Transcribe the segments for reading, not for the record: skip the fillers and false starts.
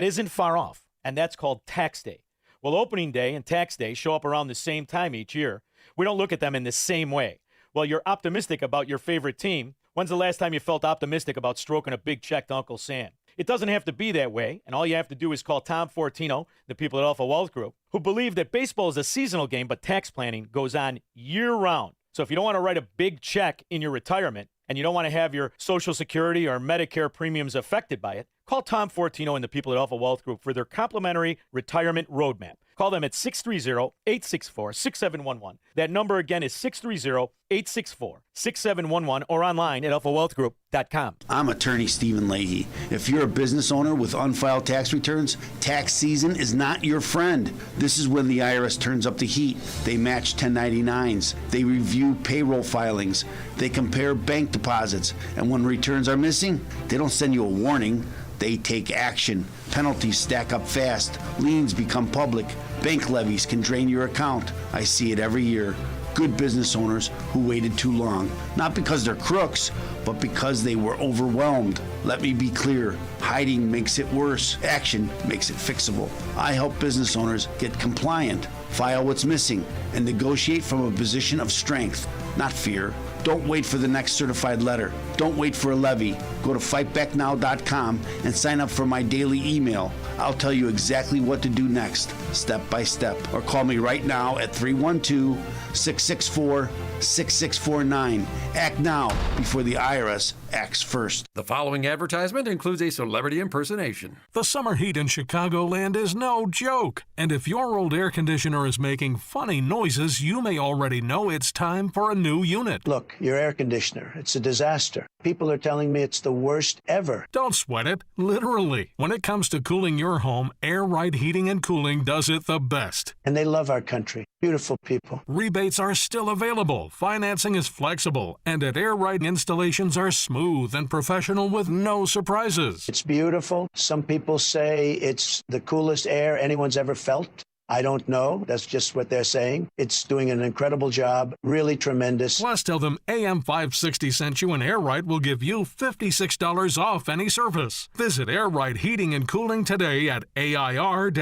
It isn't far off, and that's called tax day. Well, opening day and tax day show up around the same time each year. We don't look at them in the same way. Well, you're optimistic about your favorite team. When's the last time you felt optimistic about stroking a big check to Uncle Sam? It doesn't have to be that way, and all you have to do is call Tom Fortino, the people at Alpha Wealth Group, who believe that baseball is a seasonal game, but tax planning goes on year-round. So if you don't want to write a big check in your retirement, and you don't want to have your Social Security or Medicare premiums affected by it, call Tom Fortino and the people at Alpha Wealth Group for their complimentary retirement roadmap. Call them at 630-864-6711. That number again is 630-864-6711 or online at alphawealthgroup.com. I'm attorney Stephen Leahy. If you're a business owner with unfiled tax returns, tax season is not your friend. This is when the IRS turns up the heat. They match 1099s. They review payroll filings. They compare bank deposits. And when returns are missing, they don't send you a warning. They take action. Penalties stack up fast. Liens become public. Bank levies can drain your account. I see it every year. Good business owners who waited too long. Not because they're crooks, but because they were overwhelmed. Let me be clear. Hiding makes it worse. Action makes it fixable. I help business owners get compliant, file what's missing, and negotiate from a position of strength, not fear. Don't wait for the next certified letter. Don't wait for a levy. Go to fightbacknow.com and sign up for my daily email. I'll tell you exactly what to do next, step by step. Or call me right now at 312-664-6649. Act now before the IRS acts first. The following advertisement includes a celebrity impersonation. The summer heat in Chicagoland is no joke. And if your old air conditioner is making funny noises, you may already know it's time for a new unit. Look, your air conditioner, it's a disaster. People are telling me it's the worst ever. Don't sweat it, literally. When it comes to cooling your home, Air Right Heating and Cooling does it the best. And they love our country. Beautiful people. Rebates are still available, financing is flexible, and at Air Right installations are smooth and professional with no surprises. It's beautiful. Some people say it's the coolest air anyone's ever felt. I don't know. That's just what they're saying. It's doing an incredible job. Really tremendous. Plus, tell them AM 560 sent you, and Air Right will give you $56 off any service. Visit Air Right Heating and Cooling today at AIR-RITE.com.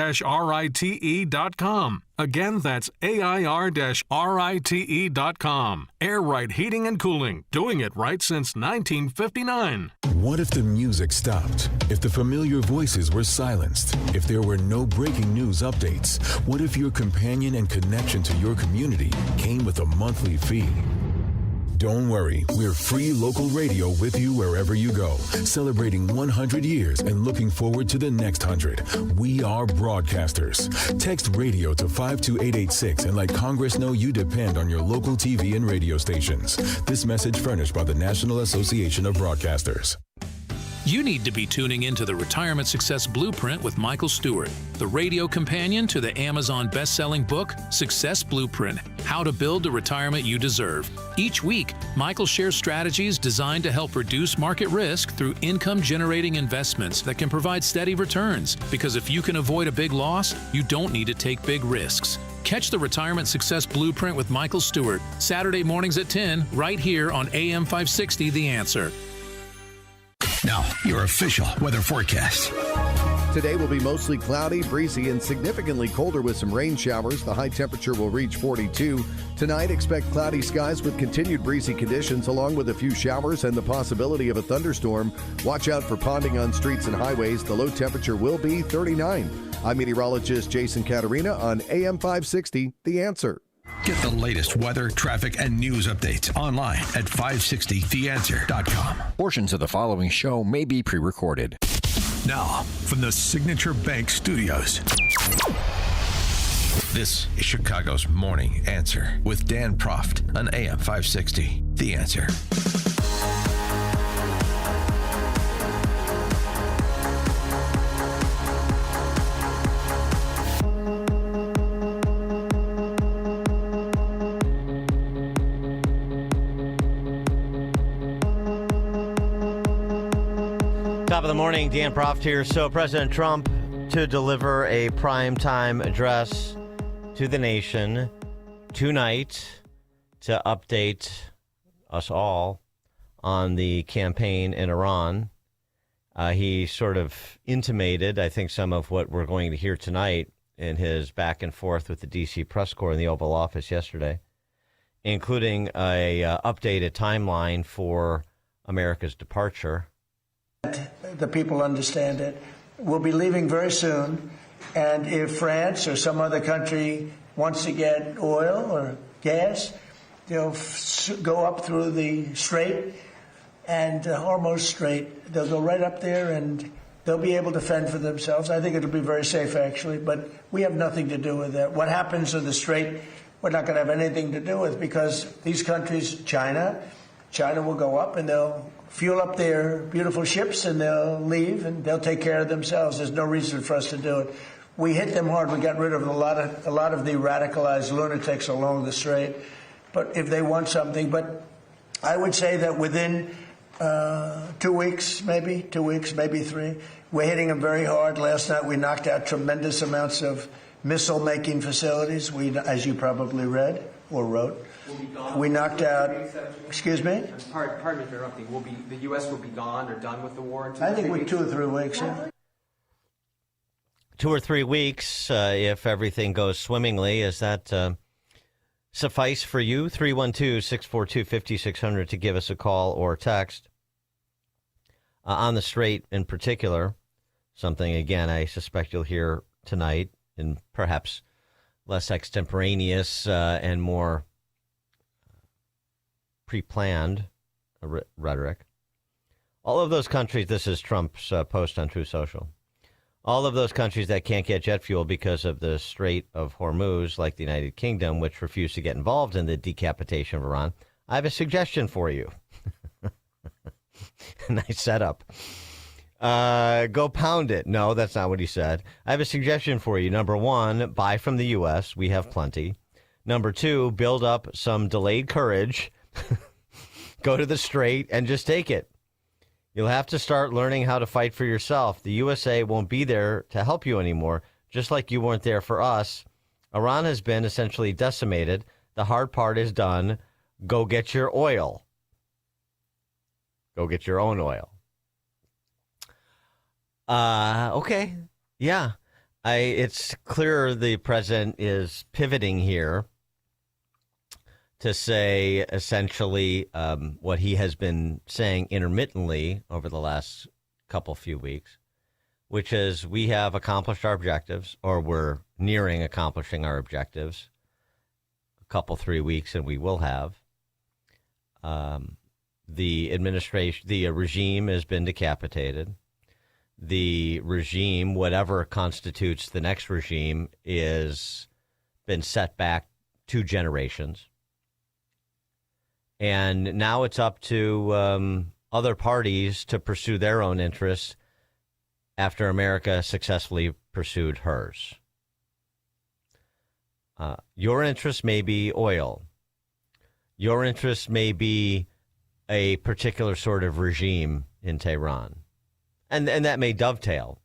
Again, that's AIR-RITE.com. Air Right Heating and Cooling, doing it right since 1959. What if the music stopped? If the familiar voices were silenced? If there were no breaking news updates? What if your companion and connection to your community came with a monthly fee? Don't worry, we're free local radio with you wherever you go, celebrating 100 years and looking forward to the next 100. We are broadcasters. Text radio to 52886 and let Congress know you depend on your local TV and radio stations. This message furnished by the National Association of Broadcasters. You need to be tuning into the Retirement Success Blueprint with Michael Stewart, the radio companion to the Amazon best-selling book, Success Blueprint, How to Build the Retirement You Deserve. Each week, Michael shares strategies designed to help reduce market risk through income-generating investments that can provide steady returns. Because if you can avoid a big loss, you don't need to take big risks. Catch the Retirement Success Blueprint with Michael Stewart, Saturday mornings at 10, right here on AM 560, The Answer. Now, your official weather forecast. Today will be mostly cloudy, breezy, and significantly colder with some rain showers. The high temperature will reach 42. Tonight, expect cloudy skies with continued breezy conditions, along with a few showers and the possibility of a thunderstorm. Watch out for ponding on streets and highways. The low temperature will be 39. I'm meteorologist Jason Caterina on AM 560, The Answer. Get the latest weather, traffic, and news updates online at 560theanswer.com. Portions of the following show may be pre-recorded. Now, from the Signature Bank Studios, this is Chicago's Morning Answer with Dan Proft on AM 560. The Answer. Top of the morning, Dan Proft here. So President Trump to deliver a primetime address to the nation tonight to update us all on the campaign in Iran. He sort of intimated, I think, some of what we're going to hear tonight in his back and forth with the D.C. press corps in the Oval Office yesterday, including a updated timeline for America's departure. The people understand it. We'll be leaving very soon, and if France or some other country wants to get oil or gas, they'll go up through the Strait and Hormuz Strait. They'll go right up there, and they'll be able to fend for themselves. I think it'll be very safe, actually, but we have nothing to do with that. What happens in the Strait, we're not going to have anything to do with, because these countries, China will go up and they'll fuel up their beautiful ships and they'll leave and they'll take care of themselves. There's no reason for us to do it. We hit them hard. We got rid of a lot of the radicalized lunatics along the Strait. But if they want something, but I would say that within 2 weeks, maybe 3, we're hitting them very hard. Last night we knocked out tremendous amounts of missile-making facilities. As you probably read or wrote, we knocked out. Excuse me. Pardon me for interrupting. The U.S. will be gone or done with the war in 2 I think we're 2 or 3 weeks. Yeah. 2 or 3 weeks, if everything goes swimmingly. Is that suffice for you? 312-642-5600 to give us a call or text. On the Strait in particular, something, again, I suspect you'll hear tonight, and perhaps less extemporaneous and more pre-planned rhetoric. All of those countries, this is Trump's post on Truth Social, all of those countries that can't get jet fuel because of the Strait of Hormuz, like the United Kingdom, which refused to get involved in the decapitation of Iran, I have a suggestion for you. Nice setup. Go pound it. No, that's not what he said. I have a suggestion for you. Number one, buy from the U.S. We have plenty. Number two, build up some delayed courage. Go to the Strait and just take it. You'll have to start learning how to fight for yourself. The USA won't be there to help you anymore, just like you weren't there for us. Iran has been essentially decimated. The hard part is done. Go get your oil. Go get your own oil. Okay. Yeah. It's clear the president is pivoting here to say essentially what he has been saying intermittently over the last few weeks, which is we have accomplished our objectives, or we're nearing accomplishing our objectives. 3 weeks, and we will have. The regime has been decapitated. The regime, whatever constitutes the next regime, is been set back 2 generations. And now it's up to other parties to pursue their own interests after America successfully pursued hers. Your interest may be oil. Your interest may be a particular sort of regime in Tehran. And that may dovetail.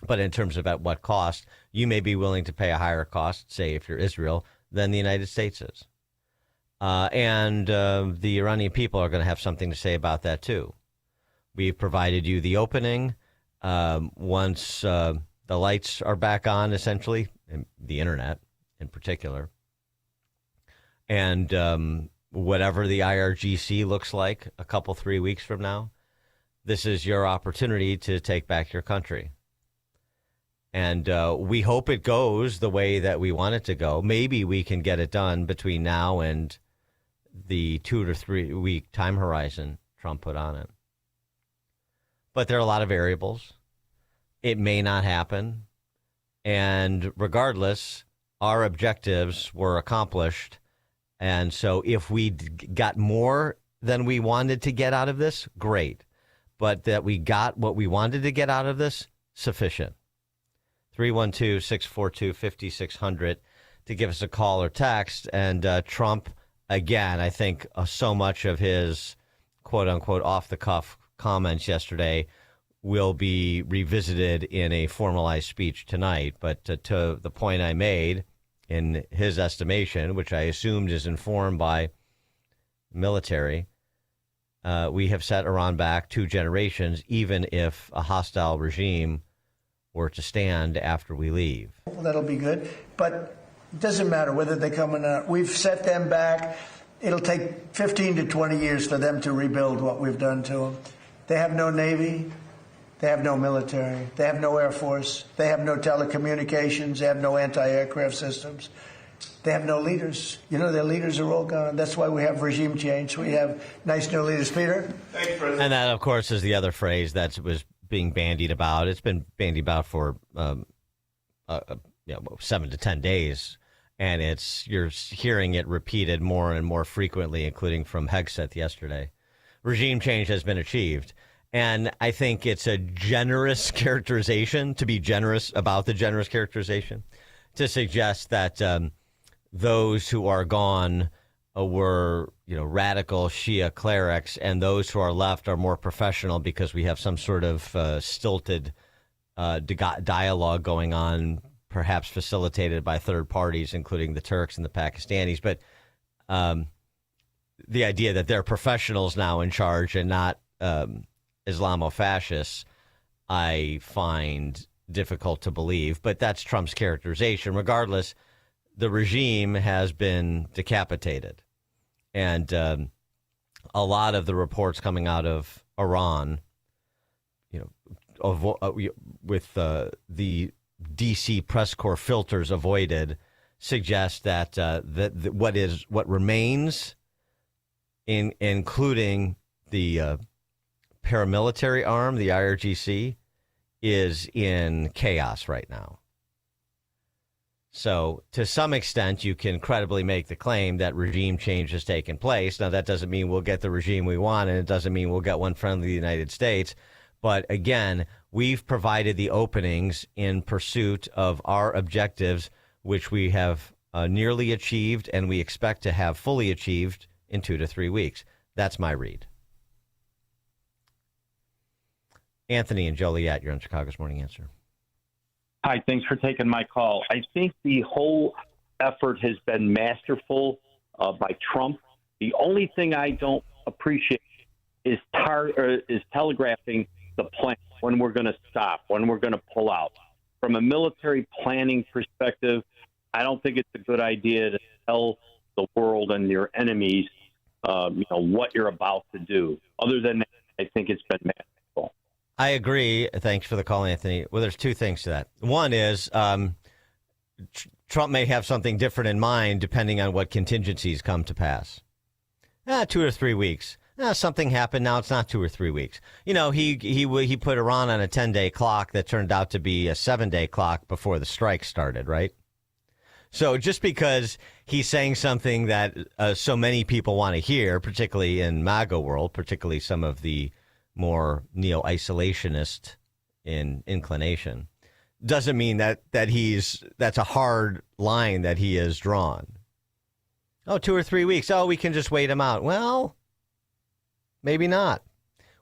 But in terms of at what cost, you may be willing to pay a higher cost, say if you're Israel, than the United States is. And the Iranian people are going to have something to say about that, too. We've provided you the opening. Once the lights are back on, essentially, the internet in particular, and whatever the IRGC looks like 3 weeks from now, this is your opportunity to take back your country. And we hope it goes the way that we want it to go. Maybe we can get it done between now and the 2 to 3 week time horizon Trump put on it. But there are a lot of variables. It may not happen. And regardless, our objectives were accomplished. And so if we got more than we wanted to get out of this, great. But that we got what we wanted to get out of this, sufficient. 312-642-5600 to give us a call or text. And Trump, again, I think so much of his quote-unquote off-the-cuff comments yesterday will be revisited in a formalized speech tonight. But to the point I made, in his estimation, which I assumed is informed by military, we have set Iran back 2 generations, even if a hostile regime were to stand after we leave. That'll be good. But it doesn't matter whether they come or not. We've set them back. It'll take 15 to 20 years for them to rebuild what we've done to them. They have no Navy. They have no military. They have no Air Force. They have no telecommunications. They have no anti-aircraft systems. They have no leaders. You know, their leaders are all gone. That's why we have regime change. We have nice new leaders. Peter? Thanks, President. And that, of course, is the other phrase that was being bandied about. It's been bandied about for 7 to 10 days, and you're hearing it repeated more and more frequently, including from Hegseth yesterday. Regime change has been achieved, and I think it's a generous characterization, to be generous about the generous characterization, to suggest that those who are gone were, radical Shia clerics, and those who are left are more professional because we have some sort of stilted dialogue going on, perhaps facilitated by third parties, including the Turks and the Pakistanis. But the idea that they're professionals now in charge and not Islamo-fascists, I find difficult to believe. But that's Trump's characterization. Regardless, the regime has been decapitated. And a lot of the reports coming out of Iran, with the D.C. press corps filters avoided, suggest that what remains, including the paramilitary arm, the IRGC, is in chaos right now. So, to some extent, you can credibly make the claim that regime change has taken place. Now, that doesn't mean we'll get the regime we want, and it doesn't mean we'll get one friendly to the United States. But again, we've provided the openings in pursuit of our objectives, which we have nearly achieved, and we expect to have fully achieved in 2 to 3 weeks. That's my read. Anthony and Joliet, you're on Chicago's Morning Answer. Hi, thanks for taking my call. I think the whole effort has been masterful by Trump. The only thing I don't appreciate is telegraphing the plan, when we're going to stop, when we're going to pull out. From a military planning perspective, I don't think it's a good idea to tell the world and your enemies, what you're about to do. Other than that, I think it's been masterful. I agree. Thanks for the call, Anthony. Well, there's 2 things to that. One is Trump may have something different in mind depending on what contingencies come to pass. 2 or 3 weeks. Something happened. Now it's not 2 or 3 weeks. He put Iran on a 10-day clock that turned out to be a 7-day clock before the strike started, right? So just because he's saying something that so many people want to hear, particularly in MAGA world, particularly some of the more neo-isolationist in inclination, doesn't mean that's a hard line that he has drawn. 2 or 3 weeks. We can just wait him out. Well, maybe not.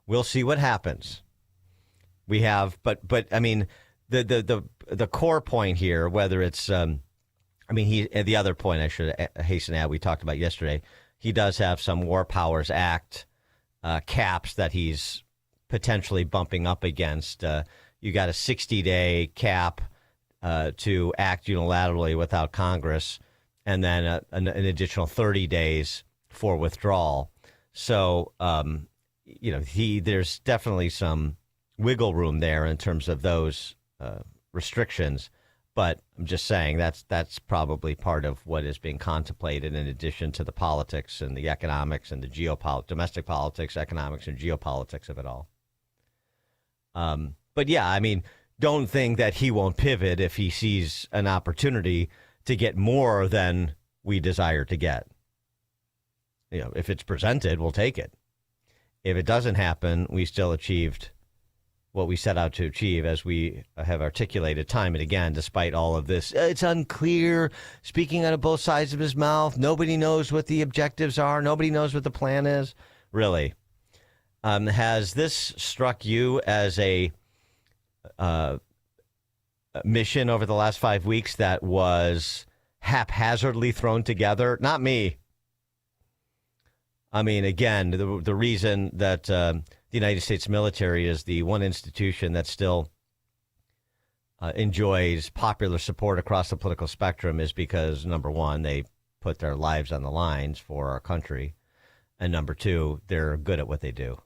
We'll see what happens. We have, but I mean, the core point here, whether it's, the other point I should hasten to add, we talked about yesterday, he does have some War Powers Act caps that he's potentially bumping up against. You got a 60-day cap to act unilaterally without Congress, and then an additional 30 days for withdrawal. So, there's definitely some wiggle room there in terms of those restrictions. But I'm just saying that's probably part of what is being contemplated in addition to the politics and the economics and the domestic politics, economics, and geopolitics of it all. But yeah, don't think that he won't pivot if he sees an opportunity to get more than we desire to get. If it's presented, we'll take it. If it doesn't happen, we still achieved what we set out to achieve, as we have articulated time and again, despite all of this. It's unclear, speaking out of both sides of his mouth. Nobody knows what the objectives are. Nobody knows what the plan is. Really. Has this struck you as a mission over the last 5 weeks that was haphazardly thrown together? Not me. I mean, again, the reason that the United States military is the one institution that still enjoys popular support across the political spectrum is because, number one, they put their lives on the lines for our country. And number two, they're good at what they do.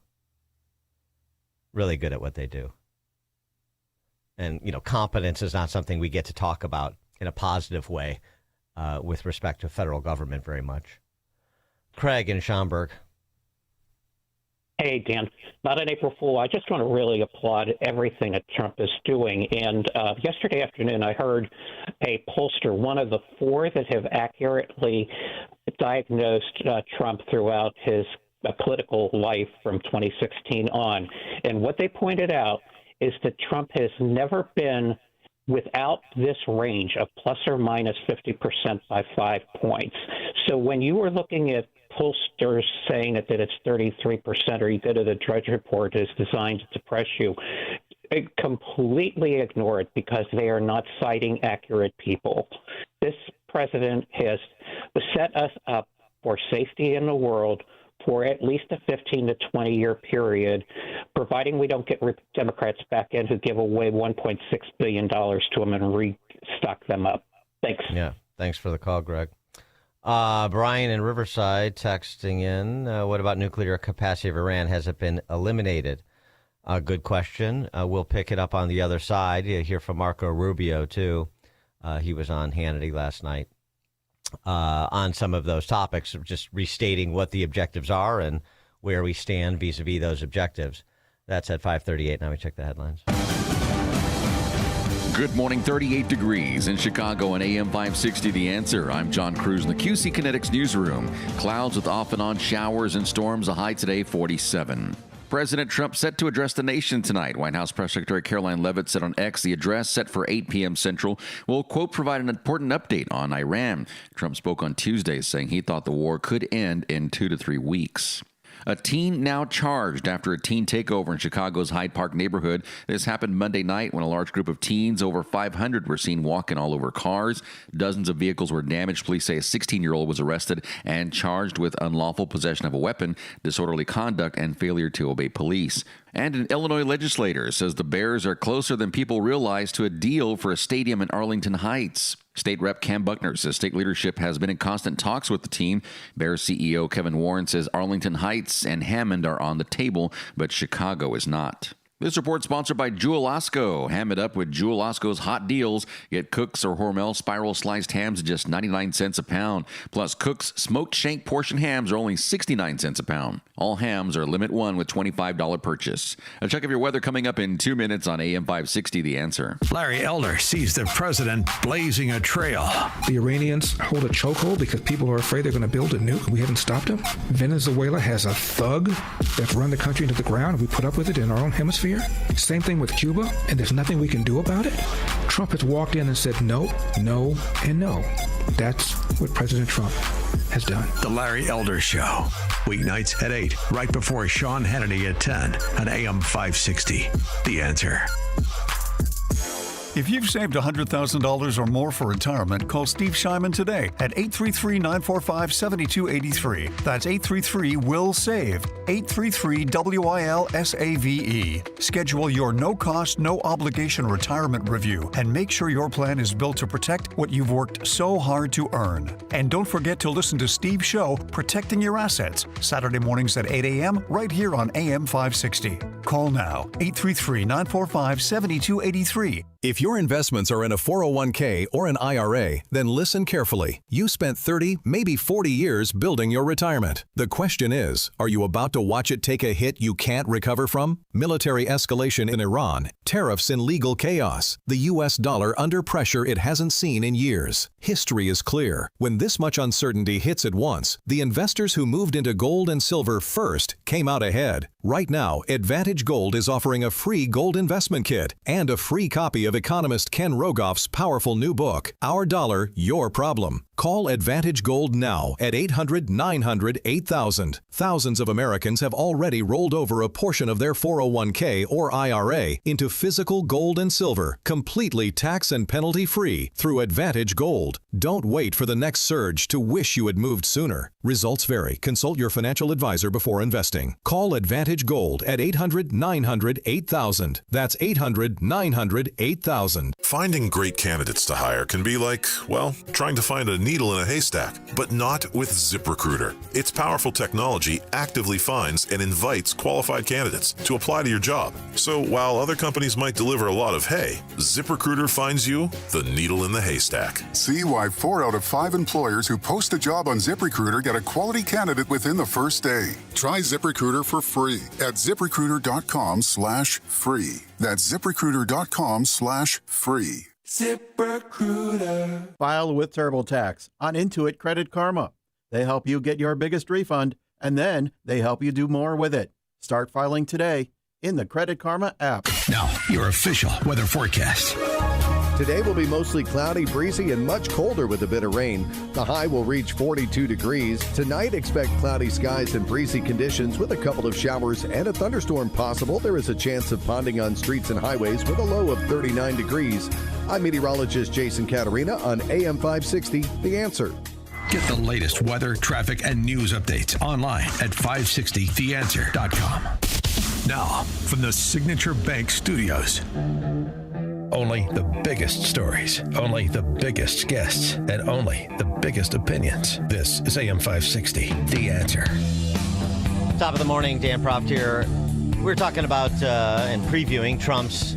Really good at what they do. And, competence is not something we get to talk about in a positive way with respect to federal government very much. Craig in Schaumburg. Hey, Dan. Not an April Fool. I just want to really applaud everything that Trump is doing. And yesterday afternoon, I heard a pollster, one of the four that have accurately diagnosed Trump throughout his political life from 2016 on. And what they pointed out is that Trump has never been without this range of plus or minus 50% by 5 points. So when you were looking at pollsters saying that it's 33%, or you go to the Drudge Report is designed to depress you, completely ignore it because they are not citing accurate people. This president has set us up for safety in the world for at least a 15 to 20-year period, providing we don't get Democrats back in who give away $1.6 billion to them and restock them up. Thanks. Yeah, thanks for the call, Greg. Brian in Riverside texting in, what about nuclear capacity of Iran? Has it been eliminated? Good question. We'll pick it up on the other side. You hear from Marco Rubio, too. He was on Hannity last night on some of those topics, just restating what the objectives are and where we stand vis-a-vis those objectives. That's at 5:38. Now we check the headlines. Good morning, 38 degrees in Chicago and AM 560 The Answer. I'm John Cruz in the QC Kinetics newsroom. Clouds with off and on showers and storms, a high today 47. President Trump set to address the nation tonight. White House Press Secretary Caroline Leavitt said on X the address, set for 8 p.m. Central, will, quote, provide an important update on Iran. Trump spoke on Tuesday saying he thought the war could end in 2 to 3 weeks. A teen now charged after a teen takeover in Chicago's Hyde Park neighborhood. This happened Monday night when a large group of teens, over 500, were seen walking all over cars. Dozens of vehicles were damaged. Police say a 16-year-old was arrested and charged with unlawful possession of a weapon, disorderly conduct, and failure to obey police. And an Illinois legislator says the Bears are closer than people realize to a deal for a stadium in Arlington Heights. State Rep Cam Buckner says state leadership has been in constant talks with the team. Bears CEO Kevin Warren says Arlington Heights and Hammond are on the table, but Chicago is not. This report sponsored by Jewel Osco. Ham it up with Jewel Osco's hot deals. Get Cook's or Hormel spiral sliced hams at just 99 cents a pound. Plus, Cook's smoked shank portion hams are only 69 cents a pound. All hams are limit one with $25 purchase. A check of your weather coming up in 2 minutes on AM 560 The Answer. Larry Elder sees the president blazing a trail. The Iranians hold a chokehold because people are afraid they're going to build a nuke. We haven't stopped them. Venezuela has a thug that's run the country into the ground. We put up with it in our own hemisphere. Same thing with Cuba, and there's nothing we can do about it. Trump has walked in and said no, no, and no. That's what President Trump has done. The Larry Elder Show. Weeknights at 8, right before Sean Hannity at 10 on AM 560. The Answer. If you've saved $100,000 or more for retirement, call Steve Shyman today at 833-945-7283. That's 833-WILL-SAVE, 833-WILL-SAVE. Schedule your no-cost, no-obligation retirement review and make sure your plan is built to protect what you've worked so hard to earn. And don't forget to listen to Steve's show, Protecting Your Assets, Saturday mornings at 8 a.m. right here on AM 560. Call now, 833-945-7283. If your investments are in a 401k or an IRA, then listen carefully. You spent 30, maybe 40 years building your retirement. The question is, are you about to watch it take a hit you can't recover from? Military escalation in Iran, tariffs and legal chaos, the U.S. dollar under pressure it hasn't seen in years. History is clear. When this much uncertainty hits at once, the investors who moved into gold and silver first came out ahead. Right now, Advantage Gold is offering a free gold investment kit and a free copy of economist Ken Rogoff's powerful new book, Our Dollar, Your Problem. Call Advantage Gold now at 800-900-8000. Thousands of Americans have already rolled over a portion of their 401k or IRA into physical gold and silver, completely tax and penalty free through Advantage Gold. Don't wait for the next surge to wish you had moved sooner. Results vary. Consult your financial advisor before investing. Call Advantage Gold at 800-900-8000. That's 800-900-8000. Finding great candidates to hire can be like, well, trying to find a needle in a haystack, but not with ZipRecruiter. Its powerful technology actively finds and invites qualified candidates to apply to your job. So while other companies might deliver a lot of hay, ZipRecruiter finds you the needle in the haystack. See why 4 out of 5 employers who post a job on ZipRecruiter get a quality candidate within the first day. Try ZipRecruiter for free at ZipRecruiter.com/free. That's ZipRecruiter.com/free. ZipRecruiter. File with TurboTax on Intuit Credit Karma. They help you get your biggest refund, and then they help you do more with it. Start filing today in the Credit Karma app. Now, your official weather forecast. Today will be mostly cloudy, breezy, and much colder with a bit of rain. The high will reach 42 degrees. Tonight, expect cloudy skies and breezy conditions with a couple of showers and a thunderstorm possible. There is a chance of ponding on streets and highways with a low of 39 degrees. I'm meteorologist Jason Caterina on AM 560, The Answer. Get the latest weather, traffic, and news updates online at 560theanswer.com. Now, from the Signature Bank Studios. Only the biggest stories, only the biggest guests, and only the biggest opinions. This is AM 560, The Answer. Top of the morning, Dan Proft here. We're talking about and previewing Trump's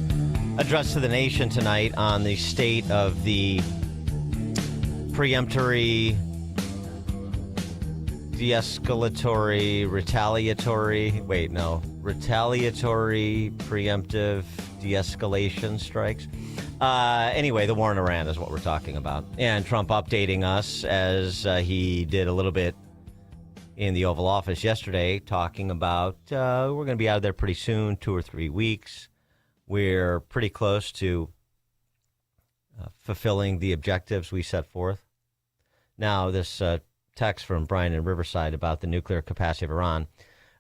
address to the nation tonight on the state of the preemptory, de-escalatory, retaliatory, preemptive de-escalation strikes. Anyway, the war in Iran is what we're talking about. And Trump updating us as he did a little bit in the Oval Office yesterday, talking about we're going to be out of there pretty soon, 2 or 3 weeks. We're pretty close to fulfilling the objectives we set forth. Now, this text from Brian in Riverside about the nuclear capacity of Iran,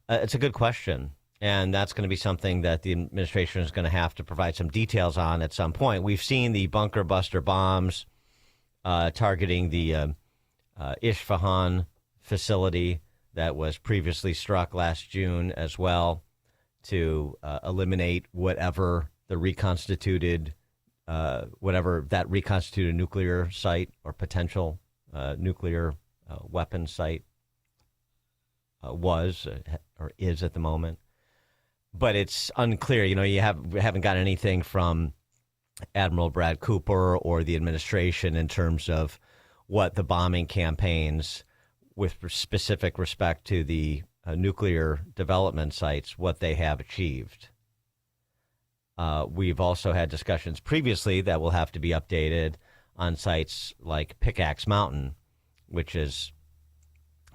it's a good question. And that's going to be something that the administration is going to have to provide some details on at some point. We've seen the bunker buster bombs targeting the Isfahan facility that was previously struck last June as well to eliminate whatever the reconstituted nuclear site or potential nuclear weapon site was or is at the moment. But it's unclear. You know, we haven't got anything from Admiral Brad Cooper or the administration in terms of what the bombing campaigns with specific respect to the nuclear development sites, what they have achieved. We've also had discussions previously that will have to be updated on sites like Pickaxe Mountain, which is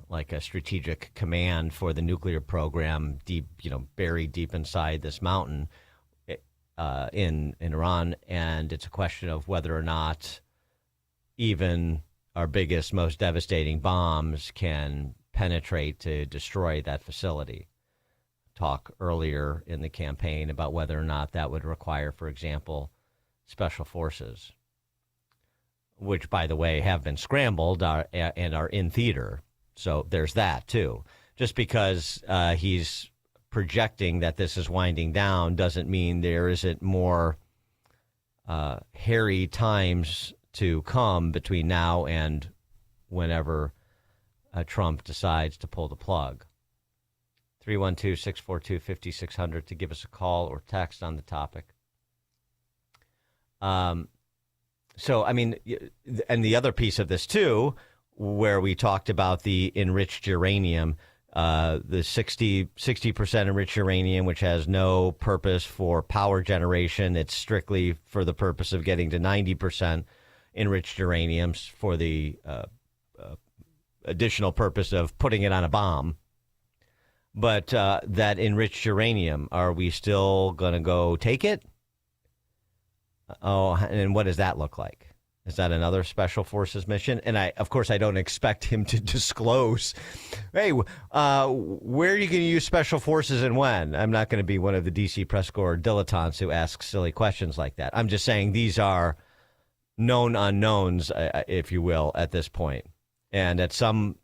like a strategic command for the nuclear program deep, buried deep inside this mountain in Iran. And it's a question of whether or not even our biggest, most devastating bombs can penetrate to destroy that facility. Talk earlier in the campaign about whether or not that would require, for example, special forces, which, by the way, have been scrambled and are in theater. So there's that, too. Just because he's projecting that this is winding down doesn't mean there isn't more hairy times to come between now and whenever Trump decides to pull the plug. 312-642-5600 to give us a call or text on the topic. So, I mean, and the other piece of this, too, where we talked about the enriched uranium, the 60% enriched uranium, which has no purpose for power generation. It's strictly for the purpose of getting to 90% enriched uranium for the additional purpose of putting it on a bomb. But that enriched uranium, are we still going to go take it? Oh, and what does that look like? Is that another special forces mission? And of course, I don't expect him to disclose, hey, where are you going to use special forces and when? I'm not going to be one of the DC press corps dilettantes who asks silly questions like that. I'm just saying these are known unknowns, if you will, at this point. And at some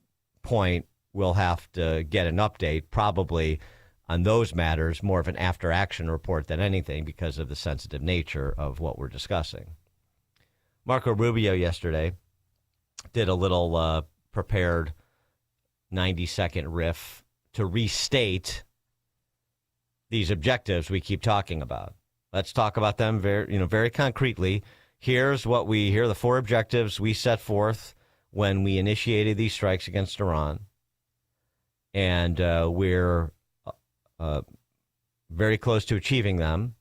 point, we'll have to get an update, probably on those matters, more of an after-action report than anything because of the sensitive nature of what we're discussing. Marco Rubio yesterday did a little prepared 90-second riff to restate these objectives we keep talking about. Let's talk about them very concretely. Here are the 4 objectives we set forth when we initiated these strikes against Iran. And we're very close to achieving them.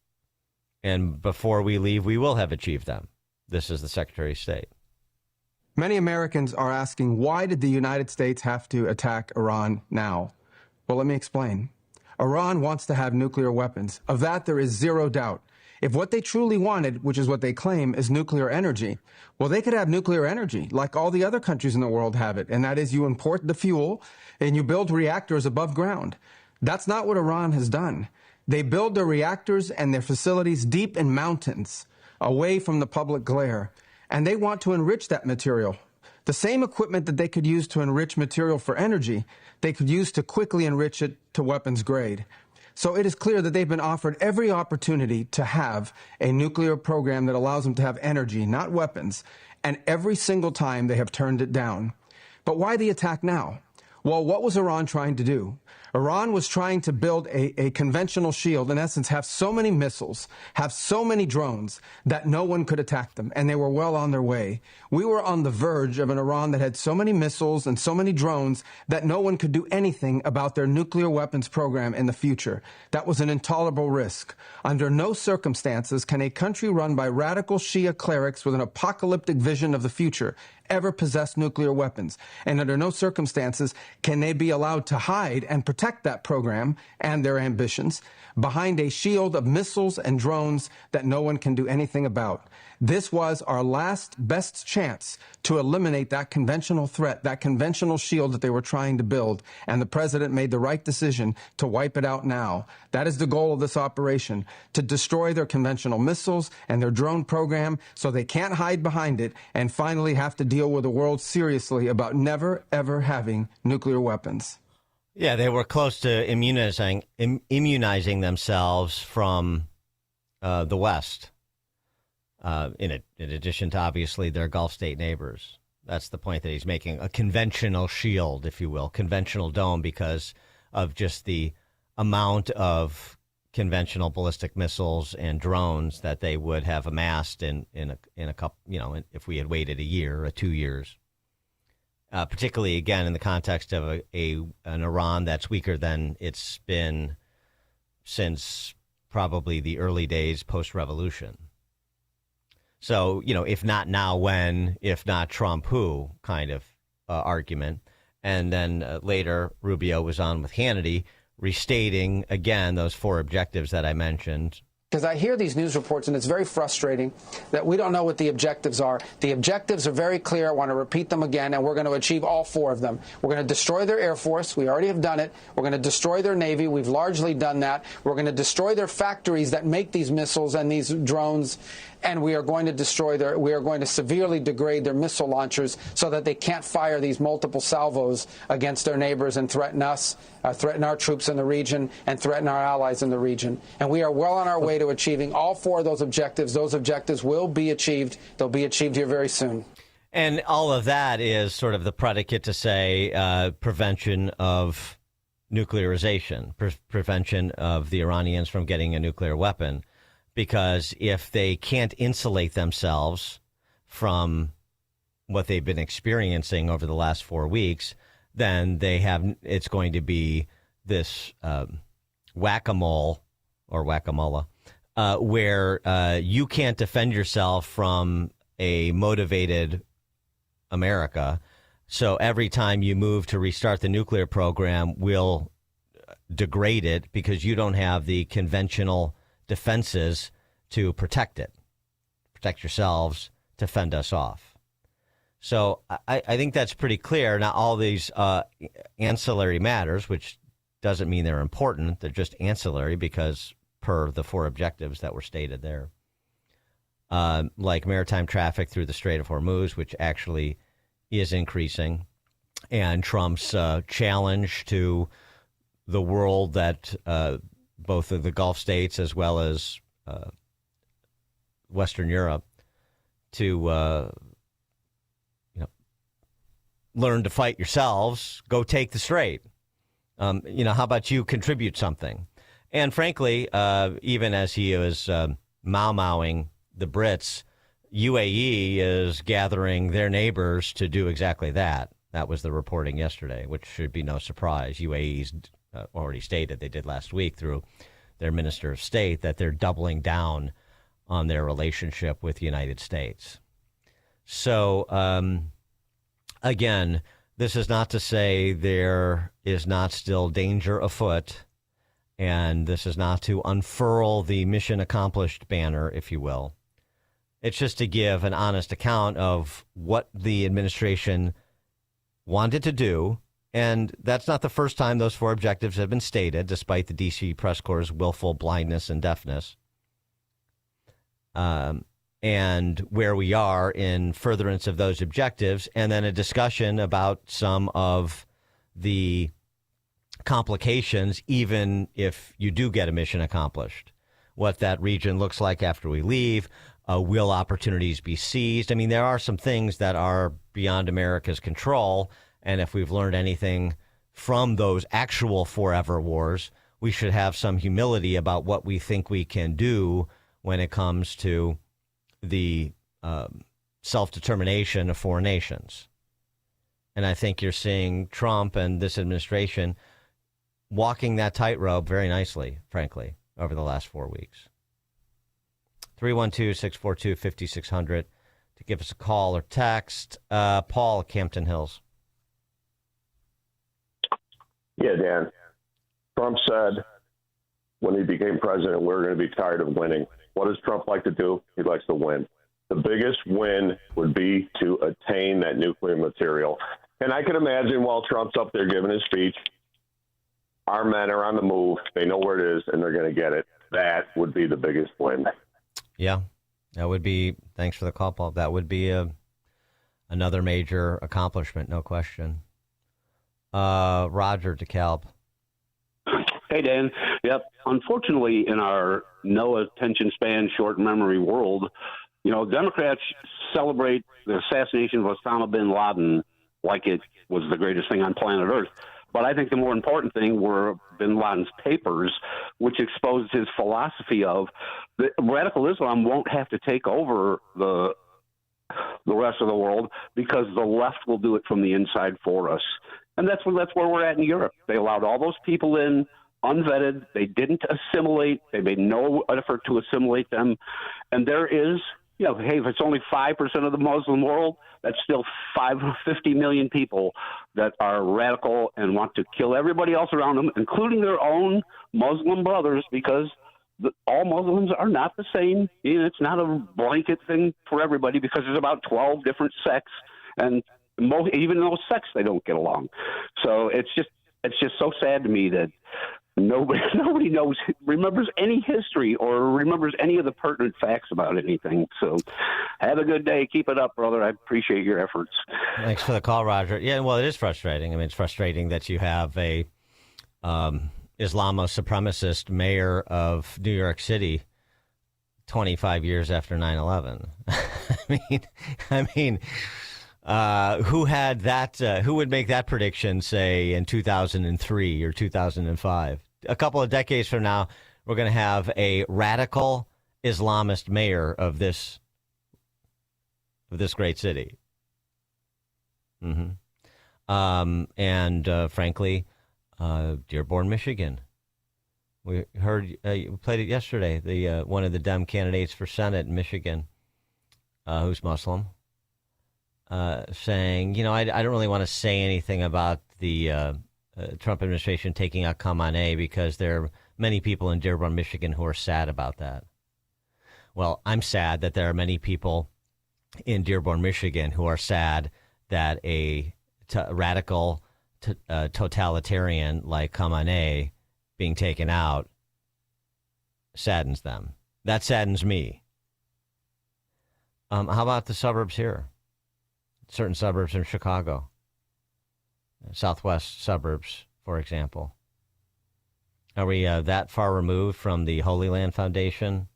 And before we leave, we will have achieved them. This is the Secretary of State. Many Americans are asking, why did the United States have to attack Iran now? Well, let me explain. Iran wants to have nuclear weapons. Of that, there is zero doubt. If what they truly wanted, which is what they claim, is nuclear energy, well, they could have nuclear energy like all the other countries in the world have it. And that is you import the fuel and you build reactors above ground. That's not what Iran has done. They build their reactors and their facilities deep in mountains, away from the public glare, and they want to enrich that material. The same equipment that they could use to enrich material for energy, they could use to quickly enrich it to weapons grade. So it is clear that they've been offered every opportunity to have a nuclear program that allows them to have energy, not weapons, and every single time they have turned it down. But why the attack now? Well, what was Iran trying to do? Iran was trying to build a conventional shield, in essence, have so many missiles, have so many drones that no one could attack them, and they were well on their way. We were on the verge of an Iran that had so many missiles and so many drones that no one could do anything about their nuclear weapons program in the future. That was an intolerable risk. Under no circumstances can a country run by radical Shia clerics with an apocalyptic vision of the future ever possess nuclear weapons. And under no circumstances can they be allowed to hide and protect that program and their ambitions behind a shield of missiles and drones that no one can do anything about. This was our last best chance to eliminate that conventional threat, that conventional shield that they were trying to build. And the president made the right decision to wipe it out now. That is the goal of this operation, to destroy their conventional missiles and their drone program so they can't hide behind it and finally have to deal with the world seriously about never, ever having nuclear weapons. Yeah, they were close to immunizing themselves from the West. In addition to, obviously, their Gulf state neighbors. That's the point that he's making. A conventional shield, if you will, conventional dome, because of just the amount of conventional ballistic missiles and drones that they would have amassed in a couple, if we had waited a year or 2 years. Particularly, again, in the context of an Iran that's weaker than it's been since probably the early days post-revolution. So, if not now, when? If not Trump, who? Kind of argument. And then later, Rubio was on with Hannity, restating, again, those 4 objectives that I mentioned. Because I hear these news reports, and it's very frustrating that we don't know what the objectives are. The objectives are very clear. I want to repeat them again, and we're going to achieve all 4 of them. We're going to destroy their Air Force. We already have done it. We're going to destroy their Navy. We've largely done that. We're going to destroy their factories that make these missiles and these drones, and we are going to severely degrade their missile launchers so that they can't fire these multiple salvos against their neighbors and threaten us, threaten our troops in the region, and threaten our allies in the region. And we are well on our way to achieving all 4 of those objectives. Those objectives will be achieved. They'll be achieved here very soon. And all of that is sort of the predicate to say prevention of nuclearization, prevention of the Iranians from getting a nuclear weapon. Because if they can't insulate themselves from what they've been experiencing over the last 4 weeks, then it's going to be this whack-a-mole or whack-a-mole, where you can't defend yourself from a motivated America. So every time you move to restart the nuclear program, we'll degrade it because you don't have the conventional defenses to protect it, protect yourselves, to fend us off. So I think that's pretty clear. Now, all these ancillary matters, which doesn't mean they're important, they're just ancillary because per the 4 objectives that were stated there, like maritime traffic through the Strait of Hormuz, which actually is increasing, and Trump's challenge to the world that both of the Gulf states as well as Western Europe to learn to fight yourselves, go take the strait. How about you contribute something? And frankly, even as he was mau-mauing the Brits, UAE is gathering their neighbors to do exactly that. That was the reporting yesterday, which should be no surprise. UAE's already stated, they did last week through their Minister of State, that they're doubling down on their relationship with the United States. So, again, this is not to say there is not still danger afoot, and this is not to unfurl the mission accomplished banner, if you will. It's just to give an honest account of what the administration wanted to do, and that's not the first time those 4 objectives have been stated, despite the D.C. press corps' willful blindness and deafness. And where we are in furtherance of those objectives, and then a discussion about some of the complications, even if you do get a mission accomplished, what that region looks like after we leave, will opportunities be seized? I mean, there are some things that are beyond America's control, and if we've learned anything from those actual forever wars, we should have some humility about what we think we can do when it comes to the self-determination of foreign nations. And I think you're seeing Trump and this administration walking that tightrope very nicely, frankly, over the last 4 weeks. 312-642-5600 to give us a call or text. Paul, Campton Hills. Yeah, Dan. Trump said when he became president, we're going to be tired of winning. What does Trump like to do? He likes to win. The biggest win would be to attain that nuclear material. And I can imagine while Trump's up there giving his speech, our men are on the move. They know where it is, and they're going to get it. That would be the biggest win. Yeah, that would be, thanks for the call, Paul. That would be another major accomplishment, no question. Roger DeKalb. Hey, Dan. Yep. Unfortunately, in our no attention span, short memory world, Democrats celebrate the assassination of Osama bin Laden like it was the greatest thing on planet Earth. But I think the more important thing were bin Laden's papers, which exposed his philosophy of that radical Islam won't have to take over the rest of the world because the left will do it from the inside for us. And that's where we're at in Europe. They allowed all those people in unvetted. They didn't assimilate. They made no effort to assimilate them. And there is, hey, if it's only 5% of the Muslim world, that's still 50 million people that are radical and want to kill everybody else around them, including their own Muslim brothers, because all Muslims are not the same. It's not a blanket thing for everybody because there's about 12 different sects, and even those sects, they don't get along. So it's just so sad to me that nobody remembers any history or remembers any of the pertinent facts about anything. So have a good day. Keep it up, brother. I appreciate your efforts. Thanks for the call, Roger. Yeah, well, it is frustrating. I mean, it's frustrating that you have a Islamo-supremacist mayor of New York City 25 years after 9/11. I mean, who had that? Who would make that prediction, say, in 2003 or 2005? A couple of decades from now, we're going to have a radical Islamist mayor of this great city. And frankly, Dearborn, Michigan. We heard you played it yesterday. The one of the Dem candidates for Senate in Michigan, who's Muslim, saying, I don't really want to say anything about the Trump administration taking out Khamenei because there are many people in Dearborn, Michigan who are sad about that. Well, I'm sad that there are many people in Dearborn, Michigan, who are sad that a radical totalitarian like Khamenei being taken out saddens them. That saddens me. How about the suburbs here? Certain suburbs in Chicago, southwest suburbs, for example. Are we that far removed from the Holy Land Foundation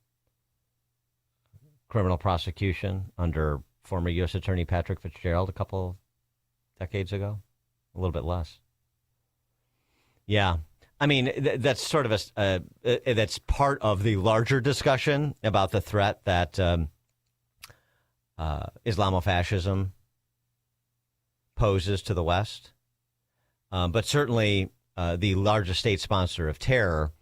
criminal prosecution under former U.S. Attorney Patrick Fitzgerald a couple decades ago? A little bit less. Yeah. I mean, that's sort of that's part of the larger discussion about the threat that Islamofascism poses to the West. But certainly the largest state sponsor of terror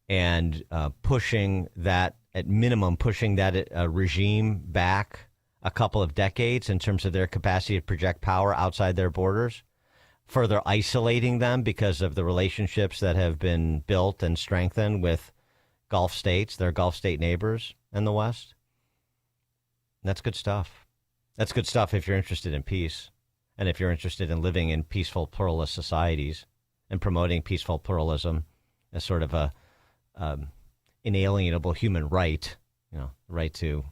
and pushing that, at minimum, pushing that regime back a couple of decades in terms of their capacity to project power outside their borders, further isolating them because of the relationships that have been built and strengthened with Gulf states, their Gulf state neighbors in the West. That's good stuff. That's good stuff if you're interested in peace and if you're interested in living in peaceful pluralist societies and promoting peaceful pluralism as sort of a inalienable human right, right to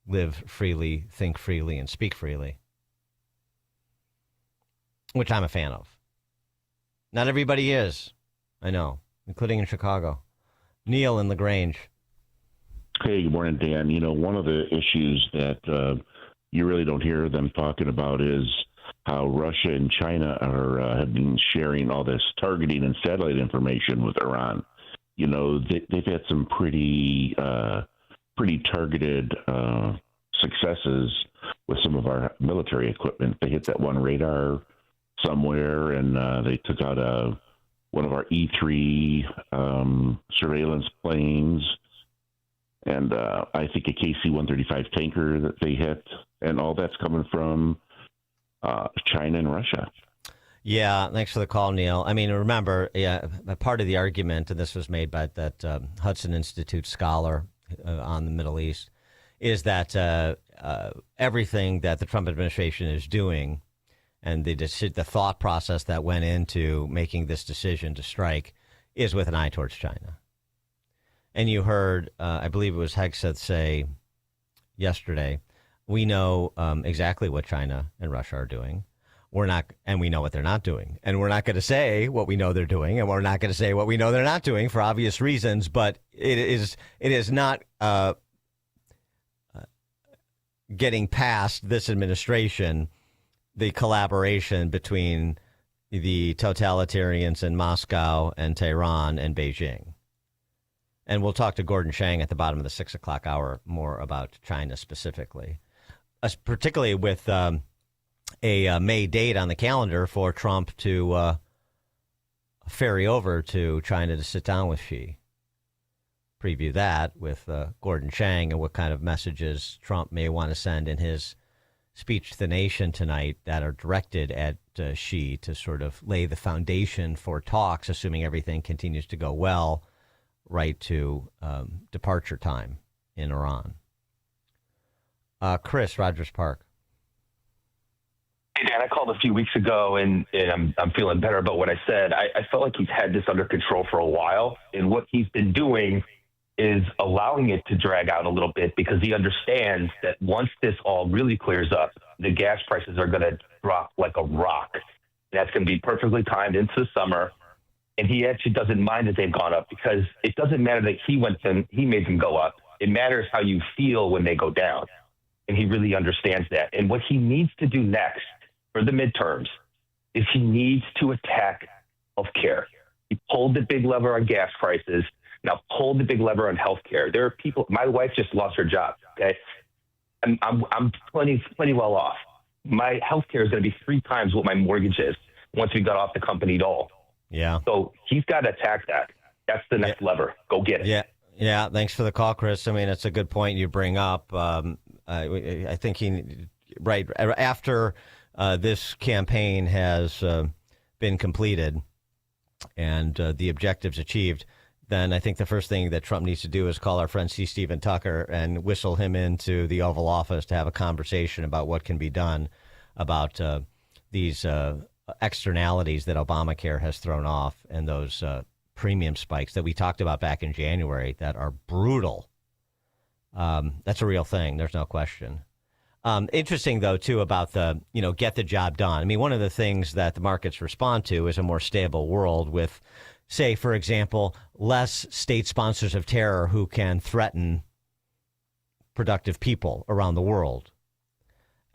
live freely, think freely, and speak freely, which I'm a fan of. Not everybody is, I know, including in Chicago. Neil in LaGrange. Hey, good morning, Dan. One of the issues that you really don't hear them talking about is how Russia and China have been sharing all this targeting and satellite information with Iran. They've had some pretty targeted successes with some of our military equipment. They hit that one radar somewhere, and they took out one of our E-3 surveillance planes, and I think a KC-135 tanker that they hit, and all that's coming from China and Russia. Yeah, thanks for the call, Neil. I mean, remember, part of the argument, and this was made by that Hudson Institute scholar on the Middle East, is that everything that the Trump administration is doing and the thought process that went into making this decision to strike is with an eye towards China. And you heard, I believe it was Hegseth say yesterday, we know exactly what China and Russia are doing. We're not, and we know what they're not doing. And we're not going to say what we know they're doing, and we're not going to say what we know they're not doing for obvious reasons. But it is not getting past this administration, the collaboration between the totalitarians in Moscow and Tehran and Beijing. And we'll talk to Gordon Chang at the bottom of the 6 o'clock hour more about China specifically, particularly with a May date on the calendar for Trump to ferry over to China to sit down with Xi. Preview that with Gordon Chang and what kind of messages Trump may want to send in his speech to the nation tonight that are directed at Xi to sort of lay the foundation for talks, assuming everything continues to go well, right to departure time in Iran. Chris, Rogers Park. Hey, Dan, I called a few weeks ago, and I'm feeling better about what I said. I felt like he's had this under control for a while, and what he's been doing is allowing it to drag out a little bit because he understands that once this all really clears up, the gas prices are going to drop like a rock. That's going to be perfectly timed into the summer, and he actually doesn't mind that they've gone up because it doesn't matter that he made them go up. It matters how you feel when they go down, and he really understands that. And what he needs to do next for the midterms is he needs to attack healthcare. He pulled the big lever on gas prices. Now pull the big lever on healthcare. There are people. My wife just lost her job. Okay, I'm plenty well off. My healthcare is going to be 3 times what my mortgage is once we got off the company dole. Yeah. So he's got to attack that. That's the next lever. Go get it. Yeah. Thanks for the call, Chris. I mean, it's a good point you bring up. I think right after this campaign has been completed and the objectives achieved, then I think the first thing that Trump needs to do is call our friend C. Stephen Tucker and whistle him into the Oval Office to have a conversation about what can be done about these externalities that Obamacare has thrown off and those premium spikes that we talked about back in January that are brutal. That's a real thing. There's no question. Interesting, though, too, about the, get the job done. I mean, one of the things that the markets respond to is a more stable world with, say, for example, less state sponsors of terror who can threaten productive people around the world.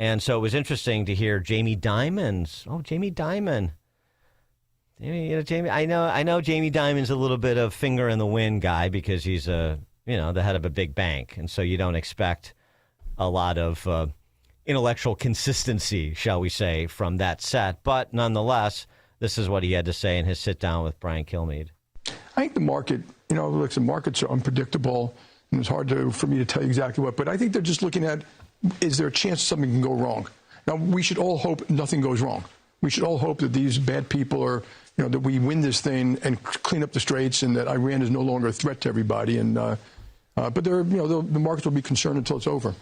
And so it was interesting to hear Jamie Dimon's. Oh, Jamie Dimon. Jamie. I know Jamie Dimon's a little bit of finger in the wind guy because he's the head of a big bank, and so you don't expect a lot of intellectual consistency, shall we say, from that set. But nonetheless, this is what he had to say in his sit down with Brian Kilmeade. I think the market, look, the markets are unpredictable, and it's hard for me to tell you exactly what. But I think they're just looking at, is there a chance something can go wrong? Now, we should all hope nothing goes wrong. We should all hope that these bad people are, that we win this thing and clean up the straits, and that Iran is no longer a threat to everybody. And but the markets will be concerned until it's over.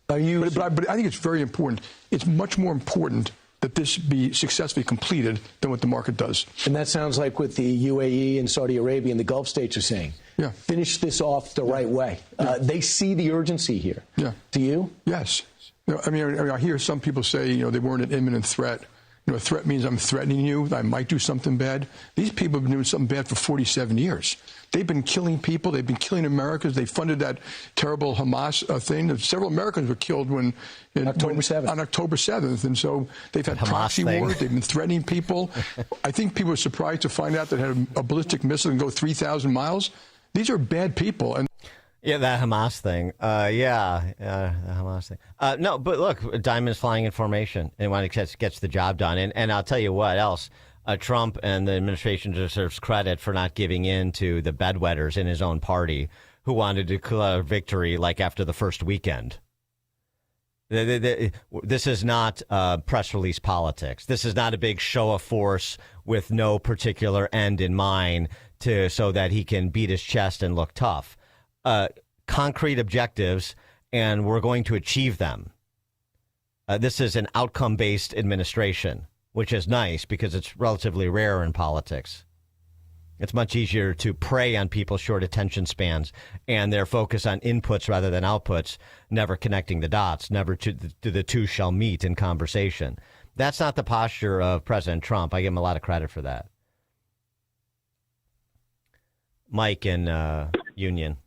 But I think it's very important. It's much more important that this be successfully completed than what the market does. And that sounds like what the UAE and Saudi Arabia and the Gulf states are saying. Yeah. Finish this off the right way. They see the urgency here. Yeah. Do you? Yes. I hear some people say, they weren't an imminent threat. A threat means I'm threatening you, I might do something bad. These people have been doing something bad for 47 years. They've been killing people. They've been killing Americans. They funded that terrible Hamas thing. Several Americans were killed on October 7th. And so they've had proxy wars. They've been threatening people. I think people are surprised to find out that had a ballistic missile and go 3,000 miles. These are bad people. And yeah, that Hamas thing. The Hamas thing. No, but look, Diamond's flying in formation and when it gets the job done. And I'll tell you what else. Trump and the administration deserves credit for not giving in to the bedwetters in his own party who wanted to declare victory like after the first weekend. This is not press release politics. This is not a big show of force with no particular end in mind so that he can beat his chest and look tough. Concrete objectives, and we're going to achieve them. This is an outcome-based administration, which is nice because it's relatively rare in politics. It's much easier to prey on people's short attention spans and their focus on inputs rather than outputs, never connecting the dots, never the two shall meet in conversation. That's not the posture of President Trump. I give him a lot of credit for that. Mike in Union.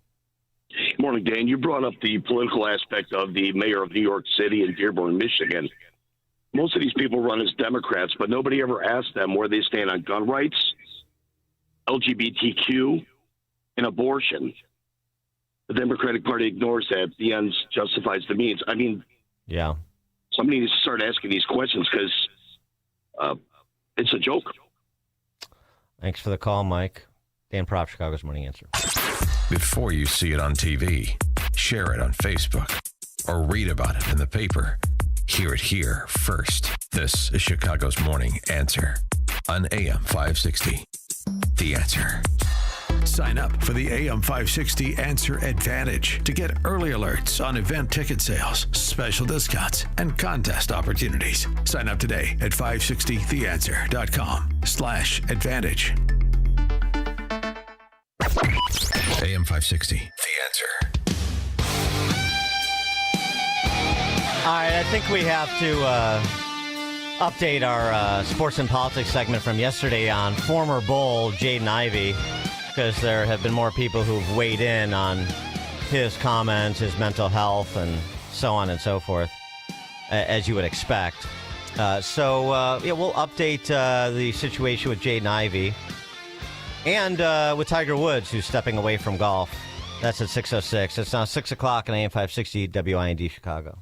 Morning, Dan. You brought up the political aspect of the mayor of New York City and Dearborn, Michigan. Most of these people run as Democrats, but nobody ever asked them where they stand on gun rights, LGBTQ, and abortion. The Democratic Party ignores that. The ends justifies the means. I mean, yeah, somebody needs to start asking these questions because it's a joke. Thanks for the call, Mike. Dan Propp, Chicago's Morning Answer. Before you see it on TV, share it on Facebook, or read about it in the paper. Hear it here first. This is Chicago's Morning Answer on AM 560. The Answer. Sign up for the AM 560 Answer Advantage to get early alerts on event ticket sales, special discounts, and contest opportunities. Sign up today at 560theanswer.com/advantage. AM 560, The Answer. All right, I think we have to update our sports and politics segment from yesterday on former Bull Jaden Ivey, because there have been more people who've weighed in on his comments, his mental health, and so on and so forth, as you would expect. So we'll update the situation with Jaden Ivey and with Tiger Woods, who's stepping away from golf. That's at 6:06. It's now 6 o'clock on AM 560 WIND Chicago.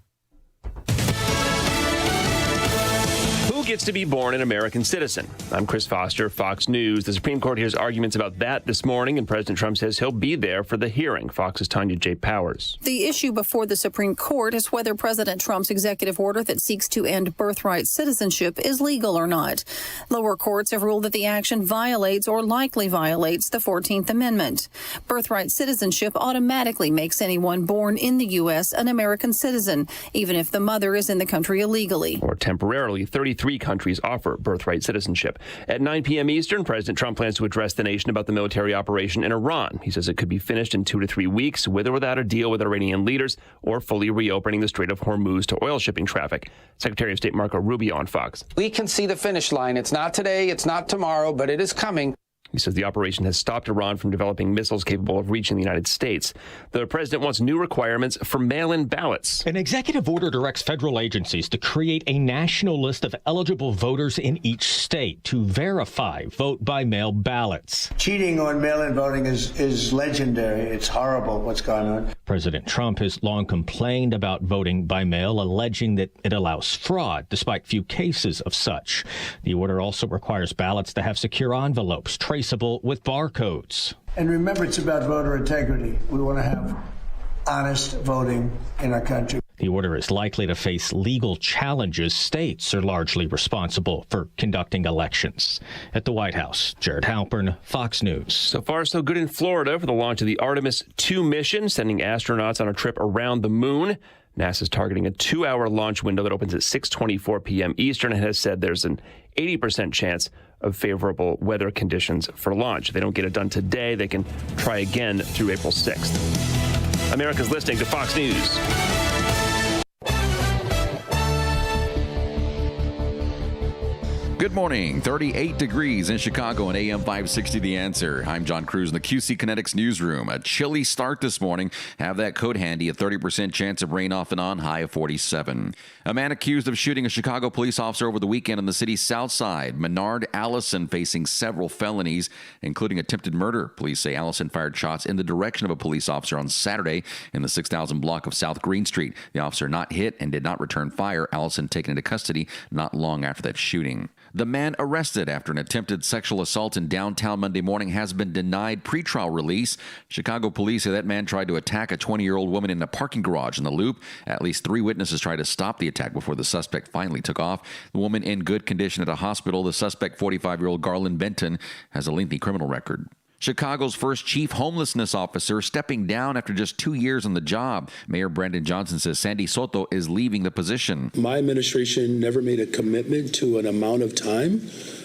Who Who gets to be born an American citizen? I'm Chris Foster, Fox News. The Supreme Court hears arguments about that this morning, and President Trump says he'll be there for the hearing. Fox's Tanya J. Powers. The issue before the Supreme Court is whether President Trump's executive order that seeks to end birthright citizenship is legal or not. Lower courts have ruled that the action violates or likely violates the 14th Amendment. Birthright citizenship automatically makes anyone born in the U.S. an American citizen, even if the mother is in the country illegally. Or temporarily. 33 countries offer birthright citizenship. At 9 p.m. Eastern, President Trump plans to address the nation about the military operation in Iran. He says it could be finished in 2 to 3 weeks, with or without a deal with Iranian leaders, or fully reopening the Strait of Hormuz to oil shipping traffic. Secretary of State Marco Rubio on Fox. We can see the finish line. It's not today, it's not tomorrow, but it is coming. He says the operation has stopped Iran from developing missiles capable of reaching the United States. The president wants new requirements for mail-in ballots. An executive order directs federal agencies to create a national list of eligible voters in each state to verify vote-by-mail ballots. Cheating on mail-in voting is legendary. It's horrible what's going on. President Trump has long complained about voting by mail, alleging that it allows fraud, despite few cases of such. The order also requires ballots to have secure envelopes, traceable with barcodes. And remember, it's about voter integrity. We want to have honest voting in our country. The order is likely to face legal challenges. States are largely responsible for conducting elections. At the White House, Jared Halpern, Fox News. So far, so good in Florida for the launch of the Artemis 2 mission, sending astronauts on a trip around the moon. NASA's targeting a 2-hour launch window that opens at 6:24 p.m. Eastern and has said there's an 80% chance of favorable weather conditions for launch. If they don't get it done today, they can try again through April 6th. America's listening to Fox News. Good morning. 38 degrees in Chicago and AM 560 The Answer. I'm John Cruz in the QC Kinetics newsroom. A chilly start this morning. Have that coat handy. A 30% chance of rain off and on. High of 47. A man accused of shooting a Chicago police officer over the weekend on the city's south side. Menard Allison facing several felonies, including attempted murder. Police say Allison fired shots in the direction of a police officer on Saturday in the 6,000 block of South Green Street. The officer not hit and did not return fire. Allison taken into custody not long after that shooting. The man arrested after an attempted sexual assault in downtown Monday morning has been denied pretrial release. Chicago police say that man tried to attack a 20-year-old woman in a parking garage in the Loop. At least 3 witnesses tried to stop the attack before the suspect finally took off. The woman in good condition at a hospital. The suspect, 45-year-old Garland Benton, has a lengthy criminal record. Chicago's first chief homelessness officer stepping down after just 2 years on the job. Mayor Brandon Johnson says Sandy Soto is leaving the position. My administration never made a commitment to an amount of time.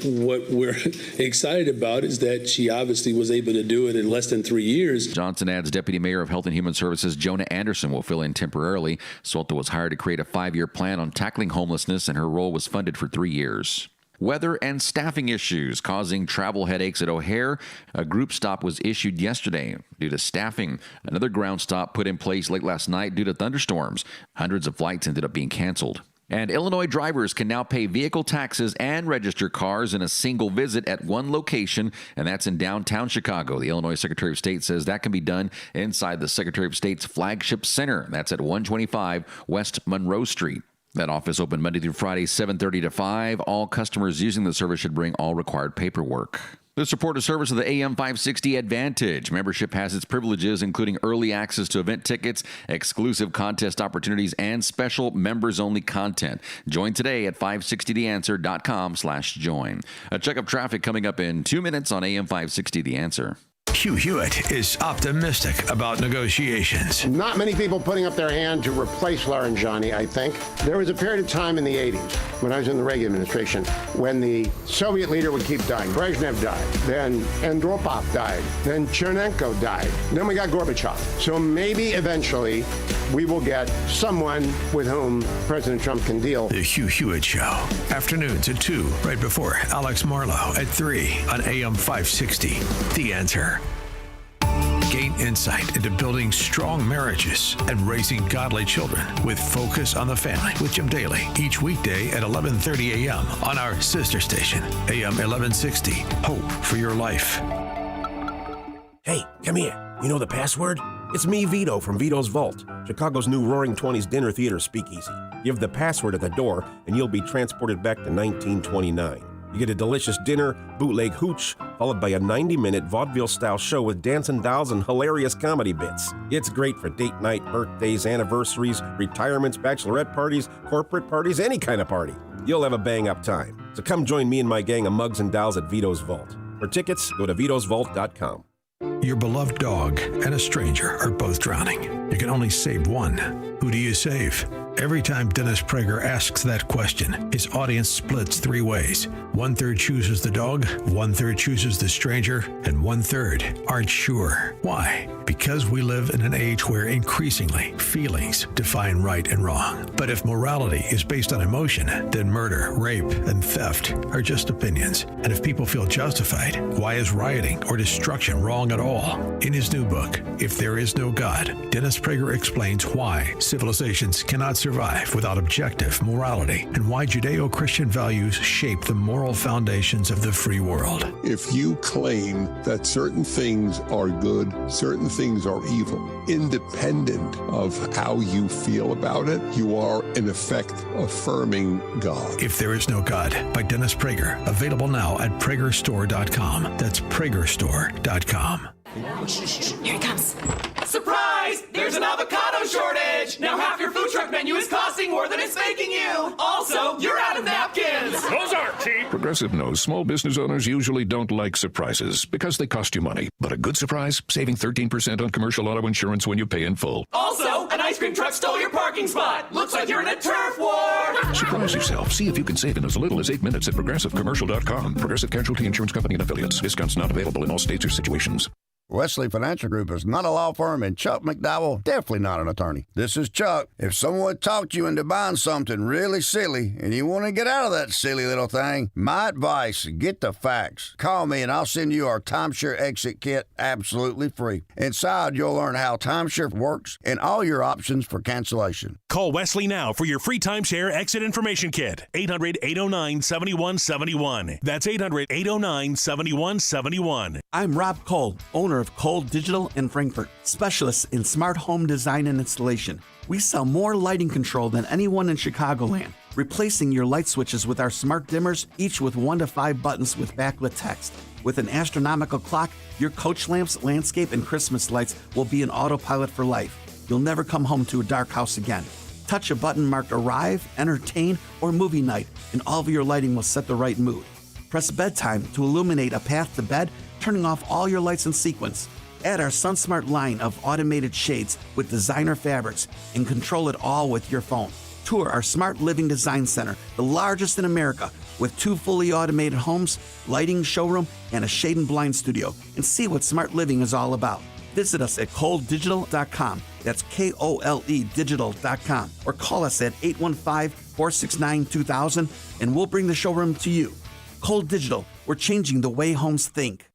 What we're excited about is that she obviously was able to do it in less than 3 years. Johnson adds Deputy Mayor of Health and Human Services Jonah Anderson will fill in temporarily. Soto was hired to create a 5-year plan on tackling homelessness, and her role was funded for 3 years. Weather and staffing issues causing travel headaches at O'Hare. A group stop was issued yesterday due to staffing. Another ground stop put in place late last night due to thunderstorms. Hundreds of flights ended up being canceled. And Illinois drivers can now pay vehicle taxes and register cars in a single visit at one location, and that's in downtown Chicago. The Illinois Secretary of State says that can be done inside the Secretary of State's flagship center. That's at 125 West Monroe Street. That office open Monday through Friday, 7:30 to 5. All customers using the service should bring all required paperwork. The support of service of the AM 560 Advantage. Membership has its privileges, including early access to event tickets, exclusive contest opportunities, and special members-only content. Join today at 560theanswer.com/join. A check of traffic coming up in 2 minutes on AM 560 The Answer. Hugh Hewitt is optimistic about negotiations. Not many people putting up their hand to replace Laranjani, I think. There was a period of time in the 80s when I was in the Reagan administration when the Soviet leader would keep dying. Brezhnev died. Then Andropov died. Then Chernenko died. Then we got Gorbachev. So maybe eventually we will get someone with whom President Trump can deal. The Hugh Hewitt Show. Afternoons at 2, right before Alex Marlowe at 3 on AM 560. The Answer. Gain insight into building strong marriages and raising godly children with Focus on the Family with Jim Daly each weekday at 11:30 a.m. on our sister station, AM 1160. Hope for your life. Hey, come here. You know the password? It's me, Vito, from Vito's Vault, Chicago's new Roaring 20s dinner theater speakeasy. Give the password at the door, and you'll be transported back to 1929. You get a delicious dinner, bootleg hooch, followed by a 90-minute vaudeville-style show with dancing dolls and hilarious comedy bits. It's great for date night, birthdays, anniversaries, retirements, bachelorette parties, corporate parties, any kind of party. You'll have a bang-up time. So come join me and my gang of mugs and dolls at Vito's Vault. For tickets, go to vitosvault.com. Your beloved dog and a stranger are both drowning. You can only save one. Who do you save? Every time Dennis Prager asks that question, his audience splits three ways. 1/3 chooses the dog, 1/3 chooses the stranger, and 1/3 aren't sure. Why? Because we live in an age where increasingly feelings define right and wrong. But if morality is based on emotion, then murder, rape, and theft are just opinions. And if people feel justified, why is rioting or destruction wrong at all? In his new book, If There Is No God, Dennis Prager explains why civilizations cannot survive without objective morality and why Judeo-Christian values shape the moral foundations of the free world. If you claim that certain things are good, certain things are evil, independent of how you feel about it, you are in effect affirming God. If There Is No God by Dennis Prager, available now at pragerstore.com. That's pragerstore.com. Here he comes. Surprise! There's an avocado shortage! Now half your food truck menu is costing more than it's making you! Also, you're out of napkins! Those aren't cheap! Progressive knows small business owners usually don't like surprises because they cost you money. But a good surprise? Saving 13% on commercial auto insurance when you pay in full. Also, an ice cream truck stole your parking spot! Looks like you're in a turf war! Surprise yourself. See if you can save in as little as 8 minutes at progressivecommercial.com. Progressive Casualty Insurance Company and Affiliates. Discounts not available in all states or situations. Wesley Financial Group is not a law firm, and Chuck McDowell definitely not an attorney. This is Chuck. If someone talked you into buying something really silly and you want to get out of that silly little thing, my advice, get the facts. Call me and I'll send you our timeshare exit kit absolutely free. Inside, you'll learn how timeshare works and all your options for cancellation. Call Wesley now for your free timeshare exit information kit. 800-809-7171. That's 800-809-7171. I'm Rob Cole, owner of Cole Digital in Frankfort, specialists in smart home design and installation. We sell more lighting control than anyone in Chicagoland, replacing your light switches with our smart dimmers, each with 1 to 5 buttons with backlit text. With an astronomical clock, your coach lamps, landscape, and Christmas lights will be an autopilot for life. You'll never come home to a dark house again. Touch a button marked Arrive, Entertain, or Movie Night, and all of your lighting will set the right mood. Press Bedtime to illuminate a path to bed, turning off all your lights in sequence. Add our SunSmart line of automated shades with designer fabrics and control it all with your phone. Tour our Smart Living Design Center, the largest in America, with 2 fully automated homes, lighting showroom, and a shade and blind studio, and see what smart living is all about. Visit us at coledigital.com. That's KOLE digital.com. Or call us at 815-469-2000, and we'll bring the showroom to you. Cole Digital, we're changing the way homes think.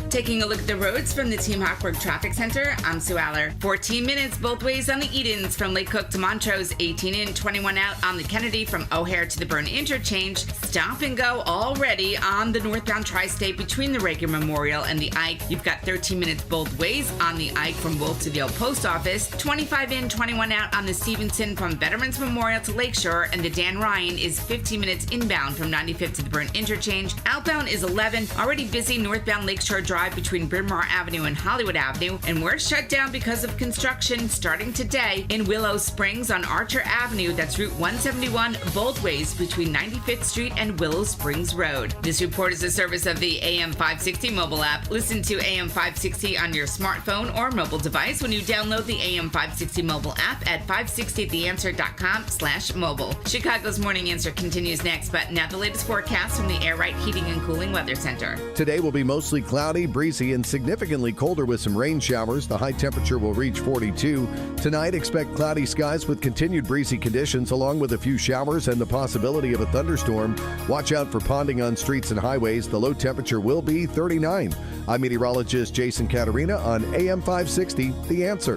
Taking a look at the roads from the Team Hochberg Traffic Center, I'm Sue Aller. 14 minutes both ways on the Edens from Lake Cook to Montrose, 18 in, 21 out on the Kennedy from O'Hare to the Byrne Interchange. Stop and go already on the northbound tri-state between the Reagan Memorial and the Ike. You've got 13 minutes both ways on the Ike from Wolf to the old post office. 25 in, 21 out on the Stevenson from Veterans Memorial to Lakeshore, and the Dan Ryan is 15 minutes inbound from 95th to the Byrne Interchange. Outbound is 11, already busy northbound Lakeshore Drive between Bryn Mawr Avenue and Hollywood Avenue, and we're shut down because of construction starting today in Willow Springs on Archer Avenue. That's Route 171 both ways between 95th Street and Willow Springs Road. This report is a service of the AM 560 mobile app. Listen to AM 560 on your smartphone or mobile device when you download the AM 560 mobile app at 560theanswer.com/mobile. Chicago's Morning Answer continues next, but now the latest forecast from the Air Right Heating and Cooling Weather Center. Today will be mostly cloudy, breezy, and significantly colder with some rain showers. The high temperature will reach 42. Tonight, expect cloudy skies with continued breezy conditions, along with a few showers and the possibility of a thunderstorm. Watch out for ponding on streets and highways. The low temperature will be 39. I'm meteorologist Jason Caterina on AM 560, The Answer.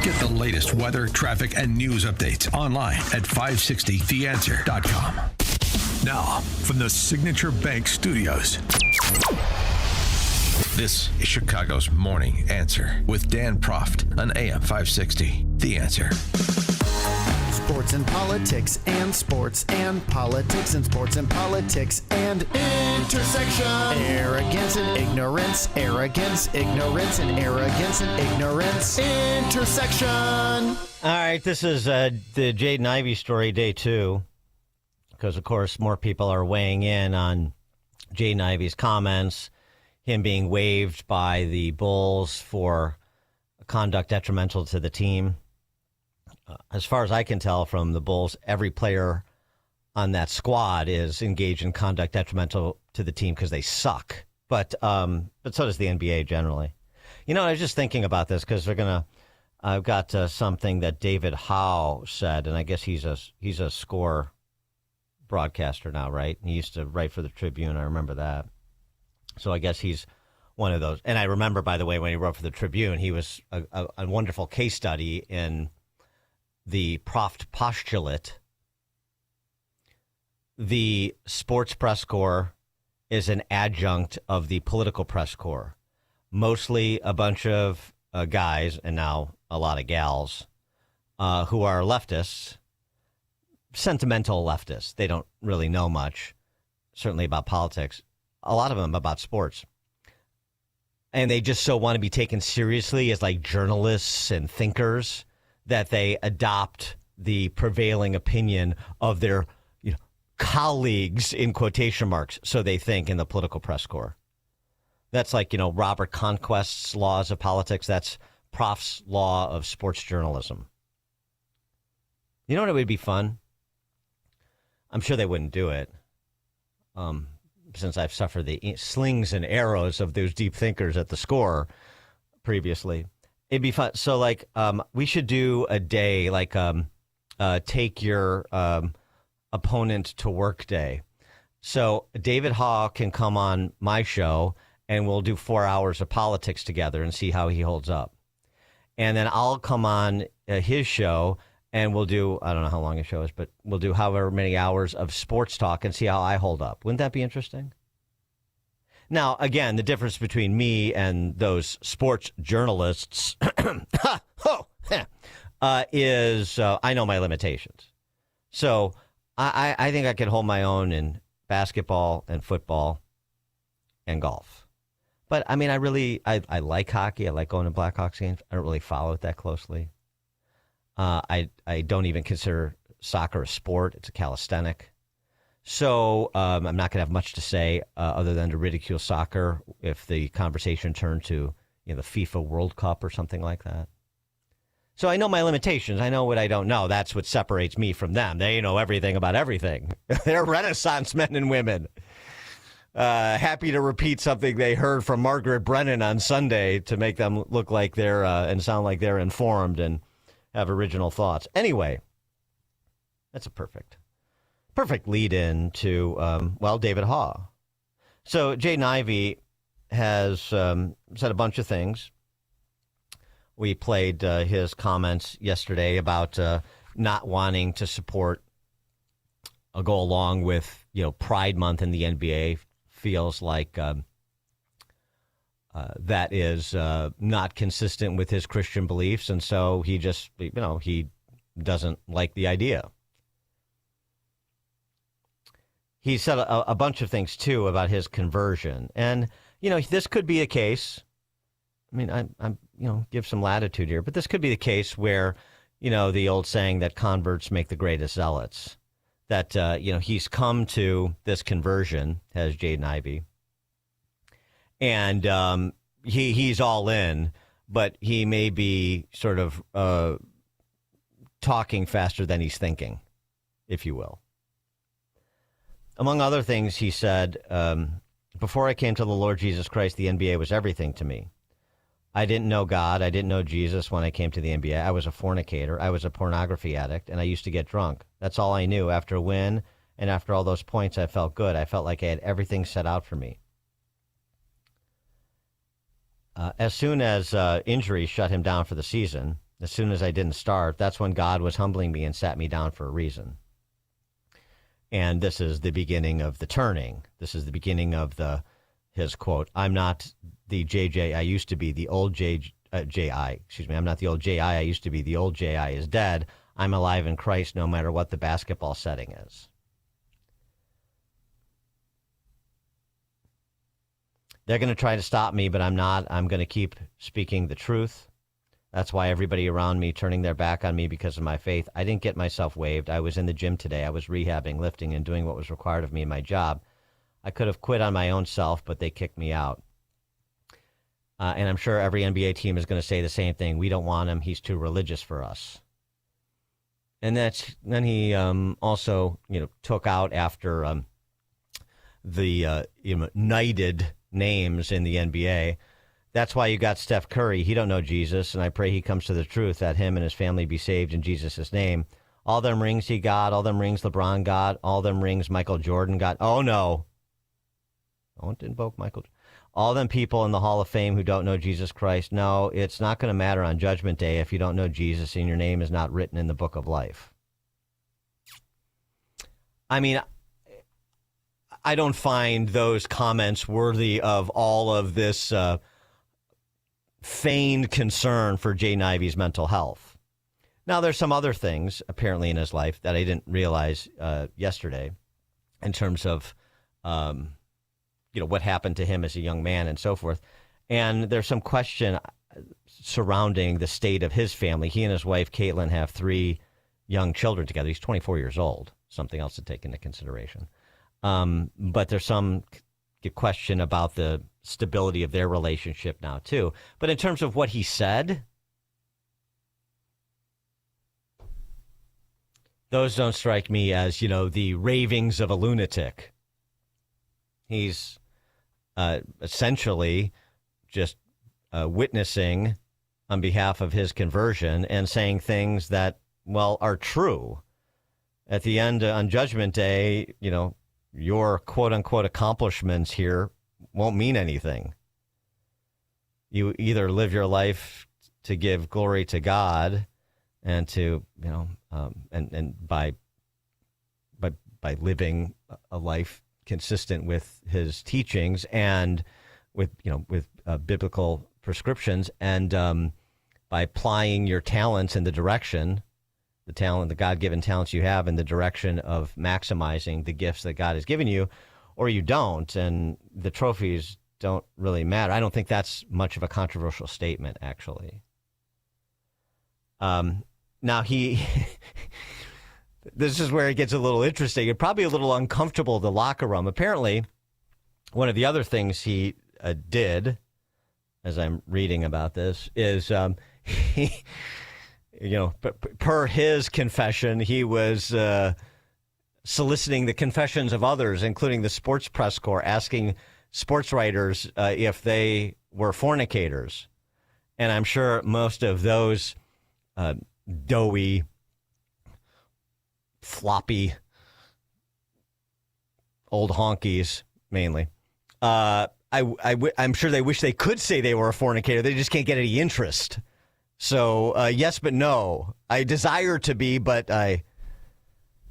Get the latest weather, traffic, and news updates online at 560theanswer.com. Now, from the Signature Bank Studios, This is Chicago's Morning Answer with Dan Proft on AM 560. The Answer. Sports and politics and sports and politics and sports and politics and intersection. Arrogance and ignorance. Arrogance, ignorance, and arrogance and ignorance. Intersection. All right, this is the Jaden Ivey story, day 2. Because, of course, more people are weighing in on Jaden Ivey's comments, him being waived by the Bulls for conduct detrimental to the team. As far as I can tell from the Bulls, every player on that squad is engaged in conduct detrimental to the team because they suck. But so does the NBA generally. You know, I was just thinking about this because I've got something that David Howe said, and I guess he's a score broadcaster now, right? He used to write for the Tribune. I remember that. So I guess he's one of those. And I remember, by the way, when he wrote for the Tribune, he was a wonderful case study in the Proft postulate. The sports press corps is an adjunct of the political press corps. Mostly a bunch of guys, and now a lot of gals, who are leftists, sentimental leftists. They don't really know much, certainly about politics. A lot of them about sports. And they just so want to be taken seriously as like journalists and thinkers that they adopt the prevailing opinion of their colleagues, in quotation marks, so they think, in the political press corps. That's like, Robert Conquest's laws of politics. That's Proft's law of sports journalism. You know what, it would be fun? I'm sure they wouldn't do it. Since I've suffered the slings and arrows of those deep thinkers at the Score previously. It'd be fun. So, like, we should do a day, like, take your opponent to work day. So David Haw can come on my show, and we'll do 4 hours of politics together and see how he holds up. And then I'll come on his show, and we'll do, I don't know how long his show is, but we'll do however many hours of sports talk and see how I hold up. Wouldn't that be interesting? Now, again, the difference between me and those sports journalists is I know my limitations. So I think I can hold my own in basketball and football and golf. But, I mean, I like hockey. I like going to Blackhawks games. I don't really follow it that closely. I don't even consider soccer a sport. It's a calisthenic. So I'm not going to have much to say other than to ridicule soccer if the conversation turned to the FIFA World Cup or something like that. So I know my limitations. I know what I don't know. That's what separates me from them. They know everything about everything. They're Renaissance men and women. Happy to repeat something they heard from Margaret Brennan on Sunday to make them look like they're and sound like they're informed and have original thoughts. Anyway, that's a perfect lead-in to, David Haw. So Jaden Ivey has said a bunch of things. We played his comments yesterday about not wanting to support go along with, Pride Month in the NBA. Feels like that is not consistent with his Christian beliefs, and so he just, he doesn't like the idea. He said a bunch of things, too, about his conversion. And, this could be a case. I mean, I'm give some latitude here, but this could be the case where, the old saying that converts make the greatest zealots. That, he's come to this conversion, has Jaden Ivey. And he's all in, but he may be sort of talking faster than he's thinking, if you will. Among other things, he said, before I came to the Lord Jesus Christ, the NBA was everything to me. I didn't know God. I didn't know Jesus when I came to the NBA. I was a fornicator. I was a pornography addict, and I used to get drunk. That's all I knew. After a win and after all those points, I felt good. I felt like I had everything set out for me. As soon as injury shut him down for the season, as soon as I didn't start, that's when God was humbling me and sat me down for a reason. And this is the beginning of the turning. This is the beginning of his quote, I'm not the JJ I used to be, the old JI. Excuse me, I'm not the old JI I used to be. The old JI is dead. I'm alive in Christ no matter what the basketball setting is. They're going to try to stop me, but I'm not. I'm going to keep speaking the truth. That's why everybody around me turning their back on me because of my faith. I didn't get myself waived. I was in the gym today. I was rehabbing, lifting, and doing what was required of me in my job. I could have quit on my own self, but they kicked me out. And I'm sure every NBA team is going to say the same thing. We don't want him. He's too religious for us. And then he also, took out after the knighted names in the NBA. That's why you got Steph Curry. He don't know Jesus, and I pray he comes to the truth that him and his family be saved in Jesus' name. All them rings he got, all them rings LeBron got, all them rings Michael Jordan got. Oh, no. Don't invoke Michael. All them people in the Hall of Fame who don't know Jesus Christ. No, it's not going to matter on Judgment Day if you don't know Jesus and your name is not written in the book of life. I mean, I don't find those comments worthy of all of this feigned concern for Jaden Ivey's mental health. Now, there's some other things apparently in his life that I didn't realize yesterday in terms of, what happened to him as a young man and so forth. And there's some question surrounding the state of his family. He and his wife, Caitlin, have 3 young children together. He's 24 years old, something else to take into consideration. But there's some question about the stability of their relationship now, too. But in terms of what he said, those don't strike me as, the ravings of a lunatic. He's essentially just witnessing on behalf of his conversion and saying things that, are true. At the end, on Judgment Day, your quote-unquote accomplishments here won't mean anything. You either live your life to give glory to God and to, and by living a life consistent with his teachings and with biblical prescriptions, and by applying your talents in the direction, the God-given talents you have in the direction of maximizing the gifts that God has given you, or you don't, and the trophies don't really matter. I don't think that's much of a controversial statement, actually. Now, this is where it gets a little interesting and probably a little uncomfortable, the locker room. Apparently, one of the other things he did, as I'm reading about this, is he, per his confession, he was soliciting the confessions of others, including the sports press corps, asking sports writers if they were fornicators. And I'm sure most of those doughy, floppy, old honkies, mainly, I'm sure they wish they could say they were a fornicator. They just can't get any interest. So, yes, but no. I desire to be, but I'm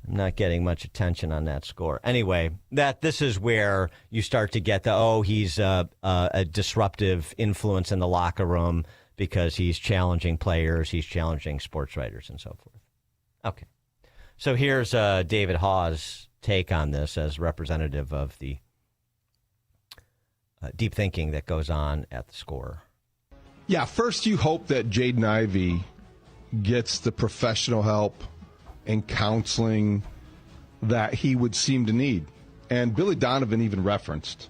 not getting much attention on that score. Anyway, this is where you start to get he's a disruptive influence in the locker room because he's challenging players, he's challenging sports writers, and so forth. Okay. So here's David Hawes' take on this as representative of the deep thinking that goes on at the Score. Yeah, first you hope that Jaden Ivey gets the professional help and counseling that he would seem to need. And Billy Donovan even referenced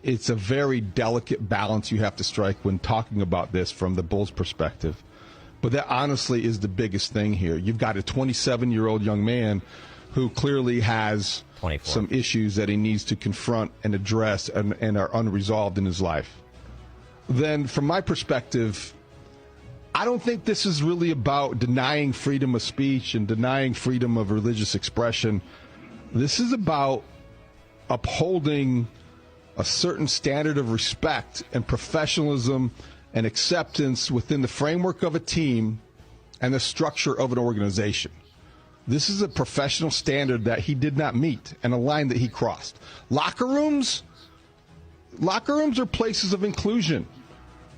it's a very delicate balance you have to strike when talking about this from the Bulls' perspective. But that honestly is the biggest thing here. You've got a 27-year-old young man who clearly has 24. Some issues that he needs to confront and address and are unresolved in his life. Then from my perspective, I don't think this is really about denying freedom of speech and denying freedom of religious expression. This is about upholding a certain standard of respect and professionalism and acceptance within the framework of a team and the structure of an organization. This is a professional standard that he did not meet and a line that he crossed. Locker rooms, locker rooms are places of inclusion.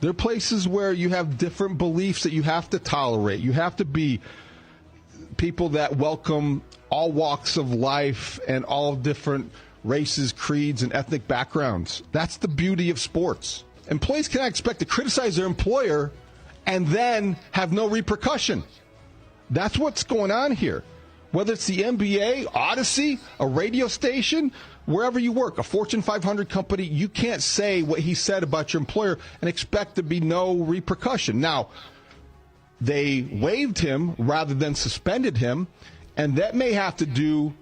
They're places where you have different beliefs that you have to tolerate. You have to be people that welcome all walks of life and all different races, creeds, and ethnic backgrounds. That's the beauty of sports. Employees cannot expect to criticize their employer and then have no repercussion. That's what's going on here. Whether it's the NBA, Odyssey, a radio station, wherever you work, a Fortune 500 company, you can't say what he said about your employer and expect to be no repercussion. Now, they waived him rather than suspended him, and that may have to do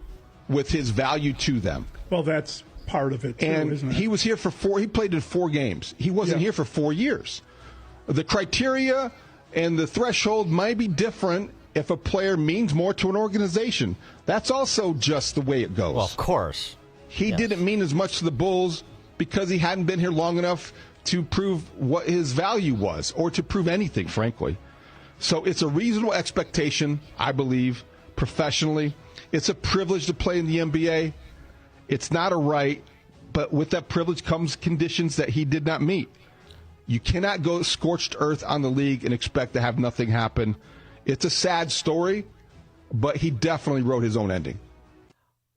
with his value to them. Well, that's part of it, too, and isn't it? He was here for he played in 4 games. He wasn't here for 4 years. The criteria and the threshold might be different if a player means more to an organization. That's also just the way it goes. Well, of course. He didn't mean as much to the Bulls because he hadn't been here long enough to prove what his value was or to prove anything, frankly. So it's a reasonable expectation, I believe, professionally. It's a privilege to play in the NBA. It's not a right, but with that privilege comes conditions that he did not meet. You cannot go scorched earth on the league and expect to have nothing happen. It's a sad story, but he definitely wrote his own ending.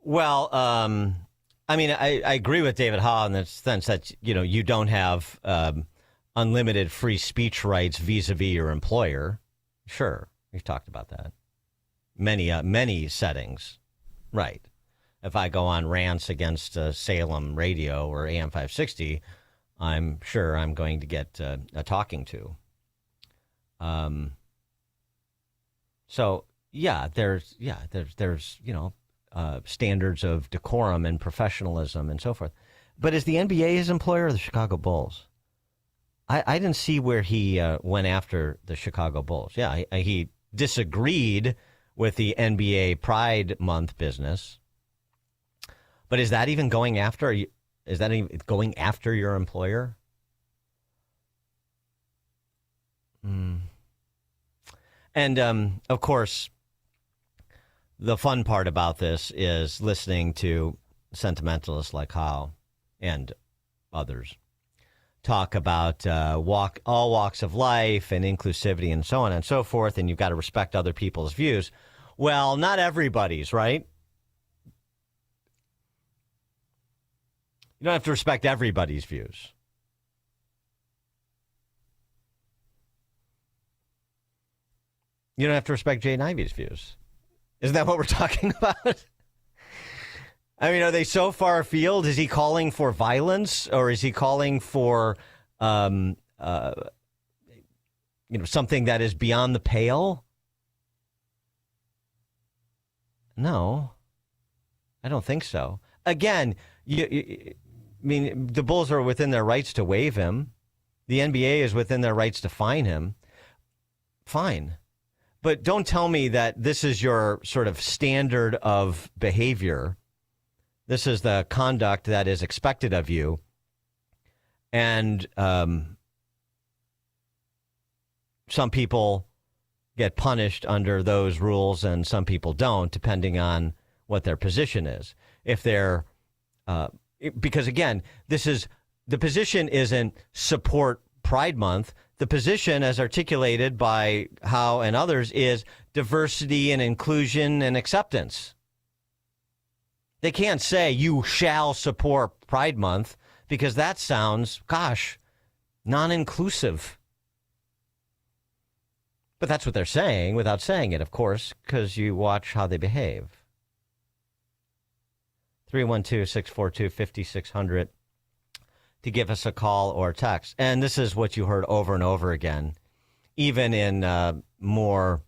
Well, I mean, I agree with David Haw in the sense that, you don't have unlimited free speech rights vis-a-vis your employer. Sure, we've talked about that. Many settings, right. If I go on rants against Salem Radio or AM 560, I'm sure I'm going to get a talking to. So there's standards of decorum and professionalism and so forth. But is the NBA his employer or the Chicago Bulls? I didn't see where he went after the Chicago Bulls. Yeah, he disagreed with the NBA Pride Month business. But is that even going after? Is that even going after your employer? And of course, the fun part about this is listening to sentimentalists like Howe and others talk about all walks of life and inclusivity and so on and so forth, and you've got to respect other people's views. Well, not everybody's, right? You don't have to respect everybody's views. You don't have to respect Jay Ivy's views. Isn't that what we're talking about? I mean, are they so far afield? Is he calling for violence, or is he calling for, something that is beyond the pale? No, I don't think so. Again, I mean, the Bulls are within their rights to waive him. The NBA is within their rights to fine him. Fine. But don't tell me that this is your sort of standard of behavior. This is the conduct that is expected of you. And some people get punished under those rules and some people don't, depending on what their position is. If they're because, again, the position isn't support Pride Month. The position, as articulated by Howe and others, is diversity and inclusion and acceptance. They can't say you shall support Pride Month because that sounds, non-inclusive. But that's what they're saying without saying it, of course, because you watch how they behave. 312-642-5600 to give us a call or text. And this is what you heard over and over again, even in more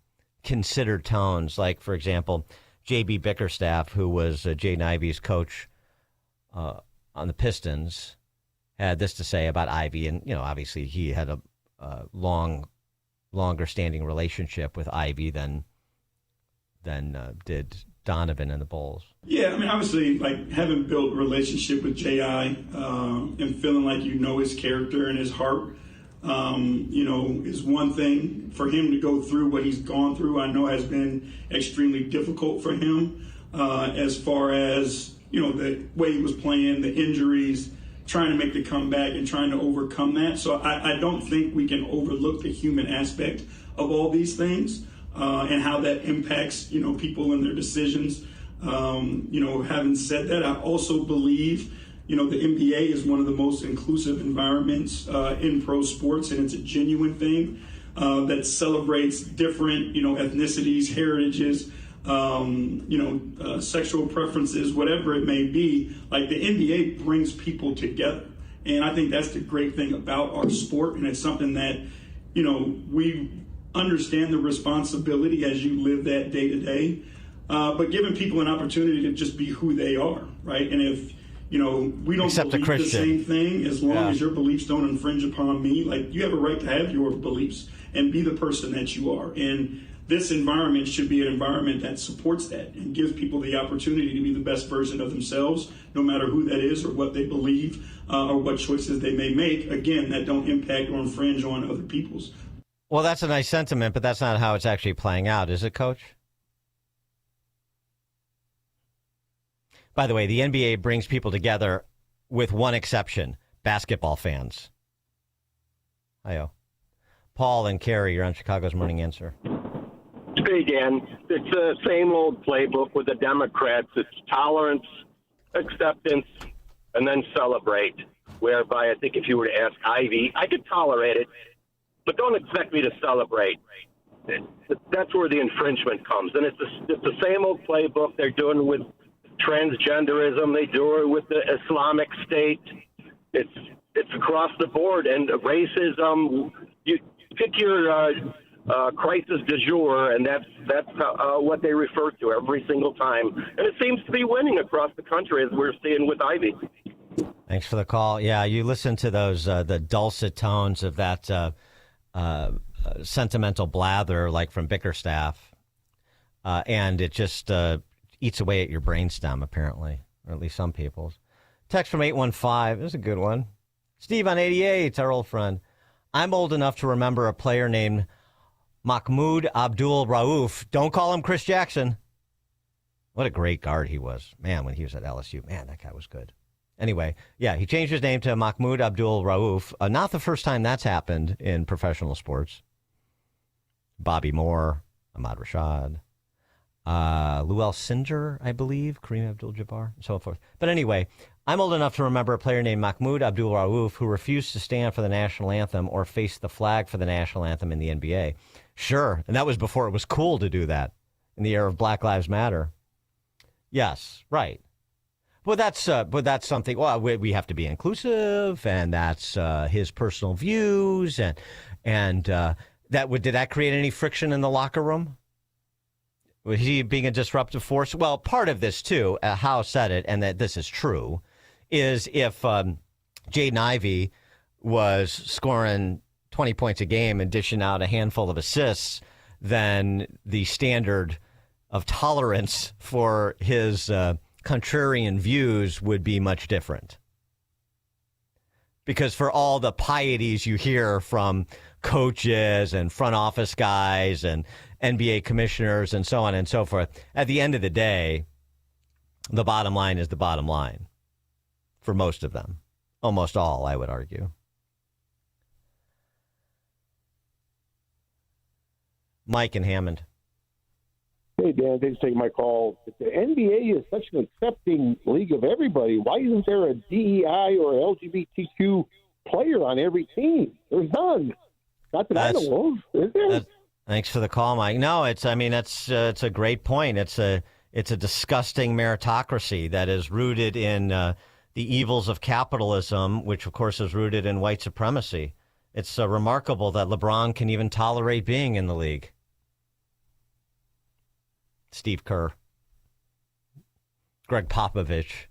considered tones. Like, for example, J.B. Bickerstaff, who was Jaden Ivey's coach on the Pistons, had this to say about Ivey. And, obviously he had a longer standing relationship with Ivey than did Donovan and the Bulls. Yeah, I mean, obviously, having built a relationship with J.I. And feeling like his character and his heart, is one thing. For him to go through what he's gone through, I know has been extremely difficult for him as far as, the way he was playing, the injuries, trying to make the comeback and trying to overcome that. So I don't think we can overlook the human aspect of all these things and how that impacts, people and their decisions. Having said that, I also believe, the NBA is one of the most inclusive environments in pro sports, and it's a genuine thing that celebrates different, ethnicities, heritages, sexual preferences, whatever it may be. Like, the NBA brings people together. And I think that's the great thing about our sport. And it's something that, we understand the responsibility as you live that day to day, but giving people an opportunity to just be who they are. Right. And if, we don't believe the same thing, as long as your beliefs don't infringe upon me, like, you have a right to have your beliefs and be the person that you are. And this environment should be an environment that supports that and gives people the opportunity to be the best version of themselves, no matter who that is or what they believe or what choices they may make, again, that don't impact or infringe on other people's. Well, that's a nice sentiment, but that's not how it's actually playing out, is it, Coach? By the way, the NBA brings people together with one exception, basketball fans. Hi-yo. Paul and Carrie, you're on Chicago's Morning Answer. Hey, Dan. It's the same old playbook with the Democrats. It's tolerance, acceptance, and then celebrate, whereby I think if you were to ask Ivy, I could tolerate it, but don't expect me to celebrate. That's where the infringement comes. And it's the same old playbook they're doing with transgenderism. They do it with the Islamic State. It's across the board. And racism, you pick your crisis du jour, and that's what they refer to every single time. And it seems to be winning across the country, as we're seeing with Ivy. Thanks for the call. Yeah, you listen to those, the dulcet tones of that sentimental blather, like from Bickerstaff, and it just eats away at your brainstem, apparently, or at least some people's. Text from 815. This is a good one. Steve on 88, our old friend. I'm old enough to remember a player named Mahmoud Abdul Rauf. Don't call him Chris Jackson. What a great guard he was. Man, when he was at LSU. Man, that guy was good. Anyway, yeah, he changed his name to Mahmoud Abdul Rauf. Not the first time that's happened in professional sports. Bobby Moore, Ahmad Rashad, Lou Alcindor, I believe, Kareem Abdul-Jabbar, and so forth. But anyway, I'm old enough to remember a player named Mahmoud Abdul Rauf who refused to stand for the national anthem or face the flag for the national anthem in the NBA. Sure, and that was before it was cool to do that in the era of Black Lives Matter. Yes, right. Well, that's something. Well, we have to be inclusive, and that's his personal views, and did that create any friction in the locker room? Was he being a disruptive force? Well, part of this too, Howe said it, and that this is true, is if Jaden Ivey was scoring 20 points a game and dishing out a handful of assists, then the standard of tolerance for his contrarian views would be much different. Because for all the pieties you hear from coaches and front office guys and NBA commissioners and so on and so forth, at the end of the day, the bottom line is the bottom line for most of them. Almost all, I would argue. Mike and Hammond. Hey, Dan, thanks for taking my call. The NBA is such an accepting league of everybody. Why isn't there a DEI or LGBTQ player on every team? There's none. Not that I know of. Is there? Thanks for the call, Mike. No, it's a great point. It's a disgusting meritocracy that is rooted in the evils of capitalism, which, of course, is rooted in white supremacy. It's remarkable that LeBron can even tolerate being in the league. Steve Kerr, Greg Popovich,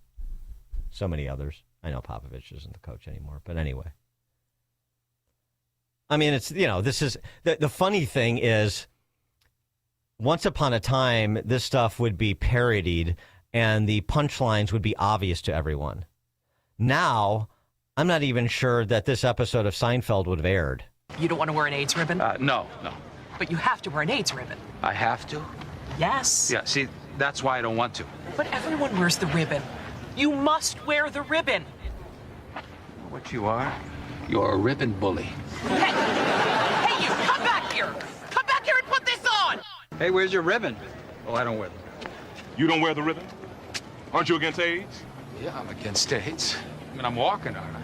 so many others. I know Popovich isn't the coach anymore, but anyway. I mean, it's, this is, the funny thing is, once upon a time, this stuff would be parodied and the punchlines would be obvious to everyone. Now, I'm not even sure that this episode of Seinfeld would have aired. You don't want to wear an AIDS ribbon? No. But you have to wear an AIDS ribbon. I have to? Yes. Yeah, see, that's why I don't want to. But everyone wears the ribbon. You must wear the ribbon. What you are? You're a ribbon bully. Hey, you, come back here! Come back here and put this on! Hey, where's your ribbon? Oh, I don't wear them. You don't wear the ribbon? Aren't you against AIDS? Yeah, I'm against AIDS. I mean, I'm walking, aren't I?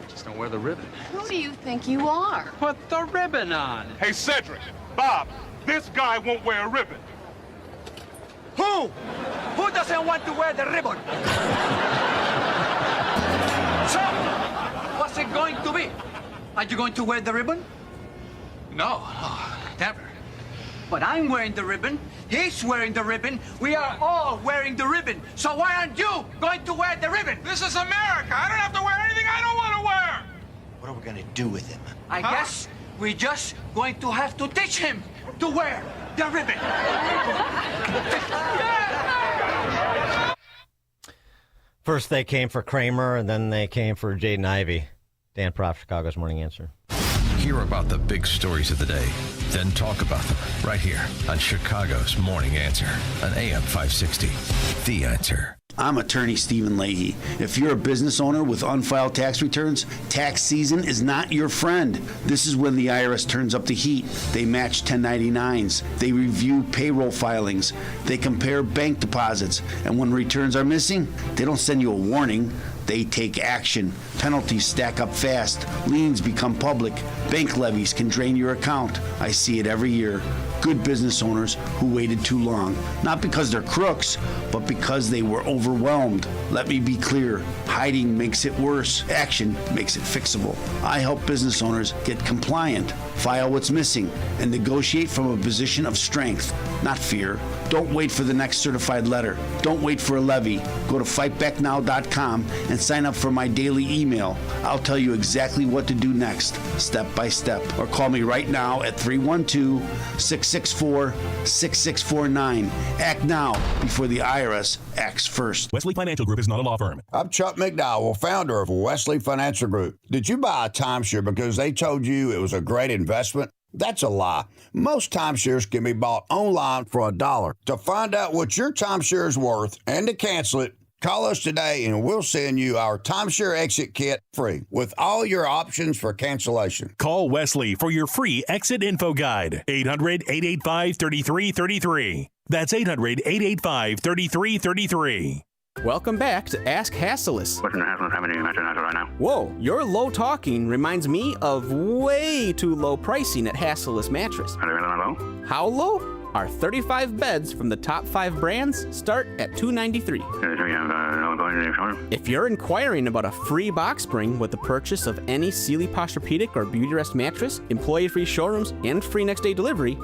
Just don't wear the ribbon. Who do you think you are? Put the ribbon on. Hey, Cedric, Bob, this guy won't wear a ribbon. Who? Who doesn't want to wear the ribbon? So, what's it going to be? Are you going to wear the ribbon? No, never. But I'm wearing the ribbon. He's wearing the ribbon. We are all wearing the ribbon. So why aren't you going to wear the ribbon? This is America. I don't have to wear anything I don't want to wear. What are we going to do with him? I guess we're just going to have to teach him to wear the ribbon. First they came for Kramer, and then they came for Jaden Ivey. Dan Proft, Chicago's Morning Answer. Hear about the big stories of the day, then talk about them right here on Chicago's Morning Answer on AM 560. The Answer. I'm attorney Stephen Leahy. If you're a business owner with unfiled tax returns, tax season is not your friend. This is when the IRS turns up the heat. They match 1099s. They review payroll filings. They compare bank deposits. And when returns are missing, they don't send you a warning. They take action. Penalties stack up fast. Liens become public. Bank levies can drain your account. I see it every year. Good business owners who waited too long. Not because they're crooks, but because they were overwhelmed. Let me be clear. Hiding makes it worse. Action makes it fixable. I help business owners get compliant, file what's missing, and negotiate from a position of strength, not fear. Don't wait for the next certified letter. Don't wait for a levy. Go to fightbacknow.com and sign up for my daily email. I'll tell you exactly what to do next, step by step. Or call me right now at 312-664-6649. Act now before the IRS acts first. Wesley Financial Group is not a law firm. I'm Chuck McDowell, founder of Wesley Financial Group. Did you buy a timeshare because they told you it was a great investment? That's a lie. Most timeshares can be bought online for $1. To find out what your timeshare is worth and to cancel it, call us today and we'll send you our timeshare exit kit free with all your options for cancellation. Call Wesley for your free exit info guide. 800-885-3333. That's 800-885-3333. Welcome back to Ask Hassleus. What's happening in Metro right now? Whoa, your low talking reminds me of way too low pricing at Hassleus Mattress. Are they really low? How low? Our 35 beds from the top 5 brands start at $293. If you're inquiring about a free box spring with the purchase of any Sealy Posturepedic or Beautyrest mattress, employee-free showrooms, and free next-day delivery,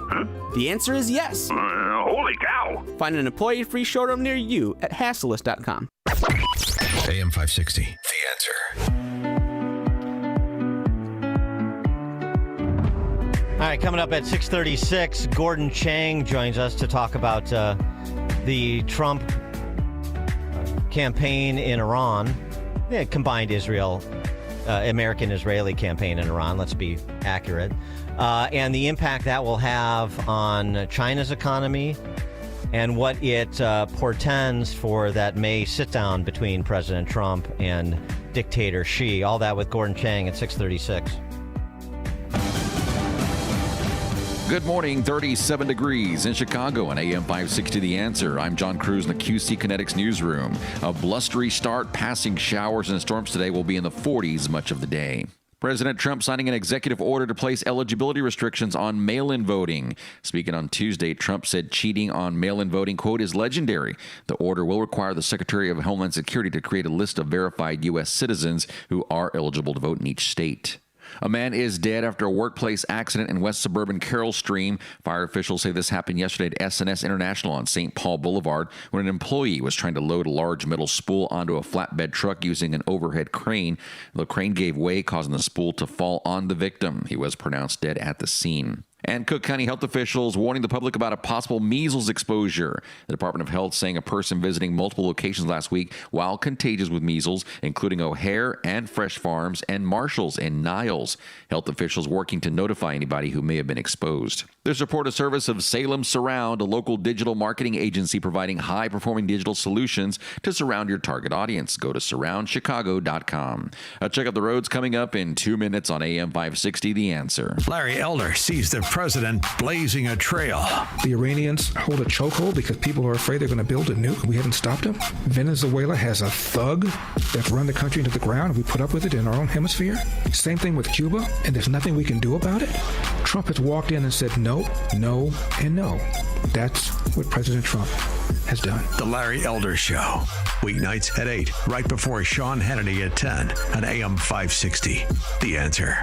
the answer is yes. Holy cow! Find an employee-free showroom near you at Hassleus.com. AM 560. The Answer. All right, coming up at 6:36, Gordon Chang joins us to talk about the Trump campaign in Iran, combined American-Israeli campaign in Iran, let's be accurate, and the impact that will have on China's economy and what it portends for that May sit-down between President Trump and dictator Xi. All that with Gordon Chang at 6:36. Good morning, 37 degrees in Chicago on AM 560 The Answer. I'm John Cruz in the QC Kinetics newsroom. A blustery start, passing showers and storms today will be in the 40s much of the day. President Trump signing an executive order to place eligibility restrictions on mail-in voting. Speaking on Tuesday, Trump said cheating on mail-in voting, quote, is legendary. The order will require the Secretary of Homeland Security to create a list of verified U.S. citizens who are eligible to vote in each state. A man is dead after a workplace accident in West Suburban Carroll Stream. Fire officials say this happened yesterday at S&S International on St. Paul Boulevard when an employee was trying to load a large metal spool onto a flatbed truck using an overhead crane. The crane gave way, causing the spool to fall on the victim. He was pronounced dead at the scene. And Cook County health officials warning the public about a possible measles exposure. The Department of Health saying a person visiting multiple locations last week while contagious with measles, including O'Hare and Fresh Farms and Marshalls and Niles. Health officials working to notify anybody who may have been exposed. There's report a service of Salem Surround, a local digital marketing agency providing high-performing digital solutions to surround your target audience. Go to surroundchicago.com. Check out the roads coming up in 2 minutes on AM 560, The Answer. Larry Elder sees the president blazing a trail. The Iranians hold a chokehold because people are afraid they're going to build a nuke. We haven't stopped them. Venezuela has a thug that's run the country into the ground. We put up with it in our own hemisphere. Same thing with Cuba, and there's nothing we can do about it. Trump has walked in and said no, no, and no. That's what President Trump has done. The Larry Elder Show. Weeknights at 8, right before Sean Hannity at 10 on AM 560. The Answer.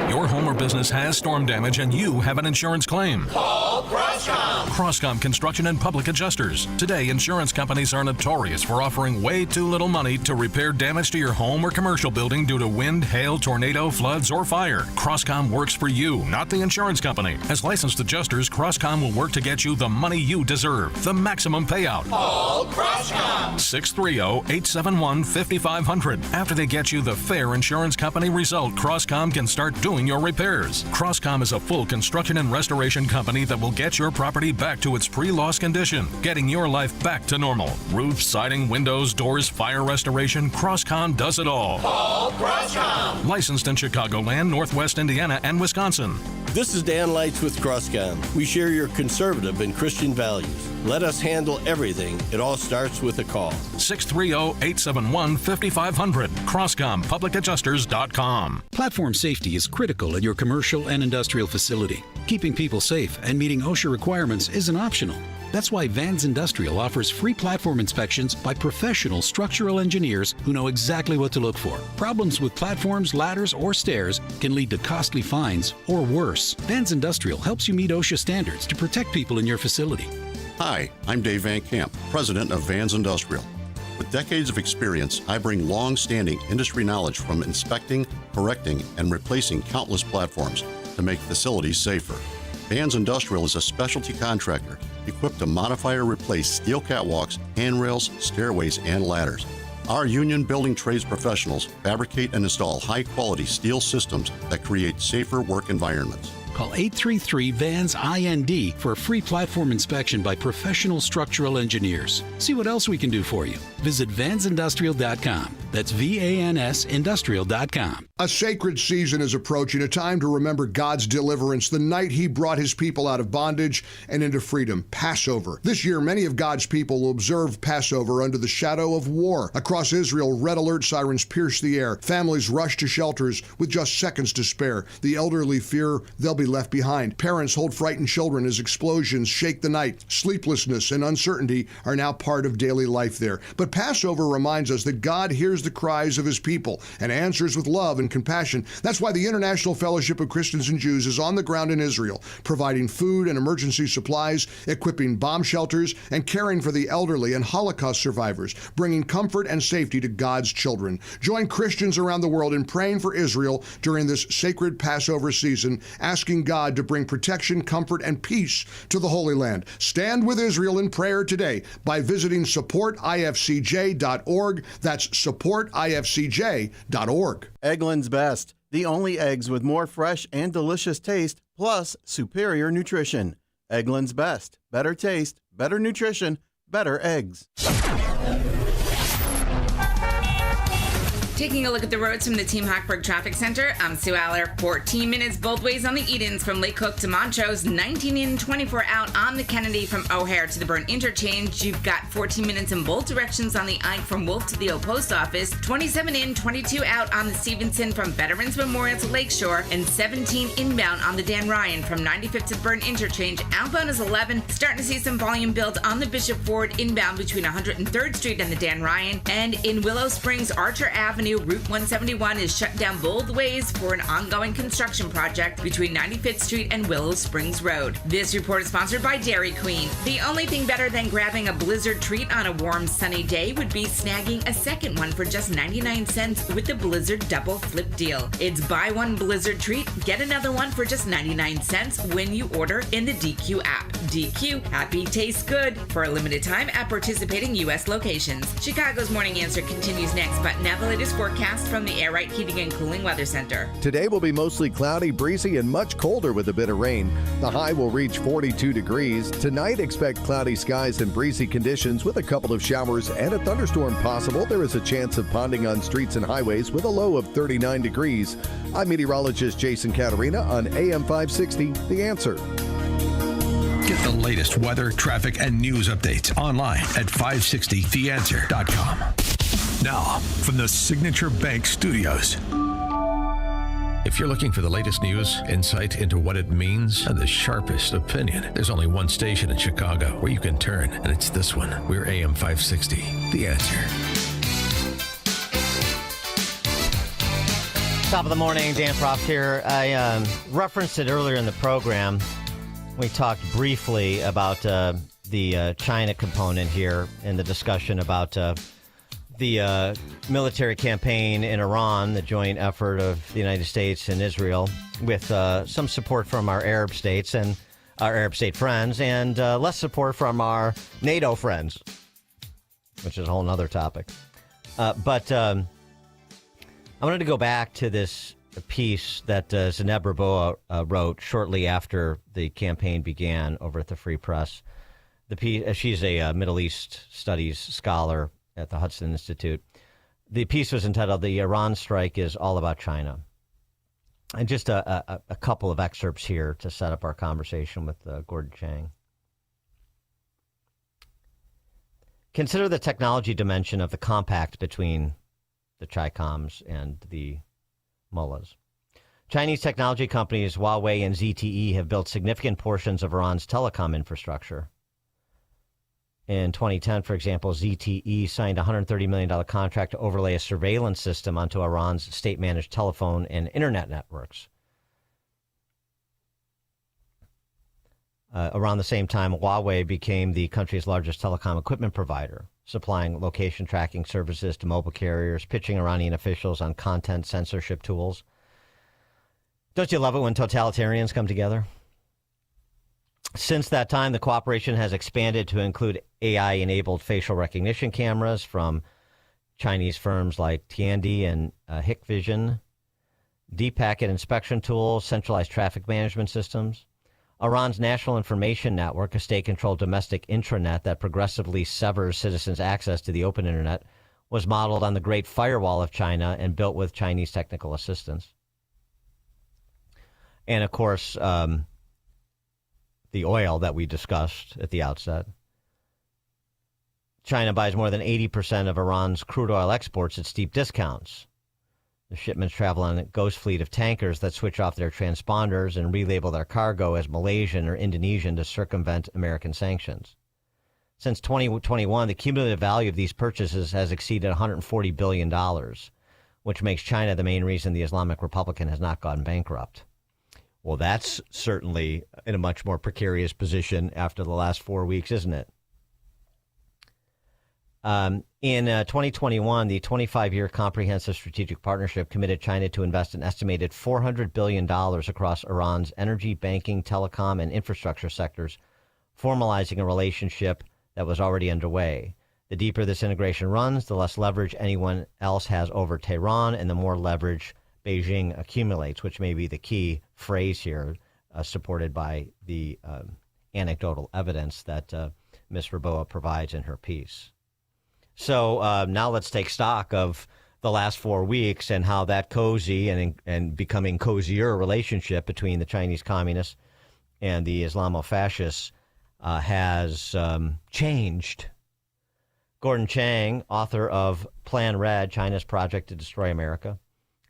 Your home or business has storm damage and you have an insurance claim. Call Crosscom. Crosscom Construction and Public Adjusters. Today, insurance companies are notorious for offering way too little money to repair damage to your home or commercial building due to wind, hail, tornado, floods, or fire. Crosscom works for you, not the insurance company. As licensed adjusters, Crosscom will work to get you the money you deserve, the maximum payout. Call Crosscom. 630-871-5500. After they get you the fair insurance company result, Crosscom can start doing your repairs. Crosscom is a full construction and restoration company that will get your property back to its pre-loss condition, getting your life back to normal. Roof, siding, windows, doors, fire restoration, Crosscom does it all. Call Crosscom. Licensed in Chicagoland, Northwest Indiana, and Wisconsin. This is Dan Lights with Crosscom. We share your conservative and Christian values. Let us handle everything. It all starts with a call. 630-871-5500. CrosscomPublicAdjusters.com. Platform safety is critical at your commercial and industrial facility. Keeping people safe and meeting OSHA requirements isn't optional. That's why Vans Industrial offers free platform inspections by professional structural engineers who know exactly what to look for. Problems with platforms, ladders, or stairs can lead to costly fines or worse. Vans Industrial helps you meet OSHA standards to protect people in your facility. Hi, I'm Dave Van Camp, president of Vans Industrial. With decades of experience, I bring long-standing industry knowledge from inspecting, correcting, and replacing countless platforms to make facilities safer. Vans Industrial is a specialty contractor equipped to modify or replace steel catwalks, handrails, stairways, and ladders. Our union building trades professionals fabricate and install high-quality steel systems that create safer work environments. Call 833-VANS-IND for a free platform inspection by professional structural engineers. See what else we can do for you. Visit vansindustrial.com. That's VANS Industrial.com. A sacred season is approaching, a time to remember God's deliverance, the night He brought His people out of bondage and into freedom, Passover. This year, many of God's people will observe Passover under the shadow of war. Across Israel, red alert sirens pierce the air. Families rush to shelters with just seconds to spare. The elderly fear they'll be left behind. Parents hold frightened children as explosions shake the night. Sleeplessness and uncertainty are now part of daily life there. But Passover reminds us that God hears the cries of His people and answers with love and compassion. That's why the International Fellowship of Christians and Jews is on the ground in Israel, providing food and emergency supplies, equipping bomb shelters, and caring for the elderly and Holocaust survivors, bringing comfort and safety to God's children. Join Christians around the world in praying for Israel during this sacred Passover season, asking God to bring protection, comfort, and peace to the Holy Land. Stand with Israel in prayer today by visiting supportifcj.org. That's supportifcj.org. Eggland's Best, the only eggs with more fresh and delicious taste, plus superior nutrition. Eggland's Best. Better taste, better nutrition, better eggs. Taking a look at the roads from the Team Hochberg Traffic Center, I'm Sue Aller. 14 minutes both ways on the Edens from Lake Cook to Montrose, 19 in, 24 out on the Kennedy from O'Hare to the Burn Interchange. You've got 14 minutes in both directions on the Ike from Wolf to the Old Post Office, 27 in, 22 out on the Stevenson from Veterans Memorial to Lakeshore, and 17 inbound on the Dan Ryan from 95th to the Burn Interchange. Outbound is 11, starting to see some volume build on the Bishop Ford inbound between 103rd Street and the Dan Ryan, and in Willow Springs, Archer Avenue Avenue, Route 171 is shut down both ways for an ongoing construction project between 95th Street and Willow Springs Road. This report is sponsored by Dairy Queen. The only thing better than grabbing a Blizzard treat on a warm, sunny day would be snagging a second one for just 99 cents with the Blizzard Double Flip deal. It's buy one Blizzard treat, get another one for just 99 cents when you order in the DQ app. DQ, happy tastes good, for a limited time at participating U.S. locations. Chicago's Morning Answer continues next, but now the latest forecast from the Air Right Heating and Cooling Weather Center. Today will be mostly cloudy, breezy, and much colder with a bit of rain. The high will reach 42 degrees. Tonight, expect cloudy skies and breezy conditions with a couple of showers and a thunderstorm possible. There is a chance of ponding on streets and highways with a low of 39 degrees. I'm meteorologist Jason Caterina on AM 560, The Answer. Get the latest weather, traffic, and news updates online at 560theanswer.com. Now, from the Signature Bank Studios. If you're looking for the latest news, insight into what it means, and the sharpest opinion, there's only one station in Chicago where you can turn, and it's this one. We're AM 560, The Answer. Top of the morning, Dan Proft here. I referenced it earlier in the program. We talked briefly about the China component here in the discussion about the military campaign in Iran, the joint effort of the United States and Israel, with some support from our Arab states and our Arab state friends, and less support from our NATO friends, which is a whole other topic. But I wanted to go back to this piece that Zineb Raboa wrote shortly after the campaign began over at the Free Press. The piece, she's a Middle East studies scholar at the Hudson Institute. The piece was entitled "The Iran Strike is All About China." And just a couple of excerpts here to set up our conversation with Gordon Chang. Consider the technology dimension of the compact between the Chi-Coms and the mullahs. Chinese technology companies Huawei and ZTE have built significant portions of Iran's telecom infrastructure. In 2010, for example, ZTE signed a $130 million contract to overlay a surveillance system onto Iran's state-managed telephone and internet networks. Around the same time, Huawei became the country's largest telecom equipment provider, supplying location tracking services to mobile carriers, pitching Iranian officials on content censorship tools. Don't you love it when totalitarians come together? Since that time, the cooperation has expanded to include AI-enabled facial recognition cameras from Chinese firms like Tiandi and Hikvision, deep packet inspection tools, centralized traffic management systems. Iran's National Information Network, a state-controlled domestic intranet that progressively severs citizens' access to the open internet, was modeled on the Great Firewall of China and built with Chinese technical assistance. And, of course, the oil that we discussed at the outset. China buys more than 80% of Iran's crude oil exports at steep discounts. The shipments travel on a ghost fleet of tankers that switch off their transponders and relabel their cargo as Malaysian or Indonesian to circumvent American sanctions. Since 2021, the cumulative value of these purchases has exceeded $140 billion, which makes China the main reason the Islamic Republic has not gone bankrupt. Well, that's certainly in a much more precarious position after the last 4 weeks, isn't it? In 2021, the 25-year Comprehensive Strategic Partnership committed China to invest an estimated $400 billion across Iran's energy, banking, telecom, and infrastructure sectors, formalizing a relationship that was already underway. The deeper this integration runs, the less leverage anyone else has over Tehran, and the more leverage Beijing accumulates, which may be the key phrase here, supported by the anecdotal evidence that Ms. Raboa provides in her piece. So now let's take stock of the last 4 weeks and how that cozy and becoming cozier relationship between the Chinese communists and the Islamo-fascists has changed. Gordon Chang, author of Plan Red, China's Project to Destroy America,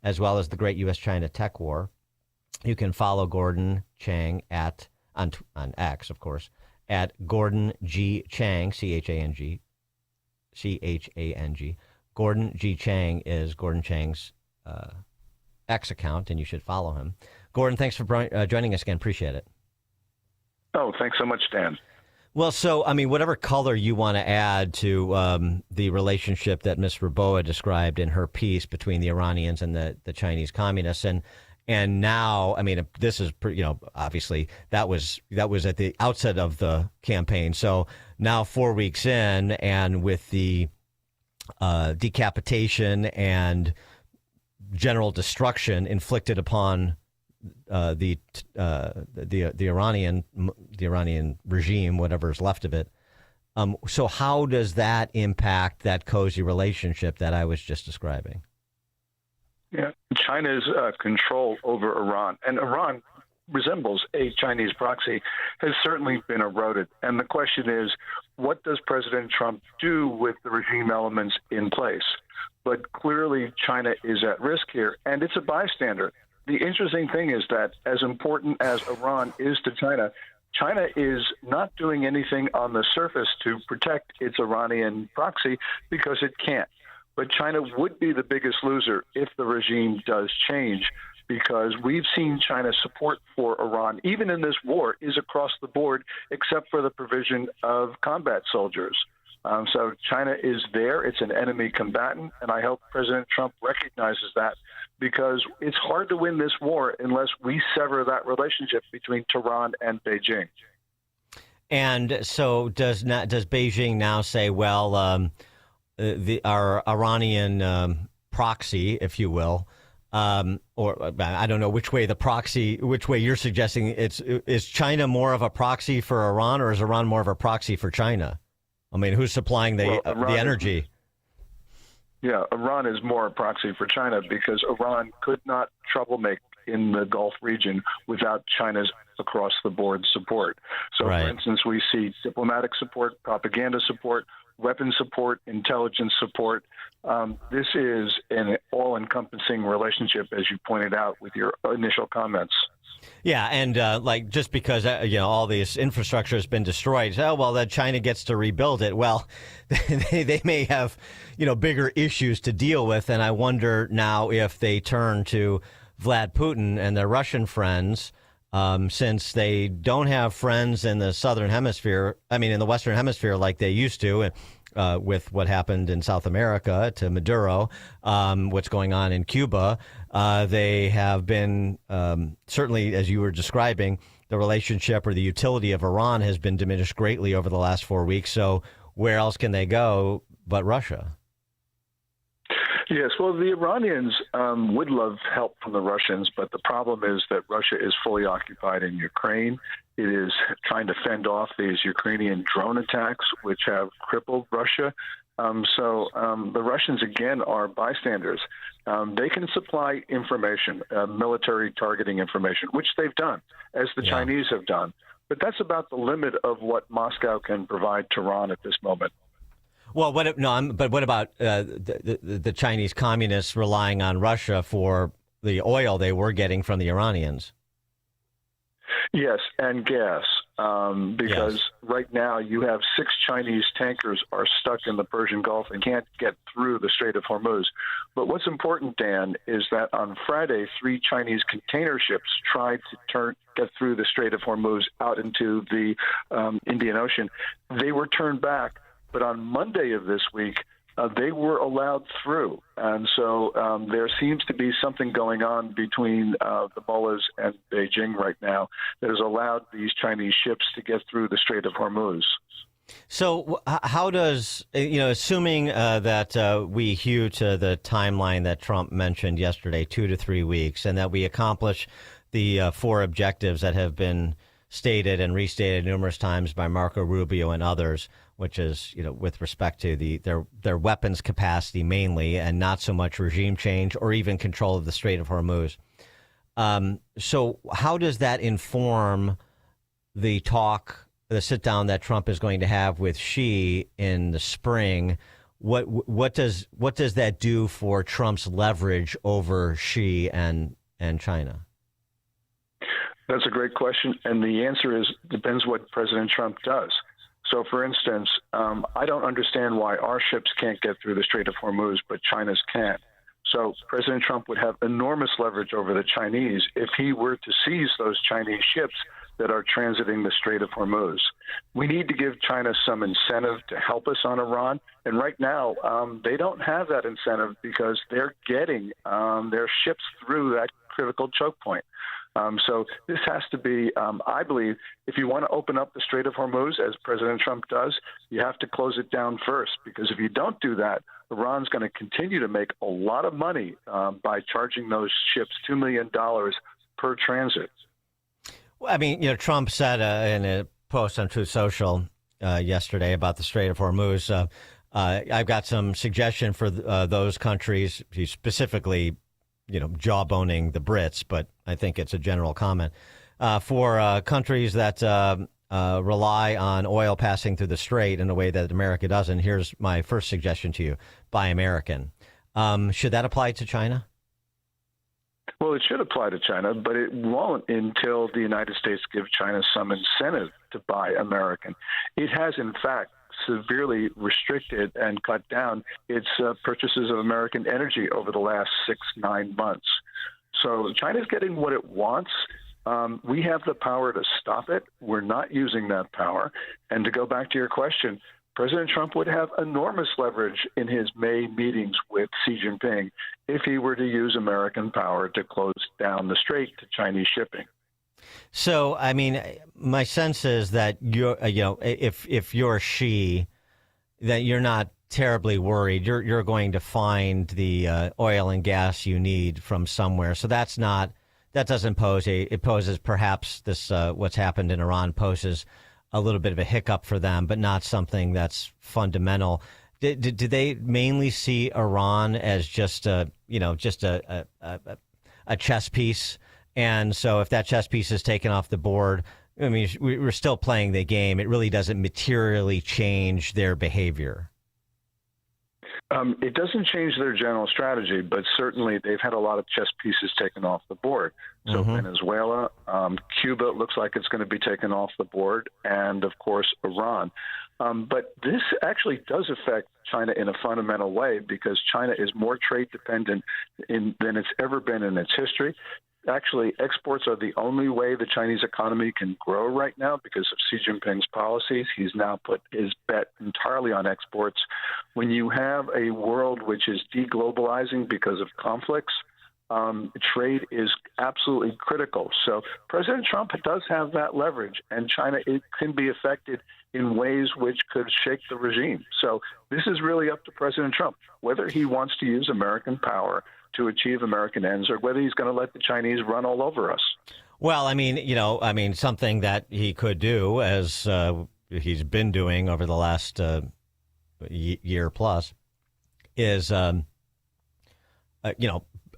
as well as the Great U.S.-China Tech War. You can follow Gordon Chang on X, of course, at Gordon G. Chang, C-H-A-N-G, Gordon G. Chang is Gordon Chang's X account, and you should follow him. Gordon, thanks for joining us again. Appreciate it. Oh, thanks so much, Dan. Well, so, I mean, whatever color you want to add to the relationship that Ms. Raboa described in her piece between the Iranians and the Chinese communists, and now, I mean, this is, obviously that was at the outset of the campaign. So now 4 weeks in, and with the decapitation and general destruction inflicted upon the Iranian regime, whatever's left of it. So how does that impact that cozy relationship that I was just describing? Yeah, China's control over Iran, and Iran resembles a Chinese proxy, has certainly been eroded. And the question is, what does President Trump do with the regime elements in place? But clearly, China is at risk here, and it's a bystander. The interesting thing is that as important as Iran is to China, China is not doing anything on the surface to protect its Iranian proxy because it can't. But China would be the biggest loser if the regime does change, because we've seen China's support for Iran, even in this war, is across the board, except for the provision of combat soldiers. So China is there. It's an enemy combatant, and I hope President Trump recognizes that, because it's hard to win this war unless we sever that relationship between Tehran and Beijing. And so does Beijing now say, well, our Iranian proxy, if you will, or I don't know which way you're suggesting is China more of a proxy for Iran, or is Iran more of a proxy for China? I mean, who's supplying the energy? Iran is more a proxy for China because Iran could not troublemaker in the Gulf region without China's across-the-board support. So, For instance, we see diplomatic support, propaganda support, weapons support, intelligence support. This is an all-encompassing relationship, as you pointed out with your initial comments. Yeah, and just because all this infrastructure has been destroyed, that China gets to rebuild it. Well, they may have bigger issues to deal with, and I wonder now if they turn to Vlad Putin and their Russian friends, since they don't have friends in the southern hemisphere. I mean, in the western hemisphere, like they used to. With what happened in South America to Maduro, what's going on in Cuba, they have been certainly, as you were describing, the relationship or the utility of Iran has been diminished greatly over the last 4 weeks. So where else can they go but Russia? Yes, well, the Iranians would love help from the Russians, but the problem is that Russia is fully occupied in Ukraine. It is trying to fend off these Ukrainian drone attacks, which have crippled Russia. So the Russians, again, are bystanders. They can supply information, military targeting information, which they've done, as the Chinese have done. But that's about the limit of what Moscow can provide Tehran at this moment. Well, what about the Chinese communists relying on Russia for the oil they were getting from the Iranians? Yes, and gas, because right now you have 6 Chinese tankers are stuck in the Persian Gulf and can't get through the Strait of Hormuz. But what's important, Dan, is that on Friday, 3 Chinese container ships tried to get through the Strait of Hormuz out into the Indian Ocean. They were turned back. But on Monday of this week, they were allowed through. And so there seems to be something going on between the mullahs and Beijing right now that has allowed these Chinese ships to get through the Strait of Hormuz. So how does, assuming that we hew to the timeline that Trump mentioned yesterday, 2 to 3 weeks, and that we accomplish the 4 objectives that have been stated and restated numerous times by Marco Rubio and others, which is, with respect to their weapons capacity mainly, and not so much regime change or even control of the Strait of Hormuz. So how does that inform the sit down that Trump is going to have with Xi in the spring? What does that do for Trump's leverage over Xi and China? That's a great question, and the answer is depends what President Trump does. So, for instance, I don't understand why our ships can't get through the Strait of Hormuz, but China's can. So President Trump would have enormous leverage over the Chinese if he were to seize those Chinese ships that are transiting the Strait of Hormuz. We need to give China some incentive to help us on Iran. And right now, they don't have that incentive because they're getting their ships through that critical choke point. So this has to be, I believe, if you want to open up the Strait of Hormuz, as President Trump does, you have to close it down first, because if you don't do that, Iran's going to continue to make a lot of money by charging those ships $2 million per transit. Well, I mean, Trump said in a post on Truth Social yesterday about the Strait of Hormuz, I've got some suggestion for those countries. He specifically jawboning the Brits, but I think it's a general comment for countries that rely on oil passing through the strait in a way that America doesn't. Here's my first suggestion to you: buy American. Should that apply to China? Well, it should apply to China, but it won't until the United States give China some incentive to buy American. It has, in fact, severely restricted and cut down its purchases of American energy over the last 6-9 months. So China's getting what it wants. We have the power to stop it. We're not using that power. And to go back to your question, President Trump would have enormous leverage in his May meetings with Xi Jinping if he were to use American power to close down the strait to Chinese shipping. So, I mean, my sense is that if you're Xi, that you're not terribly worried. You're going to find the oil and gas you need from somewhere. So that doesn't pose it poses perhaps this what's happened in Iran poses a little bit of a hiccup for them, but not something that's fundamental. Do they mainly see Iran as just a chess piece? And so if that chess piece is taken off the board, I mean, we're still playing the game. It really doesn't materially change their behavior. It doesn't change their general strategy, but certainly they've had a lot of chess pieces taken off the board. So Venezuela, Cuba looks like it's going to be taken off the board, and of course Iran. But this actually does affect China in a fundamental way, because China is more trade dependent than it's ever been in its history. Actually, exports are the only way the Chinese economy can grow right now because of Xi Jinping's policies. He's now put his bet entirely on exports. When you have a world which is deglobalizing because of conflicts, trade is absolutely critical. So President Trump does have that leverage, and China can be affected in ways which could shake the regime. So this is really up to President Trump, whether he wants to use American power to achieve American ends, or whether he's going to let the Chinese run all over us. Well, I mean, something that he could do, as he's been doing over the last year plus, is,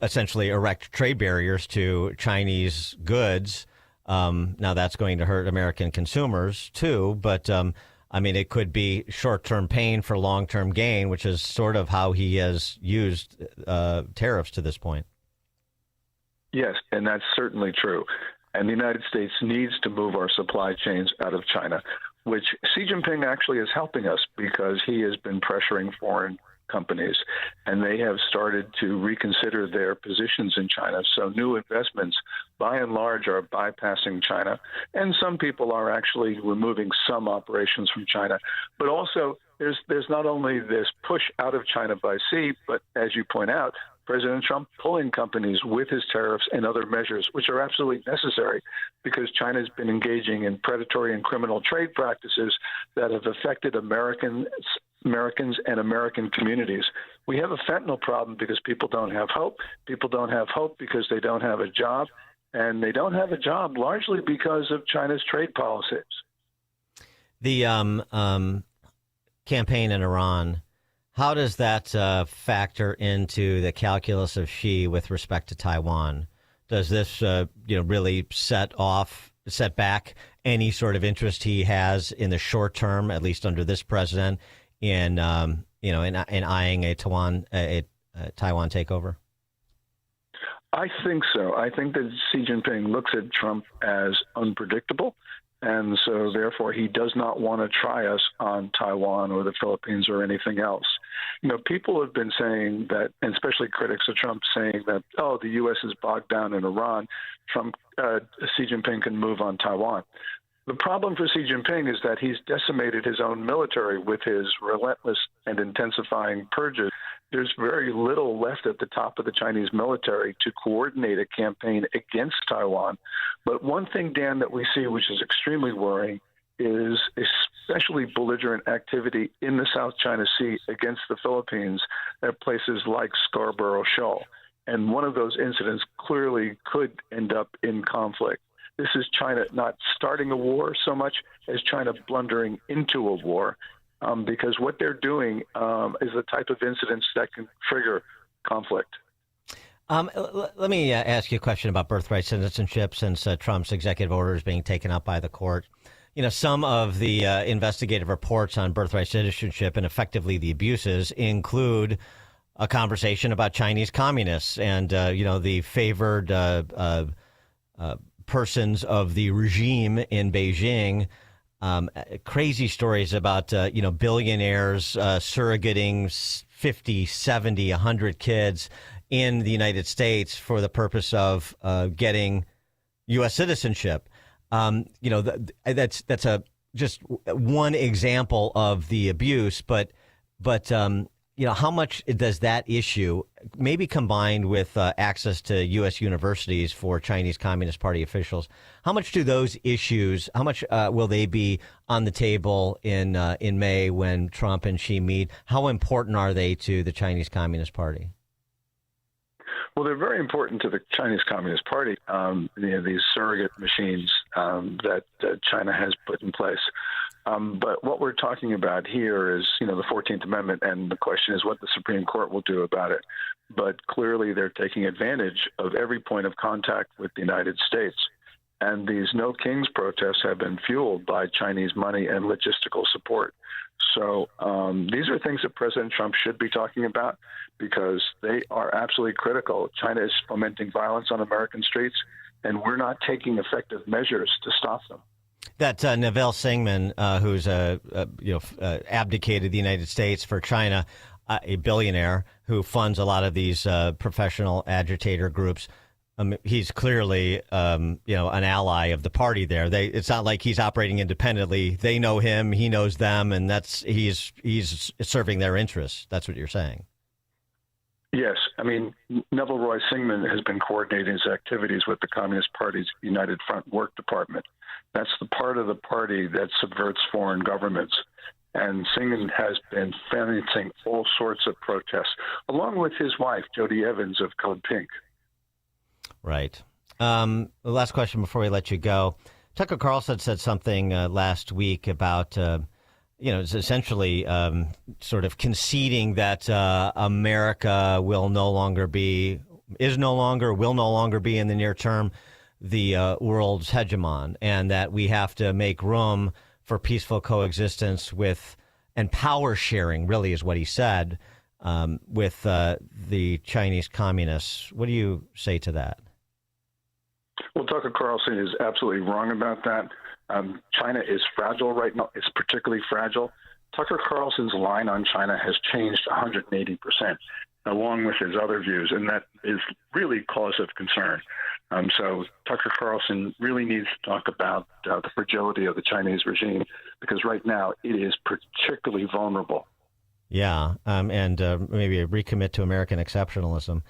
essentially erect trade barriers to Chinese goods. Now, that's going to hurt American consumers, too, but it could be short-term pain for long-term gain, which is sort of how he has used tariffs to this point. Yes, and that's certainly true. And the United States needs to move our supply chains out of China, which Xi Jinping actually is helping us, because he has been pressuring foreign companies, and they have started to reconsider their positions in China. So new investments, by and large, are bypassing China, and some people are actually removing some operations from China. But also, there's not only this push out of China by Xi, but as you point out, President Trump pulling companies with his tariffs and other measures, which are absolutely necessary, because China's been engaging in predatory and criminal trade practices that have affected Americans and American communities. We have a fentanyl problem because people don't have hope. People don't have hope because they don't have a job, and they don't have a job largely because of China's trade policies. The campaign in Iran, how does that factor into the calculus of Xi with respect to Taiwan? Does this really set back any sort of interest he has in the short term, at least under this president, in eyeing a Taiwan takeover? I think so. I think that Xi Jinping looks at Trump as unpredictable, And so, therefore, he does not want to try us on Taiwan or the Philippines or anything else. People have been saying that, and especially critics of Trump, saying that, the U.S. is bogged down in Iran. Xi Jinping can move on Taiwan. The problem for Xi Jinping is that he's decimated his own military with his relentless and intensifying purges. There's very little left at the top of the Chinese military to coordinate a campaign against Taiwan. But one thing, Dan, that we see, which is extremely worrying, is especially belligerent activity in the South China Sea against the Philippines at places like Scarborough Shoal. And one of those incidents clearly could end up in conflict. This is China not starting a war so much as China blundering into a war, because what they're doing is the type of incidents that can trigger conflict. Let me ask you a question about birthright citizenship, since Trump's executive order is being taken up by the court. Some of the investigative reports on birthright citizenship and effectively the abuses include a conversation about Chinese communists and, the favored persons of the regime in Beijing. Crazy stories about, billionaires surrogating 50, 70, 100 kids in the United States for the purpose of getting U.S. citizenship. That's just one example of the abuse, but how much does that issue, maybe combined with access to U.S. universities for Chinese Communist Party officials, how much do those issues, how much will they be on the table in May when Trump and Xi meet? How important are they to the Chinese Communist Party? Well, they're very important to the Chinese Communist Party, these surrogate machines that China has put in place. But what we're talking about here is, the 14th Amendment, and the question is what the Supreme Court will do about it. But clearly they're taking advantage of every point of contact with the United States. And these No Kings protests have been fueled by Chinese money and logistical support. So these are things that President Trump should be talking about because they are absolutely critical. China is fomenting violence on American streets, and we're not taking effective measures to stop them. That Naval Singman, who's abdicated the United States for China, a billionaire who funds a lot of these professional agitator groups, he's clearly, an ally of the party there. It's not like he's operating independently. They know him, he knows them, and he's serving their interests. That's what you're saying. Yes. I mean, Neville Roy Singman has been coordinating his activities with the Communist Party's United Front Work Department. That's the part of the party that subverts foreign governments. And Singman has been financing all sorts of protests, along with his wife, Jody Evans of Code Pink. Right. The last question before we let you go. Tucker Carlson said something last week about, it's essentially sort of conceding that America will no longer be in the near term the world's hegemon, and that we have to make room for peaceful coexistence with, and power sharing, really is what he said, with the Chinese communists. What do you say to that? Well, Tucker Carlson is absolutely wrong about that. China is fragile right now. It's particularly fragile. Tucker Carlson's line on China has changed 180%, along with his other views, and that is really cause of concern. So Tucker Carlson really needs to talk about the fragility of the Chinese regime, because right now it is particularly vulnerable. Yeah, and maybe recommit to American exceptionalism.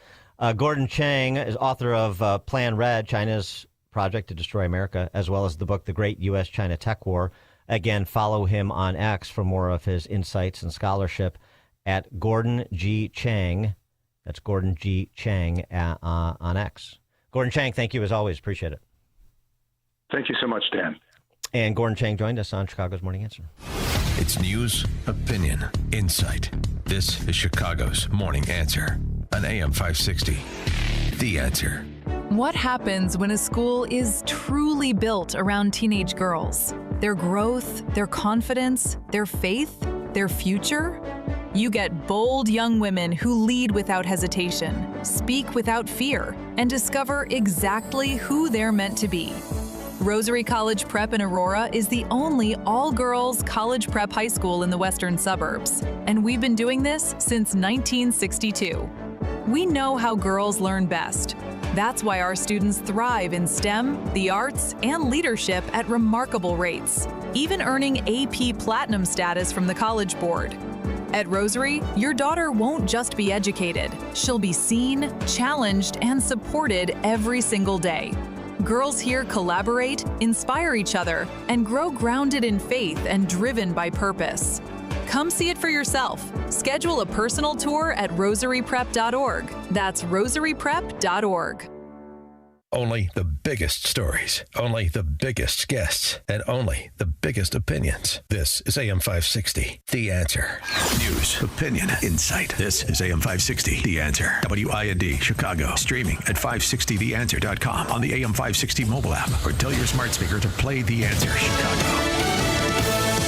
Gordon Chang is author of Plan Red, China's Project to Destroy America, as well as the book The Great U.S.-China Tech War. Again, follow him on X for more of his insights and scholarship at Gordon G. Chang. That's Gordon G. Chang on X. Gordon Chang, thank you as always. Appreciate it. Thank you so much, Dan. And Gordon Chang joined us on Chicago's Morning Answer. It's news, opinion, insight. This is Chicago's Morning Answer on AM 560. The Answer. What happens when a school is truly built around teenage girls? Their growth, their confidence, their faith, their future? You get bold young women who lead without hesitation, speak without fear, and discover exactly who they're meant to be. Rosary College Prep in Aurora is the only all-girls college prep high school in the western suburbs, and we've been doing this since 1962. We know how girls learn best. That's why our students thrive in STEM, the arts, and leadership at remarkable rates, even earning AP Platinum status from the College Board. At Rosary, your daughter won't just be educated. She'll be seen, challenged, and supported every single day. Girls here collaborate, inspire each other, and grow grounded in faith and driven by purpose. Come see it for yourself. Schedule a personal tour at rosaryprep.org. That's rosaryprep.org. Only the biggest stories, only the biggest guests, and only the biggest opinions. This is AM 560, The Answer. News, opinion, insight. This is AM 560, The Answer. WIND, Chicago. Streaming at 560theanswer.com on the AM 560 mobile app, or tell your smart speaker to play The Answer Chicago.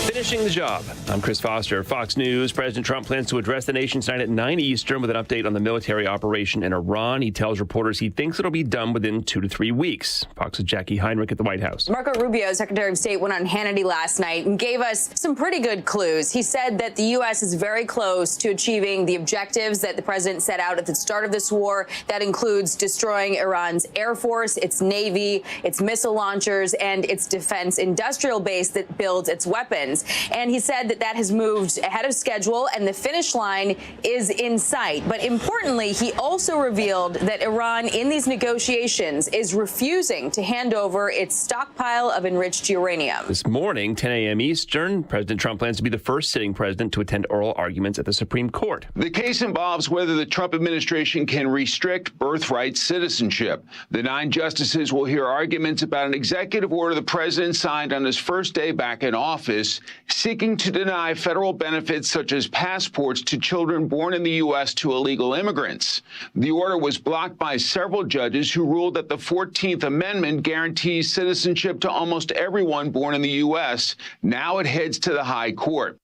Finishing the job. I'm Chris Foster, Fox News. President Trump plans to address the nation tonight at 9 Eastern with an update on the military operation in Iran. He tells reporters he thinks it'll be done within 2 to 3 weeks. Fox's Jackie Heinrich at the White House. Marco Rubio, Secretary of State, went on Hannity last night and gave us some pretty good clues. He said that the U.S. is very close to achieving the objectives that the president set out at the start of this war. That includes destroying Iran's air force, its navy, its missile launchers, and its defense industrial base that builds its weapons. And he said that that has moved ahead of schedule and the finish line is in sight. But importantly, he also revealed that Iran in these negotiations is refusing to hand over its stockpile of enriched uranium. This morning, 10 a.m. Eastern, President Trump plans to be the first sitting president to attend oral arguments at the Supreme Court. The case involves whether the Trump administration can restrict birthright citizenship. The 9 justices will hear arguments about an executive order the president signed on his first day back in office, seeking to deny federal benefits such as passports to children born in the U.S. to illegal immigrants. The order was blocked by several judges who ruled that the 14th Amendment guarantees citizenship to almost everyone born in the U.S. Now it heads to the High Court.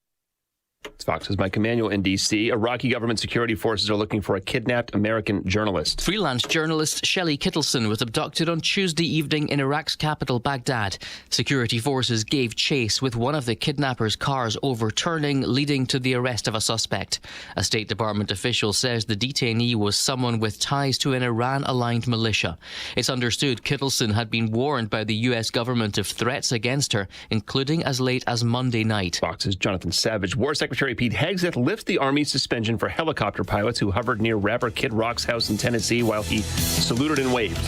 It's Fox's Mike Emanuel in D.C. Iraqi government security forces are looking for a kidnapped American journalist. Freelance journalist Shelley Kittleson was abducted on Tuesday evening in Iraq's capital, Baghdad. Security forces gave chase with one of the kidnappers' cars overturning, leading to the arrest of a suspect. A State Department official says the detainee was someone with ties to an Iran-aligned militia. It's understood Kittleson had been warned by the U.S. government of threats against her, including as late as Monday night. Fox's Jonathan Savage. War Secretary Pete Hegseth lifts the Army's suspension for helicopter pilots who hovered near rapper Kid Rock's house in Tennessee while he saluted and waved.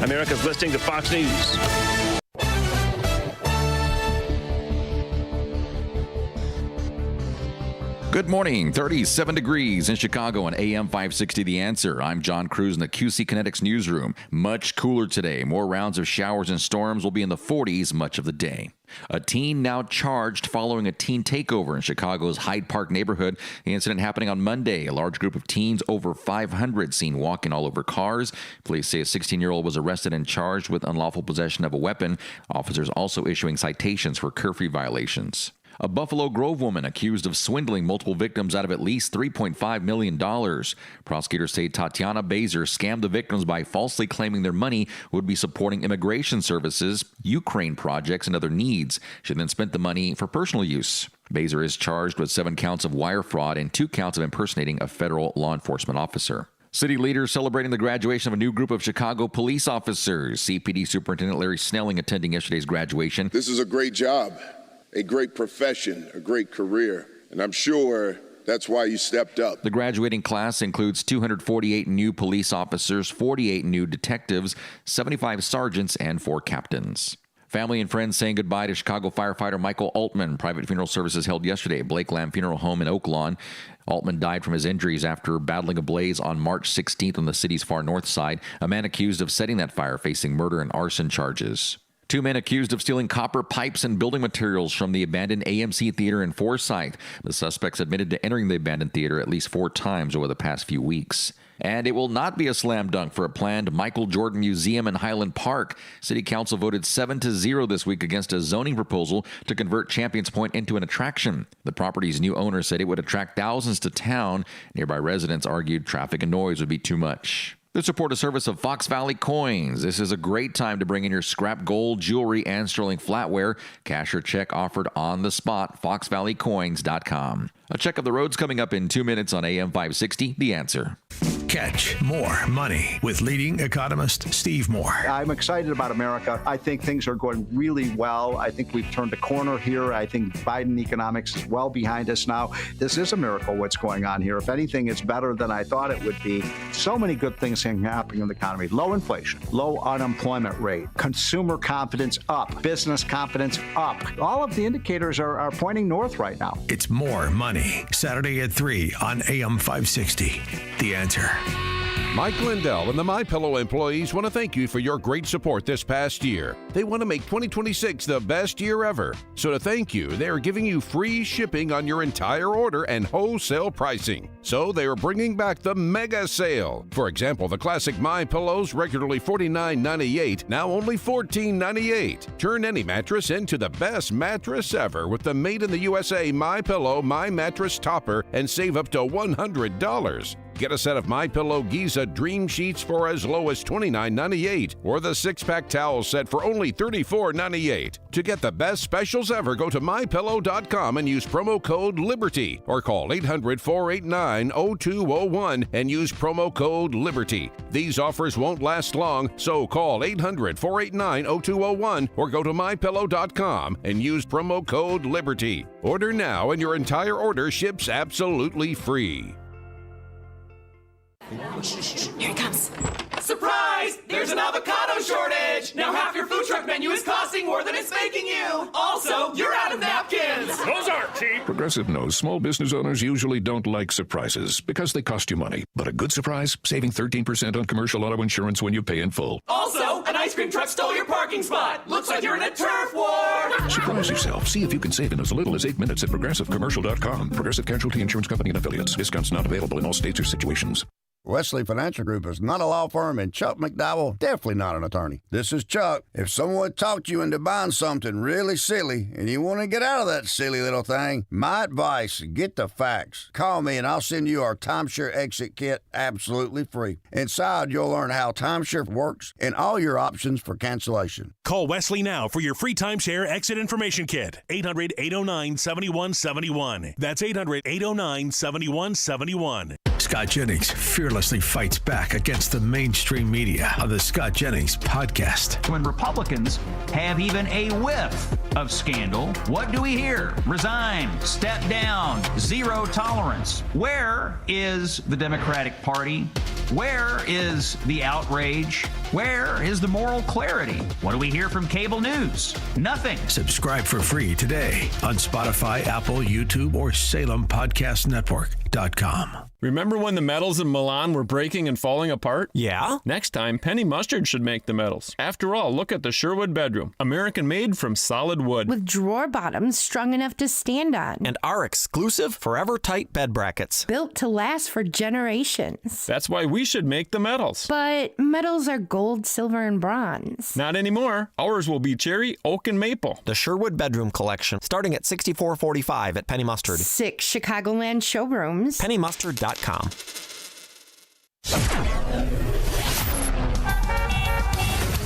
America's listening to Fox News. Good morning. 37 degrees in Chicago on AM 560 The Answer. I'm John Cruz in the QC Kinetics newsroom. Much cooler today. More rounds of showers and storms will be in the 40s much of the day. A teen now charged following a teen takeover in Chicago's Hyde Park neighborhood. The incident happening on Monday. A large group of teens, over 500, seen walking all over cars. Police say a 16-year-old was arrested and charged with unlawful possession of a weapon. Officers also issuing citations for curfew violations. A Buffalo Grove woman accused of swindling multiple victims out of at least $3.5 million. Prosecutors say Tatiana Baser scammed the victims by falsely claiming their money would be supporting immigration services, Ukraine projects, and other needs. She then spent the money for personal use. Baser is charged with 7 counts of wire fraud and 2 counts of impersonating a federal law enforcement officer. City leaders celebrating the graduation of a new group of Chicago police officers. CPD Superintendent Larry Snelling attending yesterday's graduation. This is a great job. A great profession, a great career, and I'm sure that's why you stepped up. The graduating class includes 248 new police officers, 48 new detectives, 75 sergeants, and 4 captains. Family and friends saying goodbye to Chicago firefighter Michael Altman. Private funeral services held yesterday at Blake Lamb Funeral Home in Oak Lawn. Altman died from his injuries after battling a blaze on March 16th on the city's far north side. A man accused of setting that fire facing murder and arson charges. 2 men accused of stealing copper pipes and building materials from the abandoned AMC Theater in Forsyth. The suspects admitted to entering the abandoned theater at least 4 times over the past few weeks. And it will not be a slam dunk for a planned Michael Jordan Museum in Highland Park. City Council voted 7-0 this week against a zoning proposal to convert Champions Point into an attraction. The property's new owner said it would attract thousands to town. Nearby residents argued traffic and noise would be too much. The support a service of Fox Valley Coins. This is a great time to bring in your scrap gold, jewelry, and sterling flatware. Cash or check offered on the spot. FoxValleyCoins.com. A check of the roads coming up in 2 minutes on AM 560, The Answer. Catch more money with leading economist Steve Moore. I'm excited about America. I think things are going really well. I think we've turned a corner here. I think Biden economics is well behind us now. This is a miracle what's going on here. If anything, it's better than I thought it would be. So many good things happening in the economy. Low inflation, low unemployment rate, consumer confidence up, business confidence up. All of the indicators are pointing north right now. It's More Money, Saturday at 3 on AM 560. The Answer. Mike Lindell and the MyPillow employees want to thank you for your great support this past year. They want to make 2026 the best year ever. So to thank you, they are giving you free shipping on your entire order and wholesale pricing. So they are bringing back the mega sale. For example, the classic MyPillows, regularly $49.98, now only $14.98. Turn any mattress into the best mattress ever with the Made in the USA MyPillow My Mattress Topper and save up to $100. Get a set of MyPillow Giza Dream Sheets for as low as $29.98 or the 6-pack towel set for only $34.98. To get the best specials ever, go to MyPillow.com and use promo code LIBERTY or call 800-489-0201 and use promo code LIBERTY. These offers won't last long, so call 800-489-0201 or go to MyPillow.com and use promo code LIBERTY. Order now and your entire order ships absolutely free. Here it comes. Surprise! There's an avocado shortage! Now half your food truck menu is costing more than it's making you! Also, you're out of napkins! Those aren't cheap! Progressive knows small business owners usually don't like surprises because they cost you money. But a good surprise, saving 13% on commercial auto insurance when you pay in full. Also, an ice cream truck stole your parking spot! Looks like you're in a turf war! Surprise yourself. See if you can save in as little as 8 minutes at ProgressiveCommercial.com. Progressive Casualty Insurance Company and Affiliates. Discounts not available in all states or situations. Wesley Financial Group is not a law firm, and Chuck McDowell definitely not an attorney. This is Chuck. If someone talked you into buying something really silly and you want to get out of that silly little thing, my advice, get the facts. Call me and I'll send you our timeshare exit kit absolutely free. Inside, you'll learn how timeshare works and all your options for cancellation. Call Wesley now for your free timeshare exit information kit. 800-809-7171. That's 800-809-7171. Scott Jennings fearlessly fights back against the mainstream media on the Scott Jennings podcast. When Republicans have even a whiff of scandal, what do we hear? Resign, step down, zero tolerance. Where is the Democratic Party? Where is the outrage? Where is the moral clarity? What do we hear from cable news? Nothing. Subscribe for free today on Spotify, Apple, YouTube, or SalemPodcastNetwork.com. Remember when the metals in Milan were breaking and falling apart? Yeah? Next time, Penny Mustard should make the metals. After all, look at the Sherwood bedroom. American-made from solid wood. With drawer bottoms strong enough to stand on. And our exclusive Forever Tight bed brackets. Built to last for generations. That's why we should make the metals. But metals are gold, silver, and bronze. Not anymore. Ours will be cherry, oak, and maple. The Sherwood bedroom collection, starting at $64.45 at Penny Mustard. 6 Chicagoland showrooms. PennyMustard.com.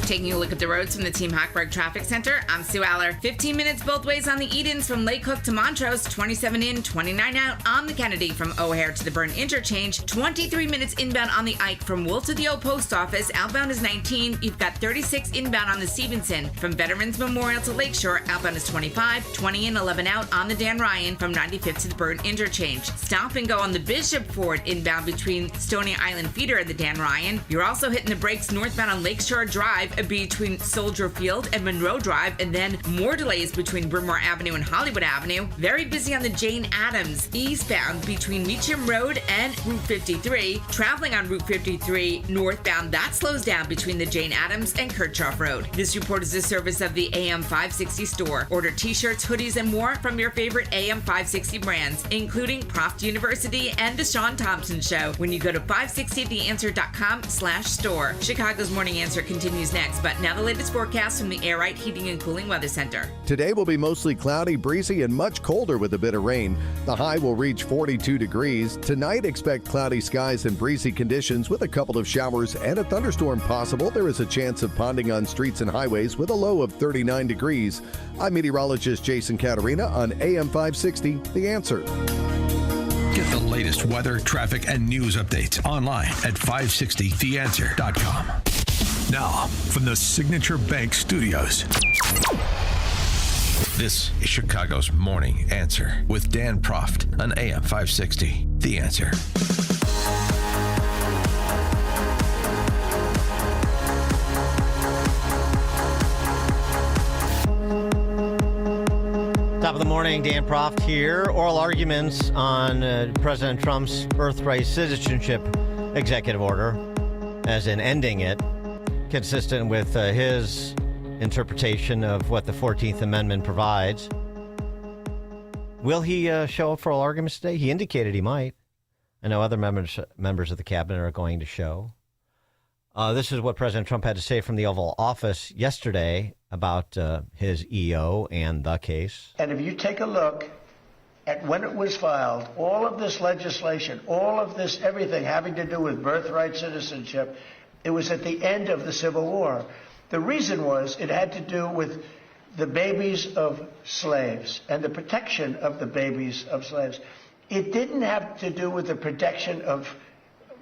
Taking a look at the roads from the Team Hackberg Traffic Center, I'm Sue Aller. 15 minutes both ways on the Edens from Lake Hook to Montrose, 27 in, 29 out on the Kennedy from O'Hare to the Byrne Interchange, 23 minutes inbound on the Ike from Wool to the Old Post Office, outbound is 19, you've got 36 inbound on the Stevenson, from Veterans Memorial to Lakeshore, outbound is 25, 20 in, 11 out on the Dan Ryan from 95th to the Byrne Interchange. Stop and go on the Bishop Ford inbound between Stony Island Feeder and the Dan Ryan. You're also hitting the brakes northbound on Lakeshore Drive between Soldier Field and Monroe Drive, and then more delays between Bryn Mawr Avenue and Hollywood Avenue. Very busy on the Jane Addams eastbound between Meacham Road and Route 53. Traveling on Route 53 northbound, that slows down between the Jane Addams and Kirchhoff Road. This report is a service of the AM 560 store. Order t-shirts, hoodies, and more from your favorite AM 560 brands, including Proft University and The Sean Thompson Show when you go to 560theanswer.com/store. Chicago's Morning Answer continues next. next. But now the latest forecast from the Air Right Heating and Cooling Weather Center. Today will be mostly cloudy, breezy, and much colder with a bit of rain. The high will reach 42 degrees. Tonight, expect cloudy skies and breezy conditions with a couple of showers and a thunderstorm possible. There is a chance of ponding on streets and highways with a low of 39 degrees. I'm meteorologist Jason Caterina on AM 560, The Answer. Get the latest weather, traffic, and news updates online at 560theanswer.com. Now, from the Signature Bank Studios, this is Chicago's Morning Answer with Dan Proft on AM 560, The Answer. Top of the morning, Dan Proft here. Oral arguments on President Trump's birthright citizenship executive order, as in ending it, consistent with his interpretation of what the 14th Amendment provides. Will he show up for oral arguments today? He indicated he might. I know other members of the cabinet are going to show. This is what President Trump had to say from the Oval Office yesterday about his EO and the case. And if you take a look at when it was filed, all of this legislation, all of this, everything having to do with birthright citizenship, it was at the end of the Civil War. The reason was it had to do with the babies of slaves and the protection of the babies of slaves. It didn't have to do with the protection of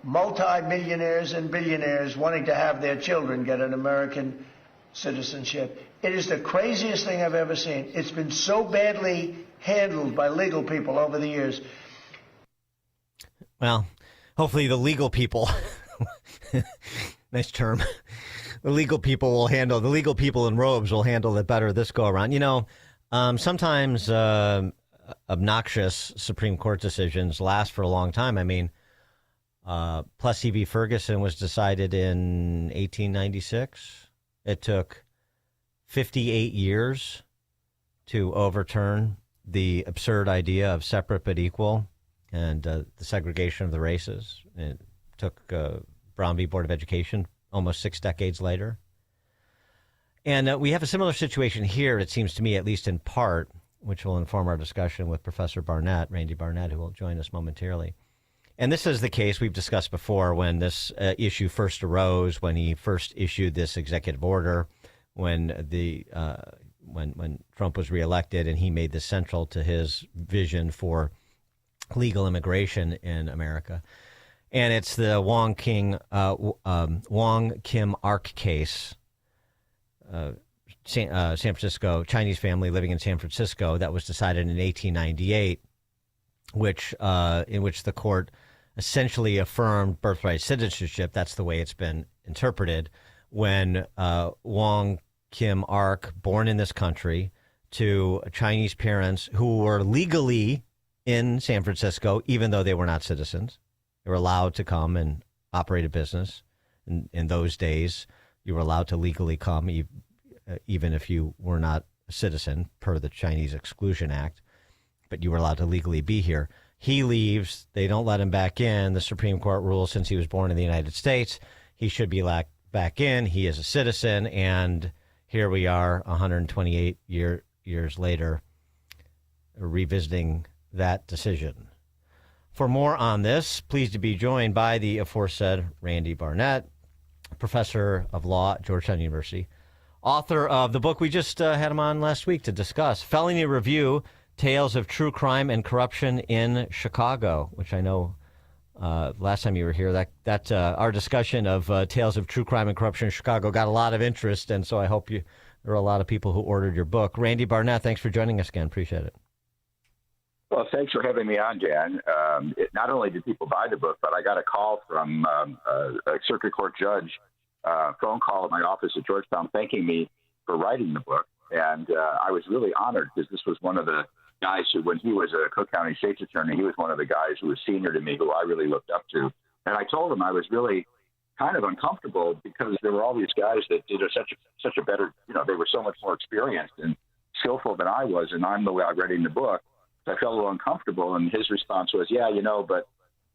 multi-millionaires and billionaires wanting to have their children get an American citizenship. It is the craziest thing I've ever seen. It's been so badly handled by legal people over the years. Well, hopefully the legal people, nice term, the legal people in robes will handle it better this go around. You know, sometimes obnoxious Supreme Court decisions last for a long time. I mean, Plessy v. Ferguson was decided in 1896. It took 58 years to overturn the absurd idea of separate but equal and the segregation of the races. It took Brown v. Board of Education almost 6 decades later. And we have a similar situation here, it seems to me, at least in part, which will inform our discussion with Professor Barnett, Randy Barnett, who will join us momentarily. And this is the case we've discussed before when this issue first arose, when he first issued this executive order, when Trump was reelected, and he made this central to his vision for legal immigration in America. And it's the Wong Kim Ark case, San Francisco, Chinese family living in San Francisco, that was decided in 1898, in which the court essentially affirmed birthright citizenship. That's the way it's been interpreted. When Wong Kim Ark, born in this country to Chinese parents who were legally in San Francisco, even though they were not citizens, they were allowed to come and operate a business. In those days, you were allowed to legally come, even if you were not a citizen, per the Chinese Exclusion Act, but you were allowed to legally be here. He leaves. They don't let him back in. The Supreme Court rules since he was born in the United States, he should be back in. He is a citizen. And here we are 128 years later, revisiting that decision. For more on this, pleased to be joined by the aforesaid Randy Barnett, professor of law at Georgetown University, author of the book we just had him on last week to discuss, Felony Review, Tales of True Crime and Corruption in Chicago, which I know last time you were here, that our discussion of Tales of True Crime and Corruption in Chicago got a lot of interest, and so I hope there are a lot of people who ordered your book. Randy Barnett, thanks for joining us again. Appreciate it. Well, thanks for having me on, Dan. Not only did people buy the book, but I got a call from a circuit court judge, phone call at my office at Georgetown thanking me for writing the book. And I was really honored because this was one of the guys who, when he was a Cook County State's attorney, he was one of the guys who was senior to me, who I really looked up to. And I told him I was really kind of uncomfortable because there were all these guys that did such a better, they were so much more experienced and skillful than I was, and I'm the way I read in the book. So I felt a little uncomfortable, and his response was, yeah, but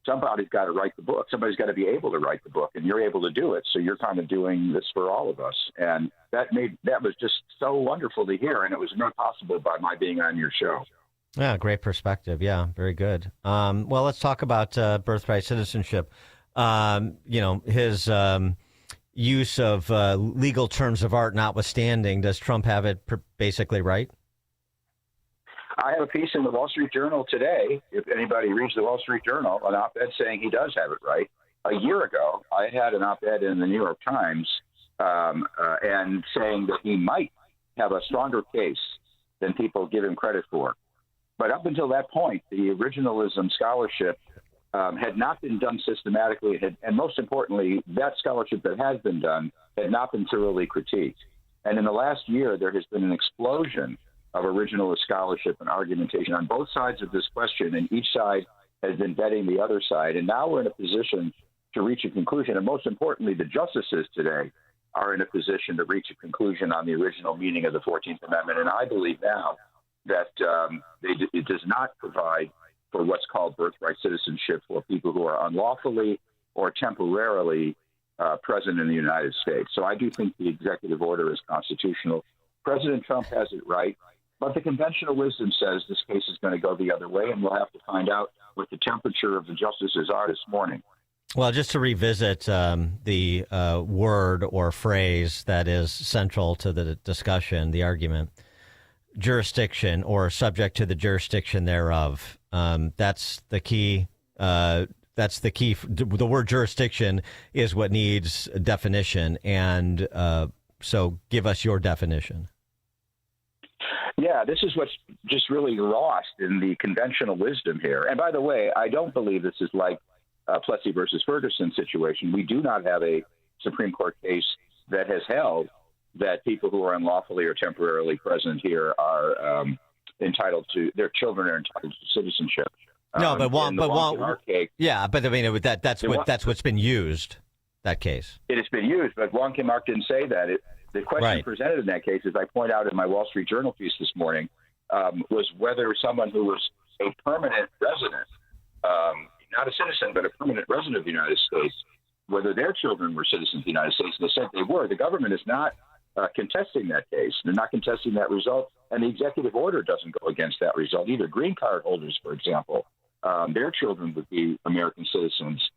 somebody's got to write the book. Somebody's got to be able to write the book, and you're able to do it. So you're kind of doing this for all of us. And that was just so wonderful to hear. And it was made possible by my being on your show. Yeah, great perspective. Yeah, very good. Well, let's talk about birthright citizenship. His use of legal terms of art notwithstanding, does Trump have it basically right? I have a piece in the Wall Street Journal today, if anybody reads the Wall Street Journal, an op-ed saying he does have it right. A year ago, I had an op-ed in the New York Times and saying that he might have a stronger case than people give him credit for. But up until that point, the originalism scholarship had not been done systematically, and most importantly, that scholarship that has been done had not been thoroughly critiqued. And in the last year, there has been an explosion of originalist scholarship and argumentation on both sides of this question, and each side has been vetting the other side. And now we're in a position to reach a conclusion. And most importantly, the justices today are in a position to reach a conclusion on the original meaning of the 14th Amendment. And I believe now that it does not provide for what's called birthright citizenship for people who are unlawfully or temporarily present in the United States. So I do think the executive order is constitutional. President Trump has it right. But the conventional wisdom says this case is going to go the other way, and we'll have to find out what the temperature of the justices are this morning. Well, just to revisit the word or phrase that is central to the discussion, the argument, jurisdiction or subject to the jurisdiction thereof. That's the key. That's the key. The word jurisdiction is what needs definition. And so give us your definition. Yeah, this is what's just really lost in the conventional wisdom here. And by the way, I don't believe this is like Plessy versus Ferguson situation. We do not have a Supreme Court case that has held that people who are unlawfully or temporarily present here are entitled to, their children are entitled to citizenship. No, but yeah, but I mean that's what's been used. That case. It has been used, but Wong Kim Ark didn't say that. The question presented in that case, as I point out in my Wall Street Journal piece this morning, was whether someone who was a permanent resident, not a citizen, but a permanent resident of the United States, whether their children were citizens of the United States. And they said they were. The government is not contesting that case. They're not contesting that result. And the executive order doesn't go against that result either. Green card holders, for example, their children would be American citizens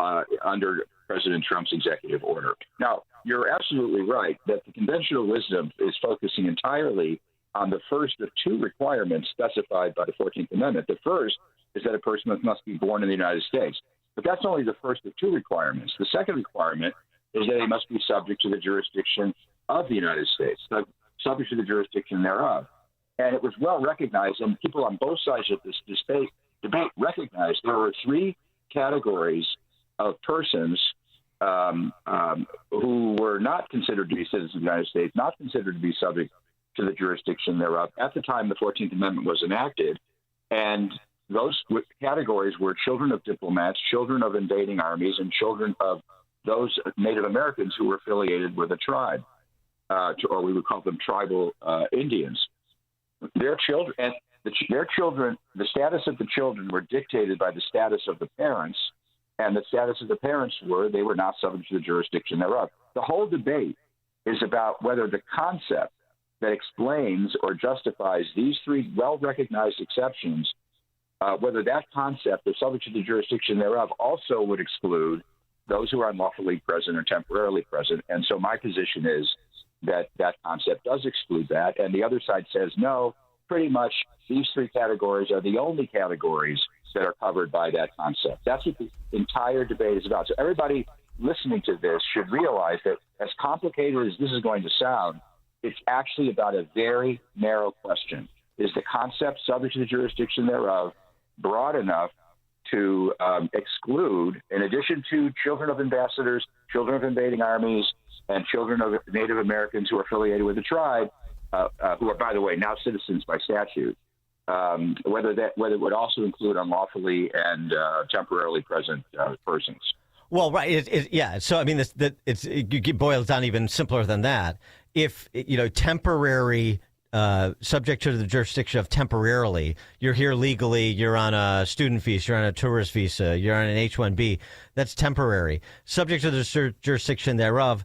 under President Trump's executive order. Now, you're absolutely right that the conventional wisdom is focusing entirely on the first of two requirements specified by the 14th Amendment. The first is that a person must be born in the United States. But that's only the first of two requirements. The second requirement is that he must be subject to the jurisdiction of the United States, subject to the jurisdiction thereof. And it was well recognized, and people on both sides of this debate recognized there were three categories of persons who were not considered to be citizens of the United States, not considered to be subject to the jurisdiction thereof at the time the 14th Amendment was enacted. And those categories were children of diplomats, children of invading armies, and children of those Native Americans who were affiliated with a tribe, or we would call them tribal Indians. Their children, the status of the children were dictated by the status of the parents, and the status of the parents they were not subject to the jurisdiction thereof. The whole debate is about whether the concept that explains or justifies these three well-recognized exceptions, whether that concept of subject to the jurisdiction thereof also would exclude those who are unlawfully present or temporarily present. And so my position is that that concept does exclude that. And the other side says, no, pretty much these three categories are the only categories that are covered by that concept. That's what the entire debate is about. So everybody listening to this should realize that as complicated as this is going to sound, it's actually about a very narrow question. Is the concept subject to the jurisdiction thereof broad enough to exclude, in addition to children of ambassadors, children of invading armies, and children of Native Americans who are affiliated with the tribe, who are, by the way, now citizens by statute, whether it would also include unlawfully and temporarily present persons. Well, right, yeah. So I mean, it boils down even simpler than that. If temporary subject to the jurisdiction of temporarily. You're here legally, you're on a student visa, you're on a tourist visa, you're on an H-1B. That's temporary. Subject to the jurisdiction thereof,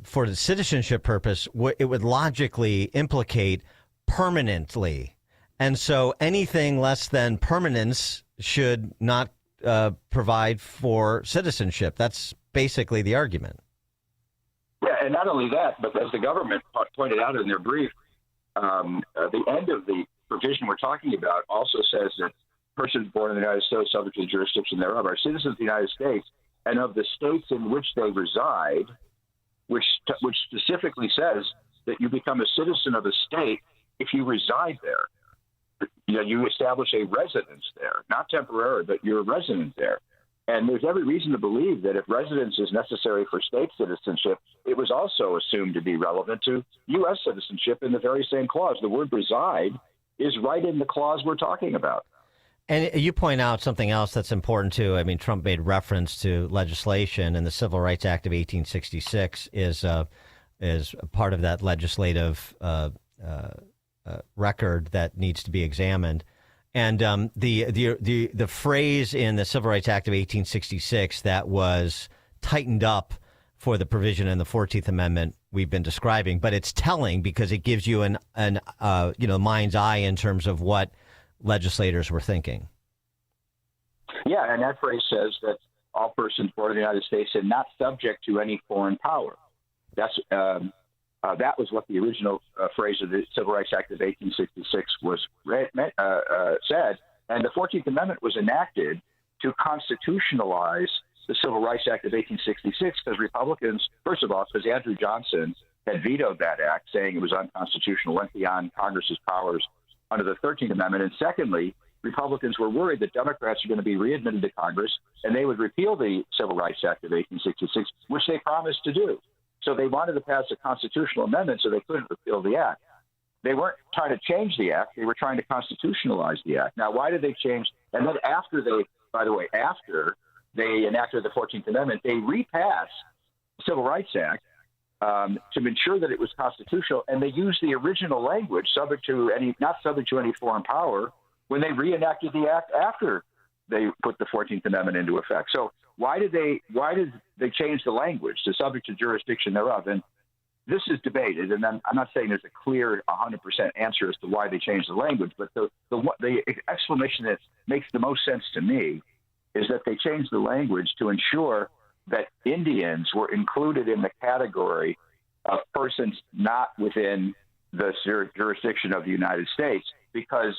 for the citizenship purpose, it would logically implicate permanently. And so anything less than permanence should not provide for citizenship. That's basically the argument. Yeah, and not only that, but as the government pointed out in their brief, the end of the provision we're talking about also says that persons born in the United States subject to the jurisdiction thereof are citizens of the United States and of the states in which they reside, which specifically says that you become a citizen of a state if you reside there. You establish a residence there, not temporary, but you're a resident there. And there's every reason to believe that if residence is necessary for state citizenship, it was also assumed to be relevant to U.S. citizenship in the very same clause. The word reside is right in the clause we're talking about. And you point out something else that's important, too. I mean, Trump made reference to legislation, and the Civil Rights Act of 1866 is part of that legislative record that needs to be examined. And the phrase in the Civil Rights Act of 1866 that was tightened up for the provision in the 14th Amendment we've been describing, but it's telling because it gives you an mind's eye in terms of what legislators were thinking. Yeah, and that phrase says that all persons born in the United States are not subject to any foreign power. That's that was what the original phrase of the Civil Rights Act of 1866 was said, and the 14th Amendment was enacted to constitutionalize the Civil Rights Act of 1866 because Republicans, first of all, because Andrew Johnson had vetoed that act, saying it was unconstitutional, went beyond Congress's powers under the 13th Amendment, and secondly, Republicans were worried that Democrats are going to be readmitted to Congress and they would repeal the Civil Rights Act of 1866, which they promised to do. So they wanted to pass a constitutional amendment so they couldn't repeal the act. They weren't trying to change the act. They were trying to constitutionalize the act. Now, why did they change? And then after they enacted the 14th Amendment, they repassed the Civil Rights Act to ensure that it was constitutional. And they used the original language, not subject to any foreign power, when they reenacted the act after they put the 14th Amendment into effect. So why did they change the language to subject to jurisdiction thereof? And this is debated, and I'm not saying there's a clear 100% answer as to why they changed the language, but the explanation that makes the most sense to me is that they changed the language to ensure that Indians were included in the category of persons not within the jurisdiction of the United States, because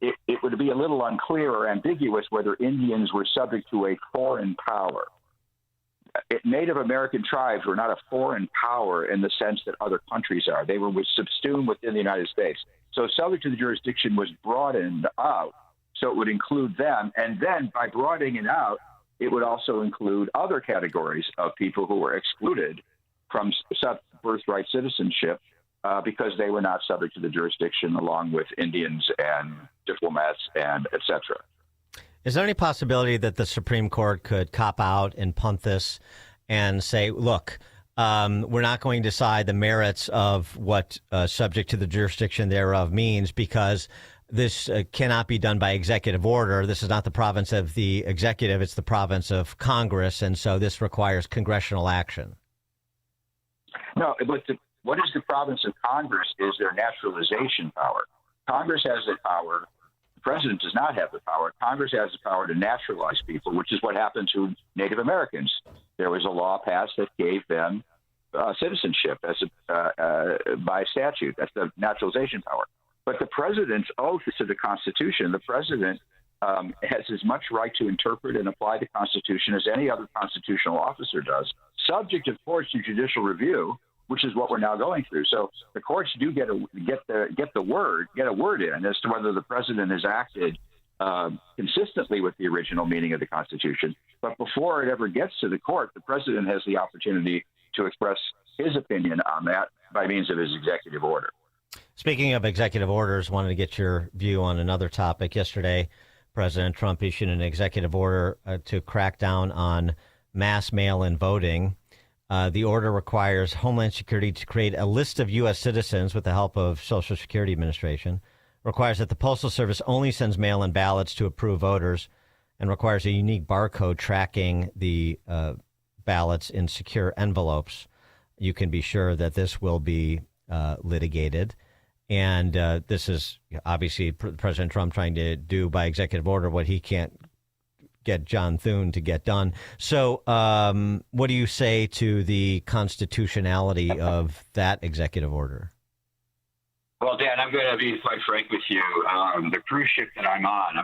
it would be a little unclear or ambiguous whether Indians were subject to a foreign power. Native American tribes were not a foreign power in the sense that other countries are. They were subsumed within the United States. So subject to the jurisdiction was broadened out, so it would include them. And then by broadening it out, it would also include other categories of people who were excluded from birthright citizenship because they were not subject to the jurisdiction, along with Indians and diplomats and et cetera. Is there any possibility that the Supreme Court could cop out and punt this and say, look, we're not going to decide the merits of what subject to the jurisdiction thereof means because this cannot be done by executive order. This is not the province of the executive. It's the province of Congress. And so this requires congressional action. No, but what is the province of Congress is their naturalization power. Congress has the power. The president does not have the power. Congress has the power to naturalize people, which is what happened to Native Americans. There was a law passed that gave them citizenship by statute. That's the naturalization power. But the president's oath is to the Constitution. The president has as much right to interpret and apply the Constitution as any other constitutional officer does, subject, of course, to judicial review, which is what we're now going through. So the courts do get a word in as to whether the president has acted consistently with the original meaning of the Constitution. But before it ever gets to the court, the president has the opportunity to express his opinion on that by means of his executive order. Speaking of executive orders, wanted to get your view on another topic. Yesterday, President Trump issued an executive order to crack down on mass mail-in voting. The order requires Homeland Security to create a list of U.S. citizens with the help of Social Security Administration, requires that the Postal Service only sends mail-in ballots to approved voters, and requires a unique barcode tracking the ballots in secure envelopes. You can be sure that this will be litigated. And this is obviously President Trump trying to do by executive order what he can't get John Thune to get done. So what do you say to the constitutionality of that executive order? Well, Dan, I'm going to be quite frank with you. The cruise ship that I'm on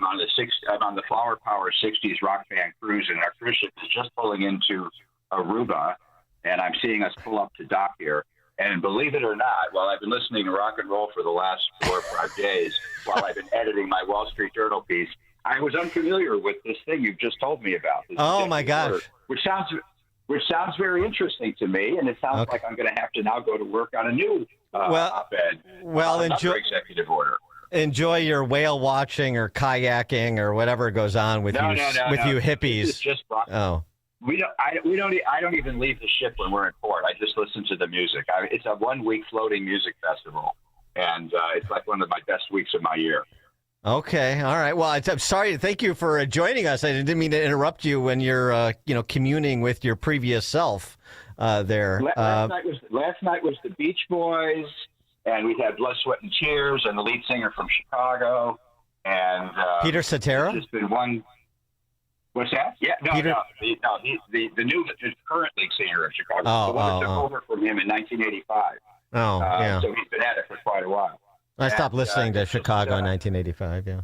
the Flower Power 60s rock band cruise, and our cruise ship is just pulling into Aruba, and I'm seeing us pull up to dock here. And believe it or not, while I've been listening to rock and roll for the last 4 or 5 days, while I've been editing my Wall Street Journal piece, I was unfamiliar with this thing you've just told me about. Oh my gosh! Order, which sounds very interesting to me, and it sounds like I'm going to have to now go to work on a new op-ed. Well, enjoy executive order. Enjoy your whale watching or kayaking or whatever goes on with you hippies. It's just rock. Oh. I don't even leave the ship when we're in port. I just listen to the music. It's a 1-week floating music festival, and it's like one of my best weeks of my year. Okay, all right. Well, I'm sorry. Thank you for joining us. I didn't mean to interrupt you when you're communing with your previous self there. Last night was the Beach Boys, and we had Blood, Sweat, and Tears, and the lead singer from Chicago, and Peter Cetera. There's been one. What's that? Yeah, the new current lead singer of Chicago, the one that took over from him in 1985. Yeah. So he's been at it for quite a while. I stopped listening to Chicago in 1985. Yeah.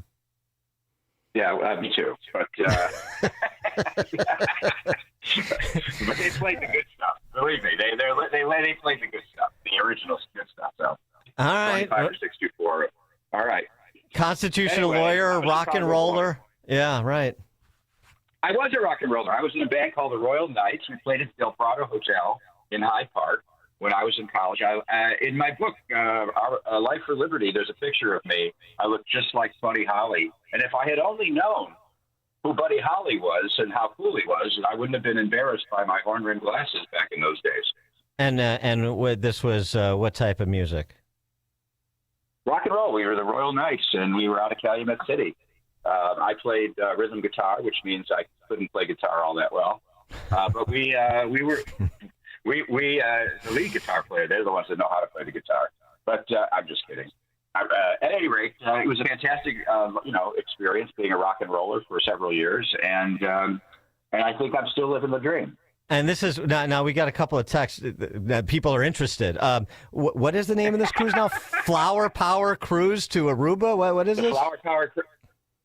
Yeah, me too. But but they played the good stuff. Believe me, they played the good stuff, the original good stuff. So all right, 5 or 6 to 4. All right. Constitutional lawyer, rock and roller. Yeah, right. I was a rock and roller. I was in a band called the Royal Knights. We played at the Del Prado Hotel in Hyde Park when I was in college. In my book, Our Life for Liberty, there's a picture of me. I look just like Buddy Holly. And if I had only known who Buddy Holly was and how cool he was, I wouldn't have been embarrassed by my horn-rimmed glasses back in those days. And this was what type of music? Rock and roll. We were the Royal Knights, and we were out of Calumet City. I played rhythm guitar, which means I couldn't play guitar all that well. But we were the lead guitar player. They're the ones that know how to play the guitar. But I'm just kidding. At any rate, it was a fantastic, experience being a rock and roller for several years, and I think I'm still living the dream. And this is now we got a couple of texts that people are interested. What is the name of this cruise now? Flower Power Cruise to Aruba. What is this? Flower Power.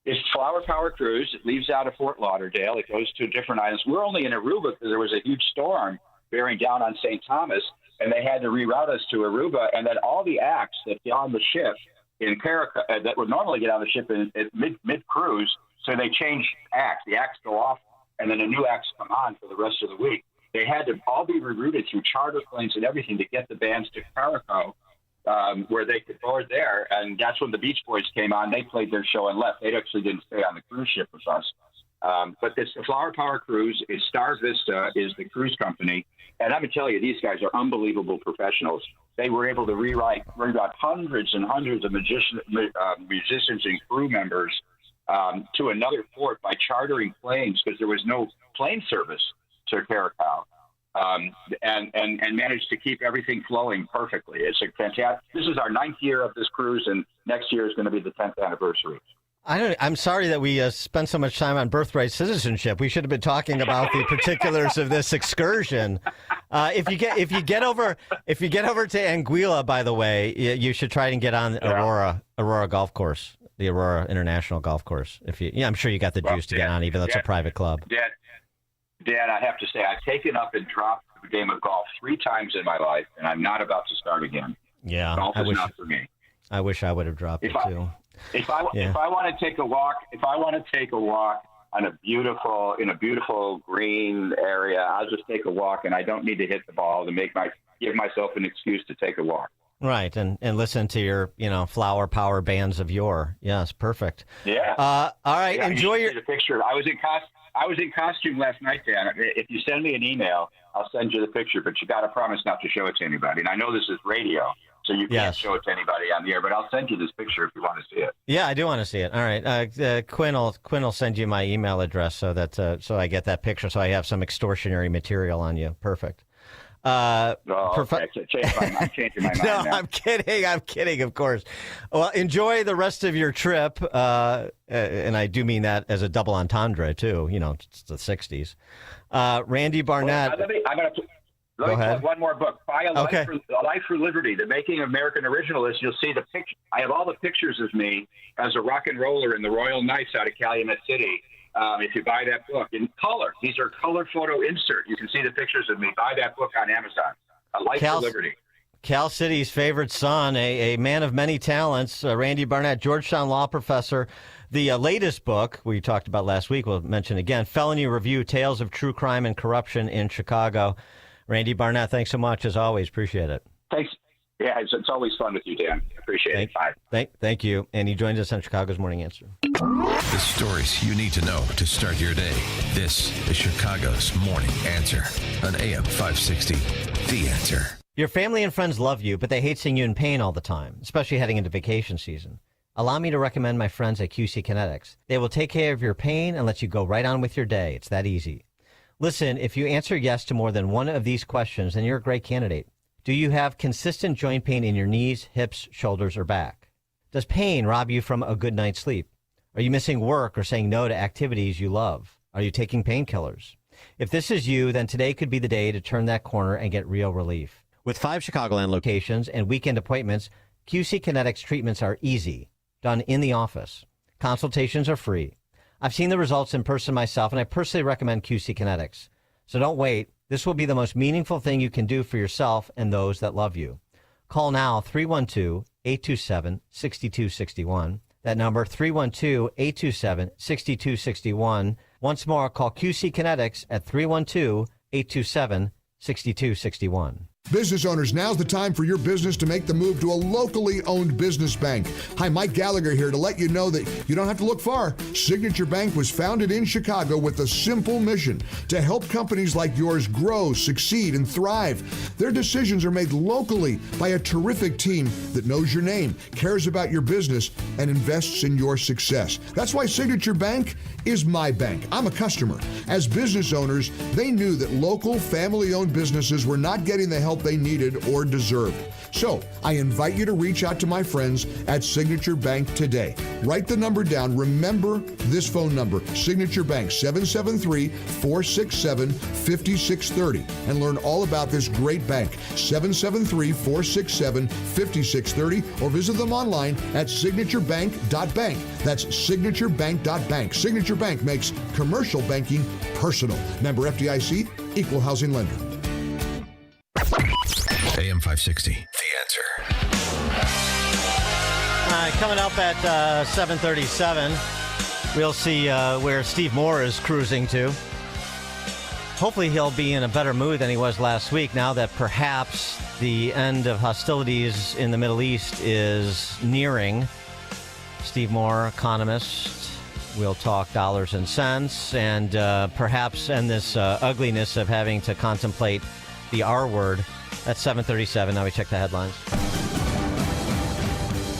It's Flower Power Cruise. It leaves out of Fort Lauderdale. It goes to different islands. We're only in Aruba because there was a huge storm bearing down on St. Thomas, and they had to reroute us to Aruba. And then all the acts that get on the ship in Caracal that would normally get on the ship at mid cruise, so they change acts. The acts go off, and then the new acts come on for the rest of the week. They had to all be rerouted through charter planes and everything to get the bands to Caracal, where they could board there. And that's when the Beach Boys came on. They played their show and left. They actually didn't stay on the cruise ship with us. But this Flower Power Cruise is Star Vista is the cruise company. And I'm going to tell you, these guys are unbelievable professionals. They were able to rewrite hundreds and hundreds of musicians and crew members to another port by chartering planes because there was no plane service to Caracal. And managed to keep everything flowing perfectly. It's a fantastic. This is our 9th year of this cruise, and next year is going to be the 10th anniversary. I'm sorry that we spent so much time on birthright citizenship. We should have been talking about the particulars of this excursion. If you get over to Anguilla, by the way, you should try and get on Aurora Golf Course, the Aurora International Golf Course. I'm sure you got the juice to get on, even though it's a private club. Dad, I have to say, I've taken up and dropped the game of golf 3 times in my life, and I'm not about to start again. Yeah, golf is not for me. I wish I would have dropped it too. If I want to take a walk on a beautiful green area, I'll just take a walk, and I don't need to hit the ball to give myself an excuse to take a walk. Right, and listen to your flower power bands of yore. Yes, perfect. Yeah. All right, enjoy the picture. I was in costume last night, Dan. If you send me an email, I'll send you the picture, but you got to promise not to show it to anybody. And I know this is radio, so you can't show it to anybody on the air, but I'll send you this picture if you want to see it. Yeah, I do want to see it. All right. Quinn will send you my email address so that so I get that picture, so I have some extortionary material on you. Perfect. Okay. I'm changing my mind No, now. I'm kidding, of course. Well, enjoy the rest of your trip, and I do mean that as a double entendre, too. You know, it's the 60s. Randy Barnett. Let me plug one more book. Life for Liberty, The Making of American Originalists. You'll see the picture. I have all the pictures of me as a rock and roller in the Royal Knights out of Calumet City. If you buy that book in color, these are color photo insert. You can see the pictures of me. Buy that book on Amazon. Life for Liberty. Cal City's favorite son, a man of many talents, Randy Barnett, Georgetown law professor. The latest book we talked about last week, we'll mention again, Felony Review, Tales of True Crime and Corruption in Chicago. Randy Barnett, thanks so much, as always. Appreciate it. Thanks. Yeah, it's always fun with you, Dan. Appreciate it. Bye. Thank you. And he joins us on Chicago's Morning Answer. The stories you need to know to start your day. This is Chicago's Morning Answer on AM 560. The Answer. Your family and friends love you, but they hate seeing you in pain all the time, especially heading into vacation season. Allow me to recommend my friends at QC Kinetics. They will take care of your pain and let you go right on with your day. It's that easy. Listen, if you answer yes to more than one of these questions, then you're a great candidate. Do you have consistent joint pain in your knees, hips, shoulders, or back? Does pain rob you from a good night's sleep? Are you missing work or saying no to activities you love? Are you taking painkillers? If this is you, then today could be the day to turn that corner and get real relief. With 5 Chicagoland locations and weekend appointments, QC Kinetics treatments are easy, done in the office. Consultations are free. I've seen the results in person myself, and I personally recommend QC Kinetics. So don't wait. This will be the most meaningful thing you can do for yourself and those that love you. Call now 312-827-6261. That number, 312-827-6261. Once more, call QC Kinetics at 312-827-6261. Business owners, now's the time for your business to make the move to a locally owned business bank. Hi, Mike Gallagher here to let you know that you don't have to look far. Signature Bank was founded in Chicago with a simple mission to help companies like yours grow, succeed, and thrive. Their decisions are made locally by a terrific team that knows your name, cares about your business, and invests in your success. That's why Signature Bank is my bank. I'm a customer. As business owners, they knew that local family-owned businesses were not getting the help they needed or deserved. So I invite you to reach out to my friends at Signature Bank today. Write the number down. Remember this phone number, Signature Bank, 773-467-5630, and learn all about this great bank, 773-467-5630, or visit them online at signaturebank.bank. That's signaturebank.bank. Signature Bank makes commercial banking personal. Member FDIC, equal housing lender. AM 560. The Answer. Coming up at 7:37, we'll see where Steve Moore is cruising to. Hopefully he'll be in a better mood than he was last week now that perhaps the end of hostilities in the Middle East is nearing. Steve Moore, economist. We'll talk dollars and cents and perhaps end this ugliness of having to contemplate the R word. That's 7:37. Now we check the headlines.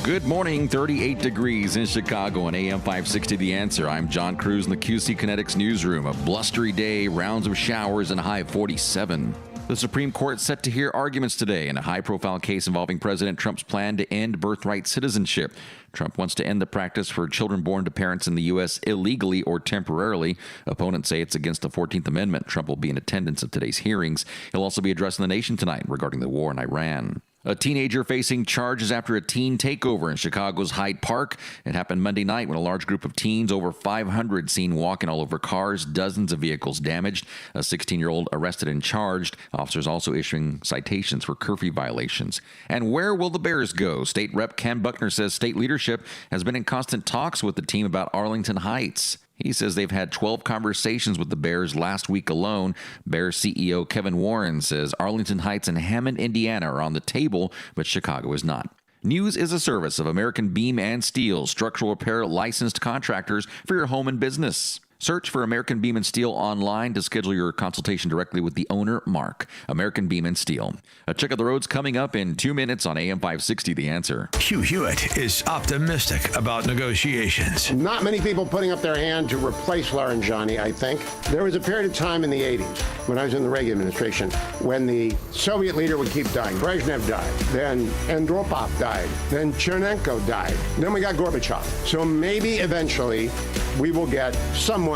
Good morning. 38 degrees in Chicago on AM 560 The Answer. I'm John Cruz in the QC Kinetics newsroom. A blustery day, rounds of showers, and a high of 47. The Supreme Court set to hear arguments today in a high-profile case involving President Trump's plan to end birthright citizenship. Trump wants to end the practice for children born to parents in the U.S. illegally or temporarily. Opponents say it's against the 14th Amendment. Trump will be in attendance at today's hearings. He'll also be addressing the nation tonight regarding the war in Iran. A teenager facing charges after a teen takeover in Chicago's Hyde Park. It happened Monday night when a large group of teens, over 500, seen walking all over cars, dozens of vehicles damaged. A 16-year-old arrested and charged. Officers also issuing citations for curfew violations. And where will the Bears go? State Rep Ken Buckner says state leadership has been in constant talks with the team about Arlington Heights. He says they've had 12 conversations with the Bears last week alone. Bears CEO Kevin Warren says Arlington Heights and Hammond, Indiana are on the table, but Chicago is not. News is a service of American Beam and Steel, structural repair licensed contractors for your home and business. Search for American Beam and Steel online to schedule your consultation directly with the owner, Mark. American Beam and Steel. A check of the roads coming up in 2 minutes on AM 560, The Answer. Hugh Hewitt is optimistic about negotiations. Not many people putting up their hand to replace Laranjani, I think. There was a period of time in the 80s when I was in the Reagan administration when the Soviet leader would keep dying. Brezhnev died. Then Andropov died. Then Chernenko died. Then we got Gorbachev. So maybe eventually we will get someone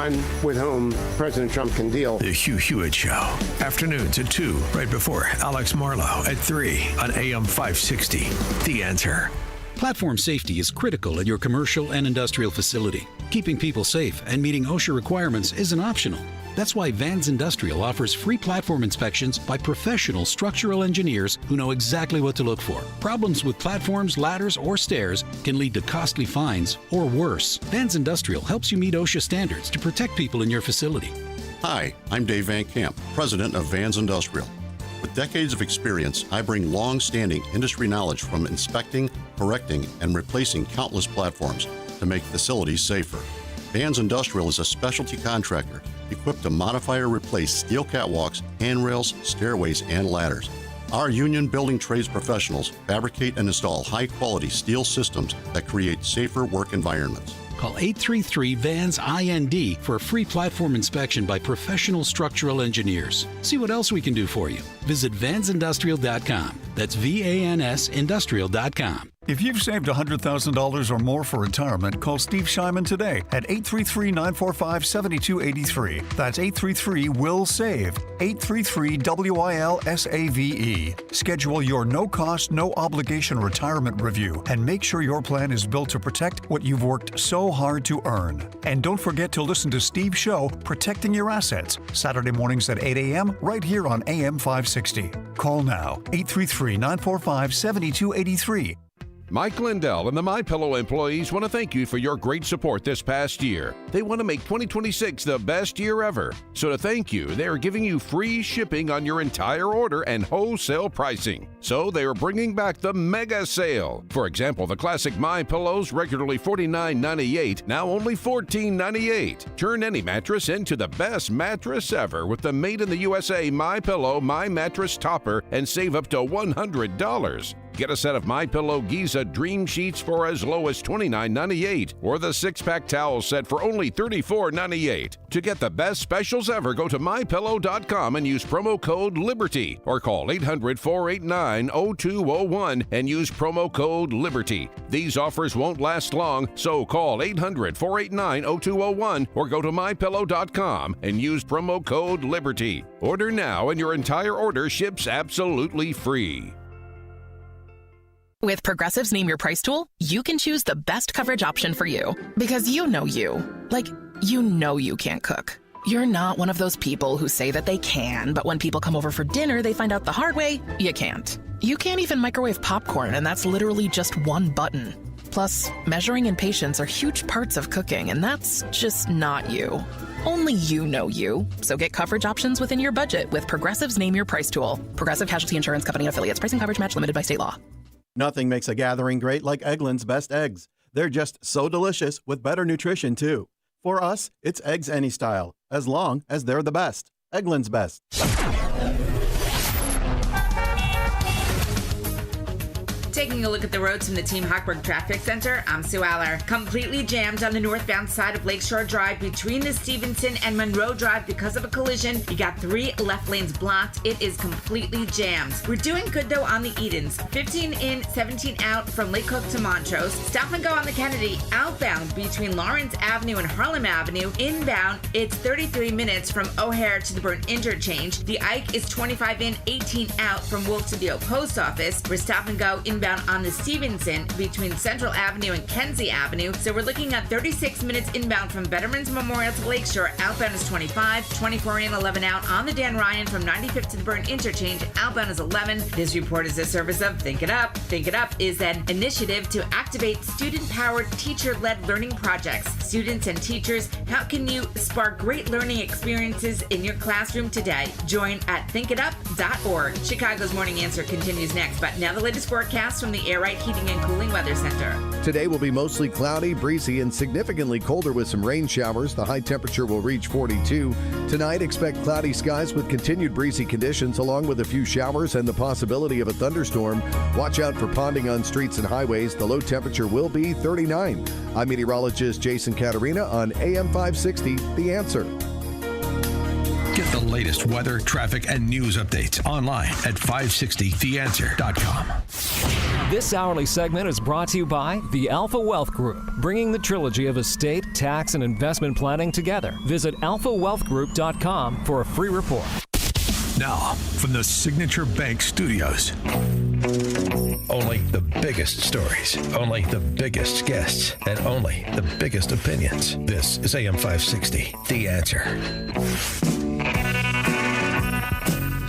with whom President Trump can deal. The Hugh Hewitt Show. Afternoons at 2, right before Alex Marlowe at 3 on AM 560. The Answer. Platform safety is critical at your commercial and industrial facility. Keeping people safe and meeting OSHA requirements isn't optional. That's why Vans Industrial offers free platform inspections by professional structural engineers who know exactly what to look for. Problems with platforms, ladders, or stairs can lead to costly fines or worse. Vans Industrial helps you meet OSHA standards to protect people in your facility. Hi, I'm Dave Van Camp, president of Vans Industrial. With decades of experience, I bring long-standing industry knowledge from inspecting, correcting, and replacing countless platforms to make facilities safer. Vans Industrial is a specialty contractor equipped to modify or replace steel catwalks, handrails, stairways, and ladders. Our union building trades professionals fabricate and install high-quality steel systems that create safer work environments. Call 833-VANS-IND for a free platform inspection by professional structural engineers. See what else we can do for you. Visit vansindustrial.com. That's VANS Industrial.com. If you've saved $100,000 or more for retirement, call Steve Shyman today at 833-945-7283. That's 833-WILL-SAVE. 833-WILL-SAVE. Schedule your no-cost, no-obligation retirement review and make sure your plan is built to protect what you've worked so hard to earn. And don't forget to listen to Steve's show, Protecting Your Assets, Saturday mornings at 8 a.m. right here on AM 560. Call now, 833-945-7283. Mike Lindell and the MyPillow employees want to thank you for your great support this past year. They want to make 2026 the best year ever. So to thank you, they are giving you free shipping on your entire order and wholesale pricing. So they are bringing back the mega sale. For example, the classic MyPillows, regularly $49.98, now only $14.98. Turn any mattress into the best mattress ever with the Made in the USA MyPillow My Mattress Topper and save up to $100. Get a set of MyPillow Giza Dream Sheets for as low as $29.98 or the 6-pack towel set for only $34.98. To get the best specials ever, go to MyPillow.com and use promo code LIBERTY or call 800-489-0201 and use promo code LIBERTY. These offers won't last long, so call 800-489-0201 or go to MyPillow.com and use promo code LIBERTY. Order now and your entire order ships absolutely free. With Progressive's Name Your Price tool, you can choose the best coverage option for you. Because you know you. Like, you know you can't cook. You're not one of those people who say that they can, but when people come over for dinner, they find out the hard way, you can't. You can't even microwave popcorn, and that's literally just one button. Plus, measuring and patience are huge parts of cooking, and that's just not you. Only you know you. So get coverage options within your budget with Progressive's Name Your Price tool. Progressive Casualty Insurance Company and affiliates. Price and coverage match limited by state law. Nothing makes a gathering great like Eggland's Best Eggs. They're just so delicious with better nutrition, too. For us, it's eggs any style, as long as they're the best. Eggland's Best. Taking a look at the roads from the Team Hochberg Traffic Center, I'm Sue Aller. Completely jammed on the northbound side of Lakeshore Drive between the Stevenson and Monroe Drive because of a collision. You got 3 left lanes blocked. It is completely jammed. We're doing good, though, on the Edens. 15 in, 17 out from Lake Cook to Montrose. Stop and go on the Kennedy. Outbound between Lawrence Avenue and Harlem Avenue. Inbound, it's 33 minutes from O'Hare to the Burnt Interchange. The Ike is 25 in, 18 out from Wilkes-Barre Post Office. We're stop and go inbound on the Stevenson between Central Avenue and Kenzie Avenue. So we're looking at 36 minutes inbound from Veterans Memorial to Lakeshore. Outbound is 25, 24 in, 11 out on the Dan Ryan from 95th to the Burnt Interchange. Outbound is 11. This report is a service of Think It Up. Think It Up is an initiative to activate student-powered, teacher-led learning projects. Students and teachers, how can you spark great learning experiences in your classroom today? Join at thinkitup.org. Chicago's Morning Answer continues next, but now the latest forecast from the the Air Right Heating and Cooling Weather Center. Today will be mostly cloudy, breezy, and significantly colder with some rain showers. The high temperature will reach 42. Tonight, expect cloudy skies with continued breezy conditions, along with a few showers and the possibility of a thunderstorm. Watch out for ponding on streets and highways. The low temperature will be 39. I'm meteorologist Jason Caterina on AM 560, The Answer. Get the latest weather, traffic, and news updates online at 560theanswer.com. This hourly segment is brought to you by the Alpha Wealth Group, bringing the trilogy of estate, tax, and investment planning together. Visit alphawealthgroup.com for a free report. Now, from the Signature Bank Studios. Only the biggest stories, only the biggest guests, and only the biggest opinions. This is AM 560, The Answer.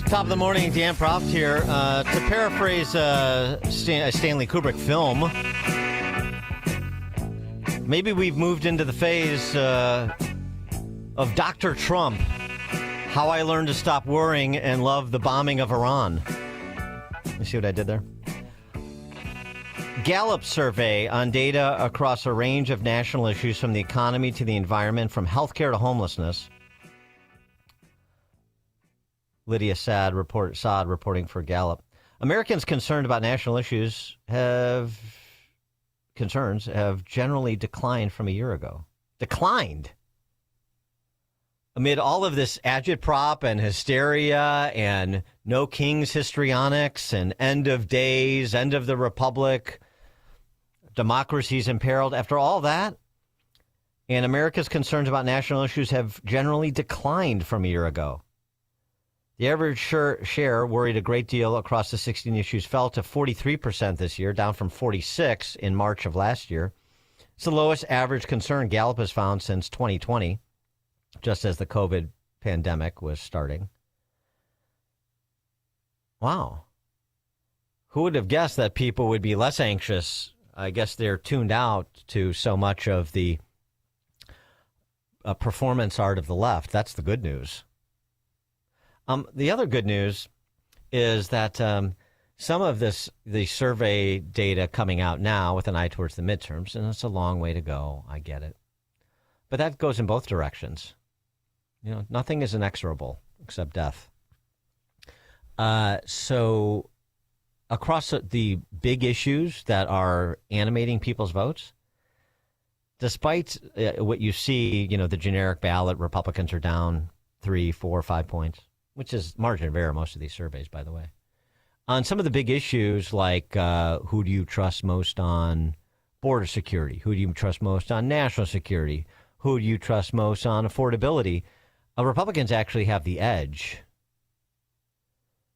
Top of the morning, Dan Proft here. To paraphrase a Stanley Kubrick film, maybe we've moved into the phase of Dr. Trump, How I Learned to Stop Worrying and Love the Bombing of Iran. You see what I did there? Gallup survey on data across a range of national issues from the economy to the environment, from healthcare to homelessness. Lydia Saad reporting for Gallup. Americans concerned about national issues have generally declined from a year ago. Declined. Amid all of this agitprop and hysteria and no king's histrionics and end of days, end of the republic, democracy's imperiled. After all that, and America's concerns about national issues have generally declined from a year ago. The average share worried a great deal across the 16 issues fell to 43% this year, down from 46% in March of last year. It's the lowest average concern Gallup has found since 2020, just as the COVID pandemic was starting. Wow. Who would have guessed that people would be less anxious? I guess they're tuned out to so much of the performance art of the left. That's the good news. The other good news is that some of the survey data coming out now with an eye towards the midterms, and it's a long way to go. I get it. But that goes in both directions. You know, nothing is inexorable except death. So across the big issues that are animating people's votes, despite what you see, you know, the generic ballot, Republicans are down 3, 4, 5 points, which is margin of error, most of these surveys, by the way. On some of the big issues like who do you trust most on border security? Who do you trust most on national security? Who do you trust most on affordability? Republicans actually have the edge.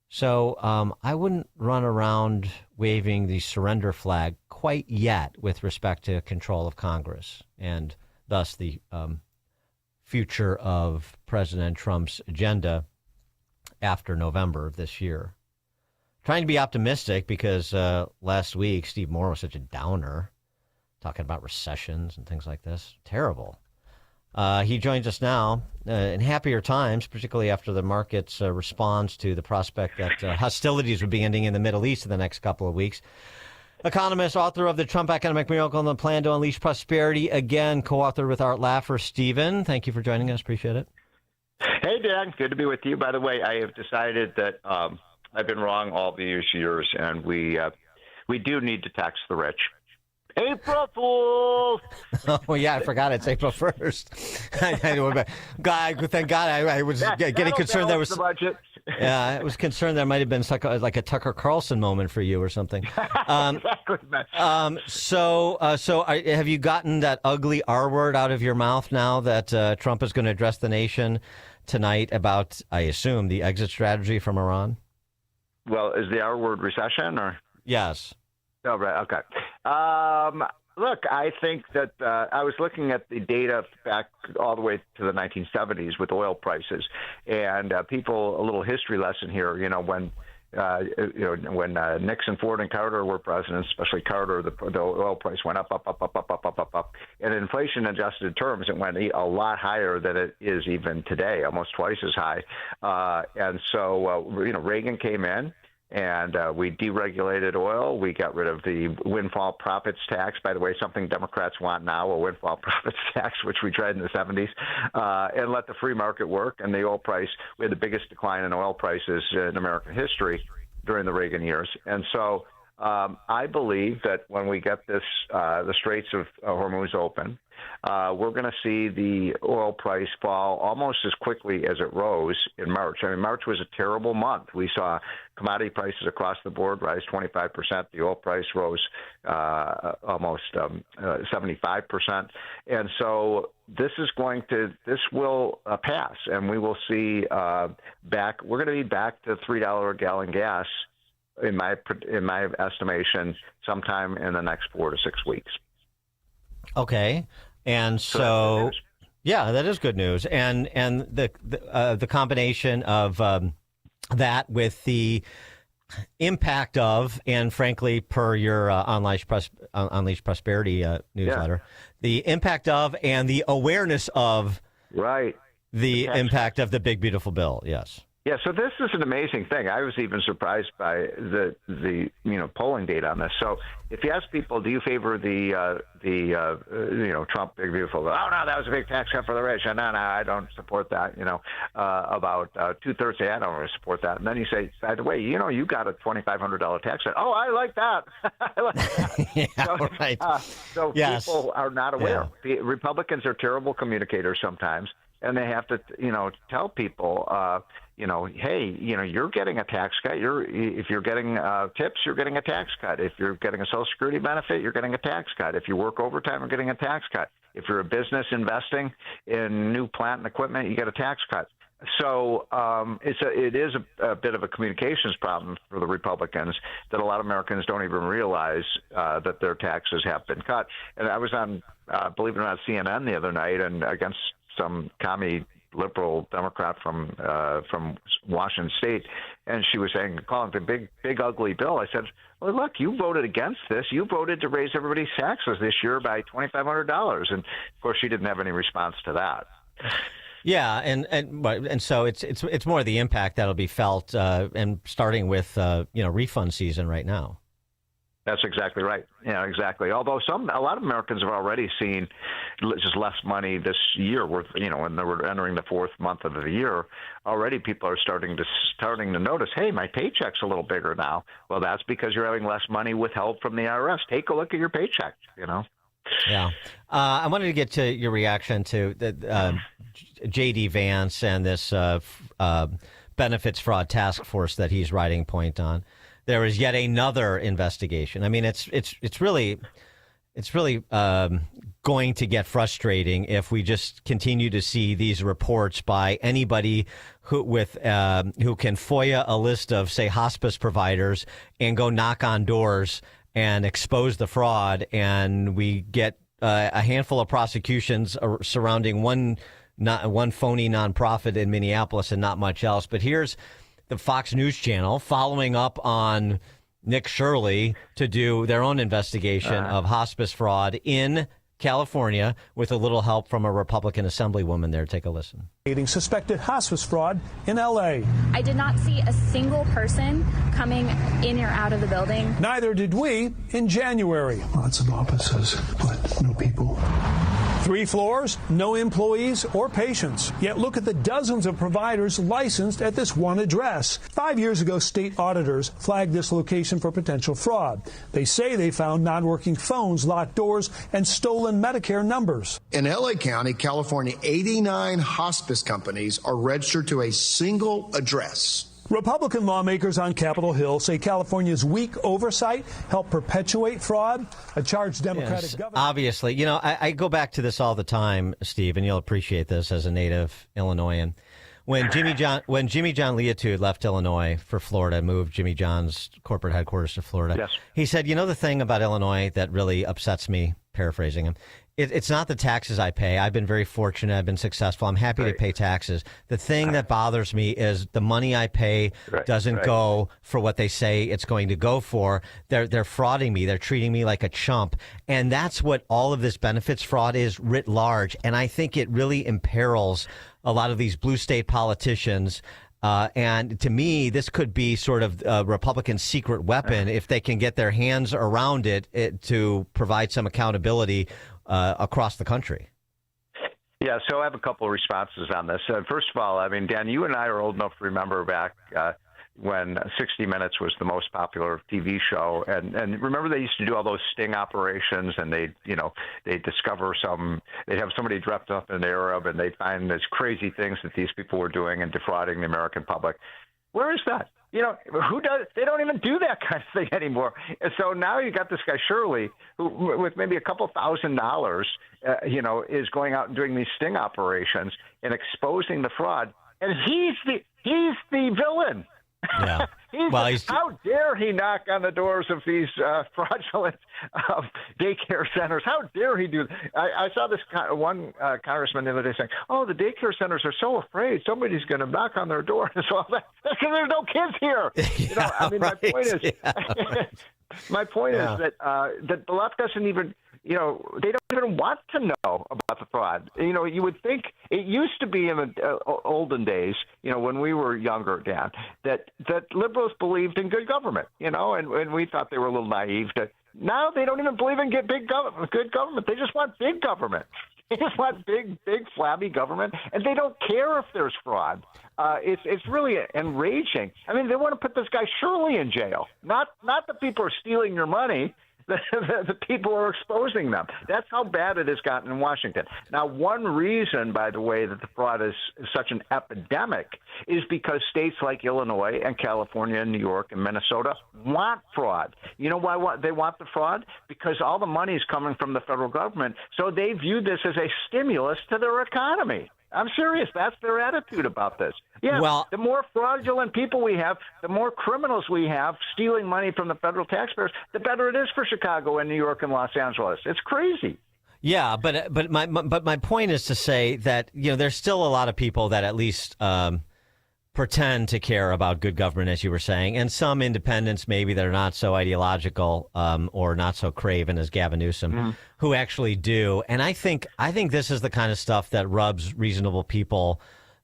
So I wouldn't run around waving the surrender flag quite yet with respect to control of Congress and thus the future of President Trump's agenda after November of this year. Trying to be optimistic because last week Steve Moore was such a downer, talking about recessions and things like this. Terrible. He joins us now in happier times, particularly after the market's response to the prospect that hostilities would be ending in the Middle East in the next couple of weeks. Economist, author of The Trump Economic Miracle and the Plan to Unleash Prosperity, again, co-author with Art Laffer. Stephen, thank you for joining us. Appreciate it. Hey, Dan. Good to be with you. By the way, I have decided that I've been wrong all these years, and we do need to tax the rich. April Fools! Oh, yeah, I forgot it's April 1st. God, thank God I was getting concerned there was... Yeah, I was concerned there might have been like a Tucker Carlson moment for you or something. Exactly, man. So have you gotten that ugly R word out of your mouth now that Trump is going to address the nation tonight about, I assume, the exit strategy from Iran? Well, is the R word recession or? Yes. Oh, right. Okay. Look, I think that I was looking at the data back all the way to the 1970s with oil prices, and people, a little history lesson here. You know, when Nixon, Ford, and Carter were presidents, especially Carter, the oil price went up. And in inflation-adjusted terms, it went a lot higher than it is even today, almost twice as high. And so, Reagan came in. And we deregulated oil. We got rid of the windfall profits tax. By the way, something Democrats want now, a windfall profits tax, which we tried in the 70s, and let the free market work. And the oil price, we had the biggest decline in oil prices in American history during the Reagan years. And so I believe that when we get this, the Straits of Hormuz open, we're going to see the oil price fall almost as quickly as it rose in March. I mean, March was a terrible month. We saw commodity prices across the board rise 25%. The oil price rose almost 75%. And so this will pass, and we will see we're going to be back to $3 a gallon gas, in my estimation, sometime in the next 4 to 6 weeks. Okay. And so yeah, that is good news. And the combination of that with the impact of, and frankly, per your Unleashed Prosperity newsletter, the impact of and the awareness of the impact of the big beautiful bill. Yes. Yeah, so this is an amazing thing. I was even surprised by the polling data on this. So if you ask people, do you favor the Trump big beautiful bill? Oh no, that was a big tax cut for the rich. No, I don't support that. About 2/3 say I don't really support that. And then you say, by the way, you got a $2,500 tax cut. Oh, I like that. I like that. Right. So people are not aware. Yeah. Republicans are terrible communicators sometimes, and they have to tell people. Hey, you're getting a tax cut. If you're getting tips, you're getting a tax cut. If you're getting a Social Security benefit, you're getting a tax cut. If you work overtime, you're getting a tax cut. If you're a business investing in new plant and equipment, you get a tax cut. So it is a bit of a communications problem for the Republicans that a lot of Americans don't even realize that their taxes have been cut. And I was on, believe it or not, CNN the other night, and against some commie liberal Democrat from Washington State, and she was saying, calling it the big ugly bill. I said, well, look, you voted against this. You voted to raise everybody's taxes this year by $2,500, and of course, she didn't have any response to that. Yeah, and so it's more the impact that'll be felt, and starting with refund season right now. That's exactly right. Yeah, exactly. Although a lot of Americans have already seen just less money this year. When they were entering the fourth month of the year, already people are starting to notice, hey, my paycheck's a little bigger now. Well, that's because you're having less money withheld from the IRS. Take a look at your paycheck. Yeah. I wanted to get to your reaction to the J.D. Vance and this benefits fraud task force that he's writing point on. There is yet another investigation. I mean, it's really going to get frustrating if we just continue to see these reports by anybody who can FOIA a list of, say, hospice providers and go knock on doors and expose the fraud, and we get a handful of prosecutions surrounding one phony nonprofit in Minneapolis and not much else. But here's the Fox News Channel following up on Nick Shirley to do their own investigation of hospice fraud in California with a little help from a Republican assemblywoman there. Take a listen. Suspected hospice fraud in L.A. I did not see a single person coming in or out of the building. Neither did we in January. Lots of offices, but no people. 3 floors, no employees or patients. Yet look at the dozens of providers licensed at this one address. 5 years ago, state auditors flagged this location for potential fraud. They say they found non-working phones, locked doors, and stolen Medicare numbers. In L.A. County, California, 89 hospice companies are registered to a single address. Republican lawmakers on Capitol Hill say California's weak oversight helped perpetuate fraud. A charged Democratic governor. Obviously, I go back to this all the time, Steve, and you'll appreciate this as a native Illinoisan. When Jimmy John Leotude left Illinois for Florida, moved Jimmy John's corporate headquarters to Florida, he said, the thing about Illinois that really upsets me, paraphrasing him, it's not the taxes I pay. I've been very fortunate. I've been successful. I'm happy to pay taxes. The thing that bothers me is the money I pay doesn't go for what they say it's going to go for. They're frauding me. They're treating me like a chump. And that's what all of this benefits fraud is writ large. And I think it really imperils a lot of these blue state politicians And to me, this could be sort of a Republican secret weapon if they can get their hands around it to provide some accountability across the country. Yeah, so I have a couple of responses on this. First of all, I mean, Dan, you and I are old enough to remember back when 60 Minutes was the most popular TV show, and remember they used to do all those sting operations, and they'd discover they'd have somebody dressed up in Arab, and they'd find these crazy things that these people were doing and defrauding the American public. Where is that? Who does? They don't even do that kind of thing anymore. And so now you got this guy Shirley, who with maybe a couple $1,000, is going out and doing these sting operations and exposing the fraud, and he's the villain. Yeah. How dare he knock on the doors of these fraudulent daycare centers? How dare he do that? I saw this one congressman the other day saying, "Oh, the daycare centers are so afraid somebody's going to knock on their door." And so that's because there's no kids here. My point is that the left doesn't even. They don't even want to know about the fraud. You would think it used to be in the olden days, when we were younger, Dan, that liberals believed in good government, and we thought they were a little naive. Now they don't even believe in good government. They just want big government. They just want big, flabby government, and they don't care if there's fraud. It's really enraging. I mean, they want to put this guy Shirley in jail, not the people who are stealing your money. The people are exposing them. That's how bad it has gotten in Washington. Now, one reason, by the way, that the fraud is such an epidemic is because states like Illinois and California and New York and Minnesota want fraud. You know why they want the fraud? Because all the money is coming from the federal government, so they view this as a stimulus to their economy. I'm serious. That's their attitude about this. Yeah, well, the more fraudulent people we have, the more criminals we have stealing money from the federal taxpayers, the better it is for Chicago and New York and Los Angeles. It's crazy. Yeah, but my point is to say that there's still a lot of people that at least pretend to care about good government, as you were saying, and some independents maybe that are not so ideological or not so craven as Gavin Newsom, who actually do. And I think this is the kind of stuff that rubs reasonable people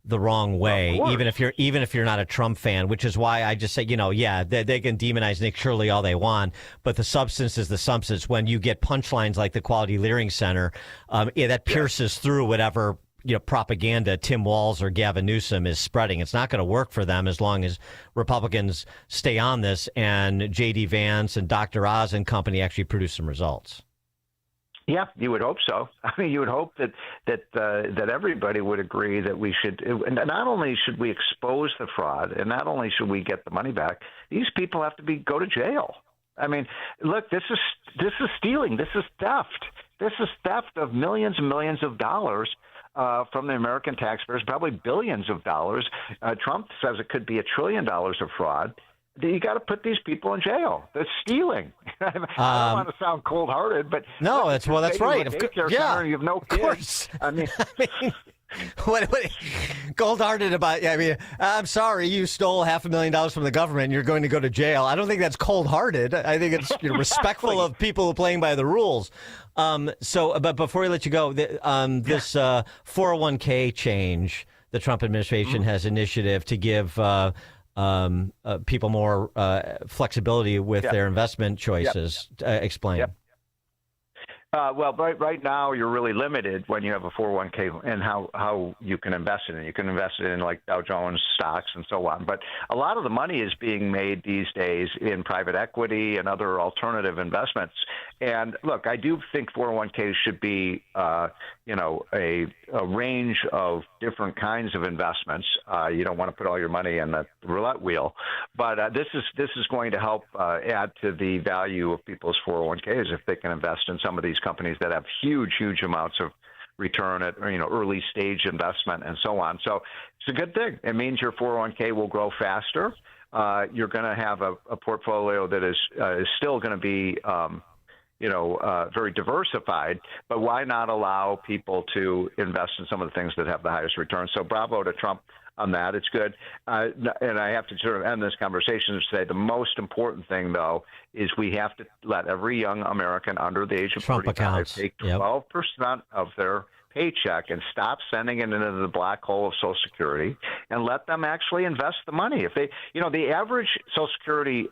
the wrong way, even if you're not a Trump fan, which is why I just say, they can demonize Nick Shirley all they want, but the substance is the substance. When you get punchlines like the Quality Learning Center, that pierces through whatever propaganda Tim Walz or Gavin Newsom is spreading. It's not going to work for them as long as Republicans stay on this and J.D. Vance and Dr. Oz and company actually produce some results. Yeah, you would hope so. I mean, you would hope that everybody would agree that we should. Not only should we expose the fraud, and not only should we get the money back, these people have to go to jail. I mean, look, this is stealing. This is theft. This is theft of millions and millions of dollars from the American taxpayers, probably billions of dollars. Trump says it could be $1 trillion of fraud. You got to put these people in jail. They're stealing. I don't want to sound cold-hearted, but no, that's right. Yeah, you have no kids. Of course. I mean what cold-hearted about? I mean, I'm sorry, you stole $500,000 from the government. And you're going to go to jail. I don't think that's cold-hearted. I think it's respectful of people who are playing by the rules. But before we let you go, this 401k change, the Trump administration has initiative to give people more flexibility with their investment choices. Explain. Yep. Well, right now you're really limited when you have a 401k and how you can invest in it. You can invest it in like Dow Jones stocks and so on. But a lot of the money is being made these days in private equity and other alternative investments. And look, I do think 401ks should be, a range of different kinds of investments. You don't want to put all your money in the roulette wheel, but this is going to help add to the value of people's 401ks if they can invest in some of these companies that have huge amounts of return at early stage investment and so on. So it's a good thing. It means your 401k will grow faster. You're going to have a portfolio that is still going to be very diversified, but why not allow people to invest in some of the things that have the highest return? So bravo to Trump on that. It's good. And I have to sort of end this conversation and say the most important thing, though, is we have to let every young American under the age of 35 take 12% of their paycheck and stop sending it into the black hole of Social Security and let them actually invest the money. If they, the average Social Security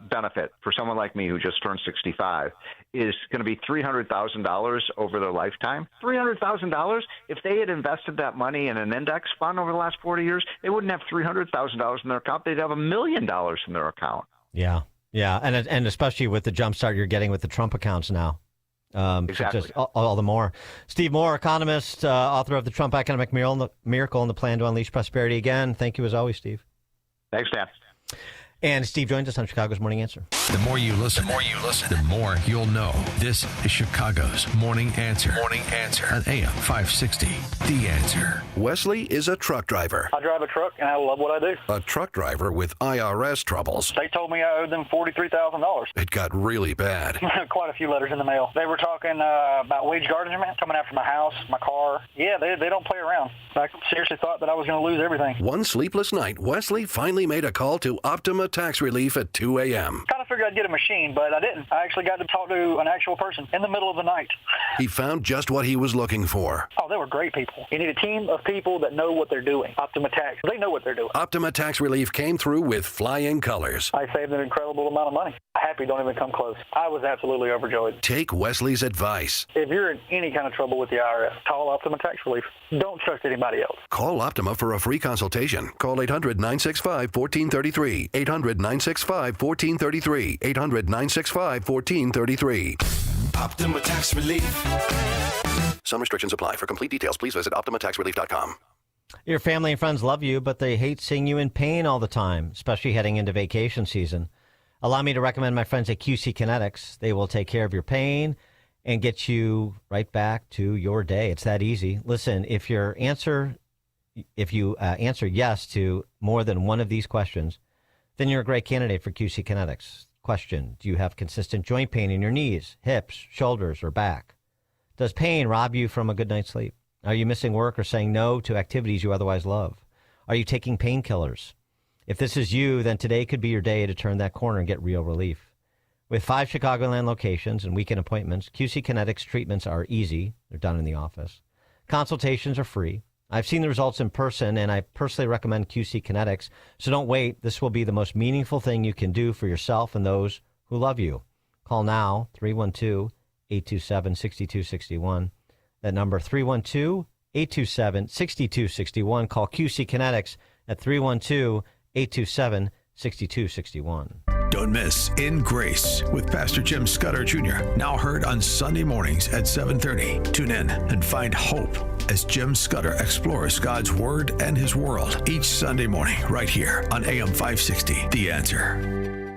benefit for someone like me who just turned 65 is going to be $300,000 over their lifetime. $300,000. If they had invested that money in an index fund over the last 40 years, they wouldn't have $300,000 in their account. They'd have $1 million in their account. Yeah. Yeah. And especially with the jumpstart you're getting with the Trump accounts now. Exactly. Just all the more. Steve Moore, economist, author of The Trump Economic Miracle and the Plan to Unleash Prosperity. Again, thank you as always, Steve. Thanks, Dan. And Steve joins us on Chicago's Morning Answer. The more you listen, the more you'll know. This is Chicago's Morning Answer. Morning Answer on AM 560. The Answer. Wesley is a truck driver. I drive a truck, and I love what I do. A truck driver with IRS troubles. They told me I owed them $43,000. It got really bad. Quite a few letters in the mail. They were talking about wage garnishment, coming after my house, my car. Yeah, they don't play around. I seriously thought that I was going to lose everything. One sleepless night, Wesley finally made a call to Optima Tax Relief at 2 a.m. Kind of figured I'd get a machine, but I didn't. I actually got to talk to an actual person in the middle of the night. He found just what he was looking for. Oh, they were great people. You need a team of people that know what they're doing. Optima Tax, they know what they're doing. Optima Tax Relief came through with flying colors. I saved an incredible amount of money. Happy don't even come close. I was absolutely overjoyed. Take Wesley's advice. If you're in any kind of trouble with the IRS, call Optima Tax Relief. Don't trust anybody else. Call Optima for a free consultation. Call 800-965-1433. 800-965-1433. 800-965-1433. Optima Tax Relief. Some restrictions apply. For complete details, please visit OptimaTaxRelief.com. Your family and friends love you, but they hate seeing you in pain all the time, especially heading into vacation season. Allow me to recommend my friends at QC Kinetics. They will take care of your pain and get you right back to your day. It's that easy. Listen, if you answer yes to more than one of these questions, then you're a great candidate for QC Kinetics. Question: do you have consistent joint pain in your knees, hips, shoulders, or back? Does pain rob you from a good night's sleep? Are you missing work or saying no to activities you otherwise love? Are you taking painkillers? If this is you, then today could be your day to turn that corner and get real relief. With 5 Chicagoland locations and weekend appointments, QC Kinetics treatments are easy. They're done in the office. Consultations are free. I've seen the results in person, and I personally recommend QC Kinetics. So don't wait. This will be the most meaningful thing you can do for yourself and those who love you. Call now, 312-827-6261. That number, 312-827-6261. Call QC Kinetics at 312-827-6261. Don't miss In Grace with Pastor Jim Scudder Jr. Now heard on Sunday mornings at 7:30. Tune in and find hope as Jim Scudder explores God's Word and His world each Sunday morning right here on AM 560. The Answer.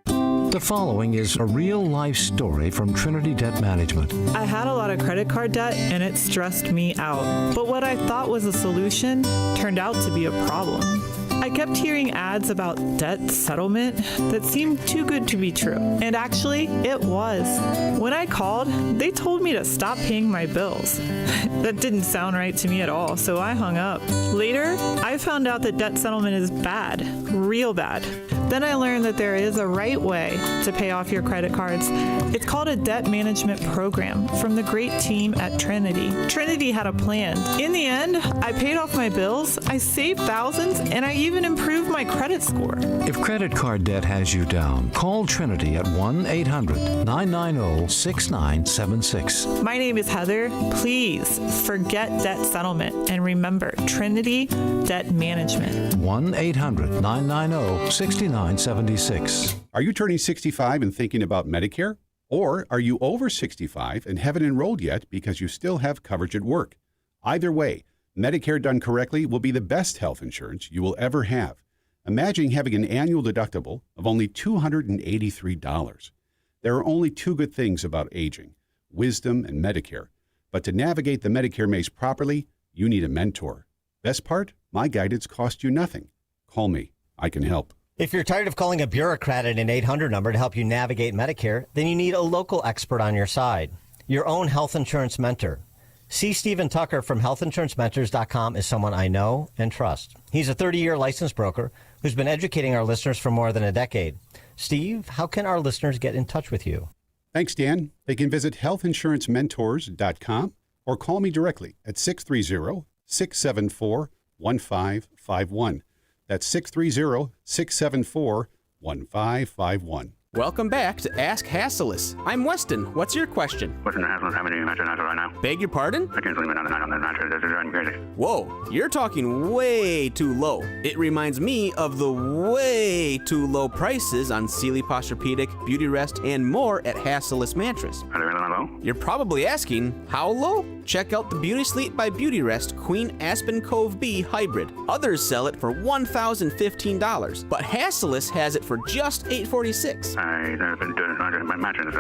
The following is a real-life story from Trinity Debt Management. I had a lot of credit card debt, and it stressed me out. But what I thought was a solution turned out to be a problem. I kept hearing ads about debt settlement that seemed too good to be true. And actually, it was. When I called, they told me to stop paying my bills. That didn't sound right to me at all, so I hung up. Later, I found out that debt settlement is bad, real bad. Then I learned that there is a right way to pay off your credit cards. It's called a debt management program from the great team at Trinity. Trinity had a plan. In the end, I paid off my bills, I saved thousands, and I even improved my credit score. If credit card debt has you down, call Trinity at 1-800-990-6976. My name is Heather. Please forget debt settlement and remember Trinity Debt Management. 1-800-990-6976. Are you turning 65 and thinking about Medicare? Or are you over 65 and haven't enrolled yet because you still have coverage at work? Either way, Medicare done correctly will be the best health insurance you will ever have. Imagine having an annual deductible of only $283. There are only 2 good things about aging: wisdom and Medicare. But to navigate the Medicare maze properly, you need a mentor. Best part? My guidance costs you nothing. Call me. I can help. If you're tired of calling a bureaucrat at an 800 number to help you navigate Medicare, then you need a local expert on your side, your own health insurance mentor. C. Stephen Tucker from healthinsurancementors.com is someone I know and trust. He's a 30-year licensed broker who's been educating our listeners for more than a decade. Steve, how can our listeners get in touch with you? Thanks, Dan. They can visit healthinsurancementors.com or call me directly at 630-674-1551. That's 630-674-1551. Welcome back to Ask Hasselus. I'm Weston. What's your question? What's happening right now? Beg your pardon? I can't sleep another night on that mattress. This is driving me crazy. Whoa, you're talking way too low. It reminds me of the way too low prices on Sealy Posturepedic, Beautyrest, and more at Hasselus Mattress. Are they really low? You're probably asking, how low? Check out the Beauty Sleep by Beautyrest Queen Aspen Cove B Hybrid. Others sell it for $1,015, but Hasselus has it for just $846. My mattress.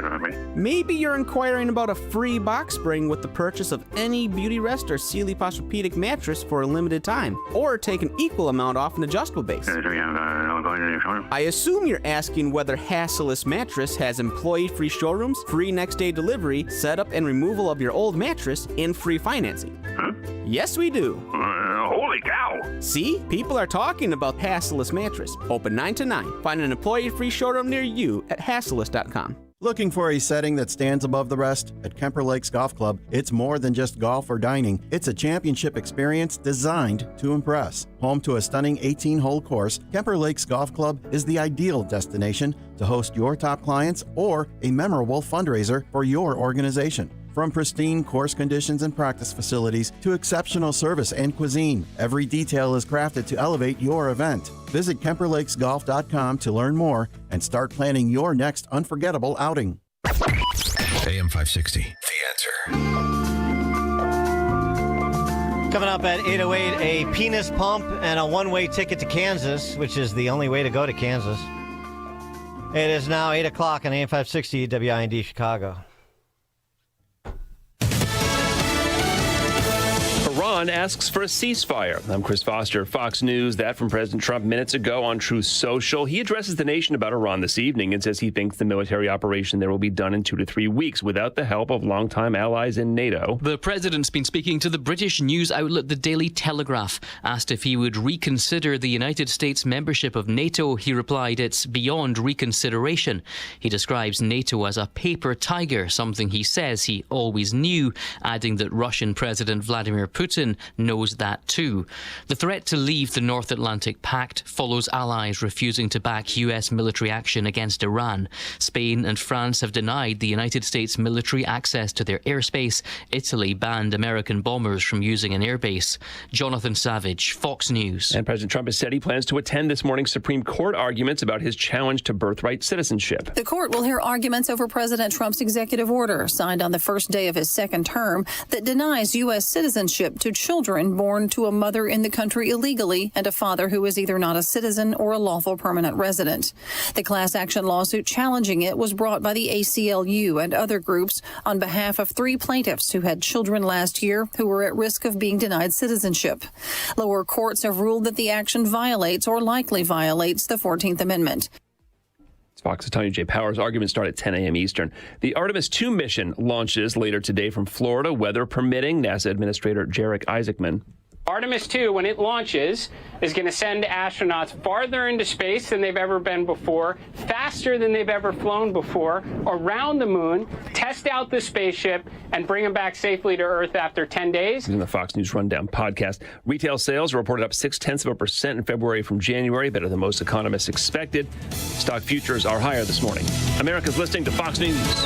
Maybe you're inquiring about a free box spring with the purchase of any Beautyrest or Sealy Posturepedic mattress for a limited time, or take an equal amount off an adjustable base. Do we have going to your showroom? I assume you're asking whether Hasselus Mattress has employee-free showrooms, free next-day delivery, setup and removal of your old mattress, and free financing. Huh? Yes, we do. Holy cow! See? People are talking about Hasselus Mattress. Open 9 to 9. Find an employee-free showroom near you at Hasselus.com. Looking for a setting that stands above the rest? At Kemper Lakes Golf Club, it's more than just golf or dining. It's a championship experience designed to impress. Home to a stunning 18-hole course, Kemper Lakes Golf Club is the ideal destination to host your top clients or a memorable fundraiser for your organization. From pristine course conditions and practice facilities to exceptional service and cuisine, every detail is crafted to elevate your event. Visit KemperLakesGolf.com to learn more and start planning your next unforgettable outing. AM 560, The Answer. Coming up at 8:08, a penis pump and a one-way ticket to Kansas, which is the only way to go to Kansas. It is now 8 o'clock on AM 560 WIND Chicago. Iran asks for a ceasefire. I'm Chris Foster, Fox News. That from President Trump minutes ago on Truth Social. He addresses the nation about Iran this evening and says he thinks the military operation there will be done in 2 to 3 weeks without the help of longtime allies in NATO. The president's been speaking to the British news outlet The Daily Telegraph. Asked if he would reconsider the United States membership of NATO, he replied, "It's beyond reconsideration." He describes NATO as a paper tiger, something he says he always knew, adding that Russian President Vladimir Putin knows that too. The threat to leave the North Atlantic Pact follows allies refusing to back US military action against Iran. Spain and France have denied the United States military access to their airspace. Italy banned American bombers from using an airbase. Jonathan Savage, Fox News. And President Trump has said he plans to attend this morning's Supreme Court arguments about his challenge to birthright citizenship. The court will hear arguments over President Trump's executive order, signed on the first day of his second term, that denies U.S. citizenship to children born to a mother in the country illegally and a father who is either not a citizen or a lawful permanent resident. The class action lawsuit challenging it was brought by the ACLU and other groups on behalf of 3 plaintiffs who had children last year who were at risk of being denied citizenship. Lower courts have ruled that the action violates or likely violates the 14th Amendment. Fox's Tanya J. Powers. Arguments start at 10 a.m. Eastern. The Artemis II mission launches later today from Florida, weather permitting. NASA Administrator Jarek Isaacman. Artemis II, when it launches, is going to send astronauts farther into space than they've ever been before, faster than they've ever flown before, around the moon, test out the spaceship, and bring them back safely to Earth after 10 days. In the Fox News Rundown podcast, retail sales reported up 0.6% in February from January, better than most economists expected. Stock futures are higher this morning. America's listening to Fox News.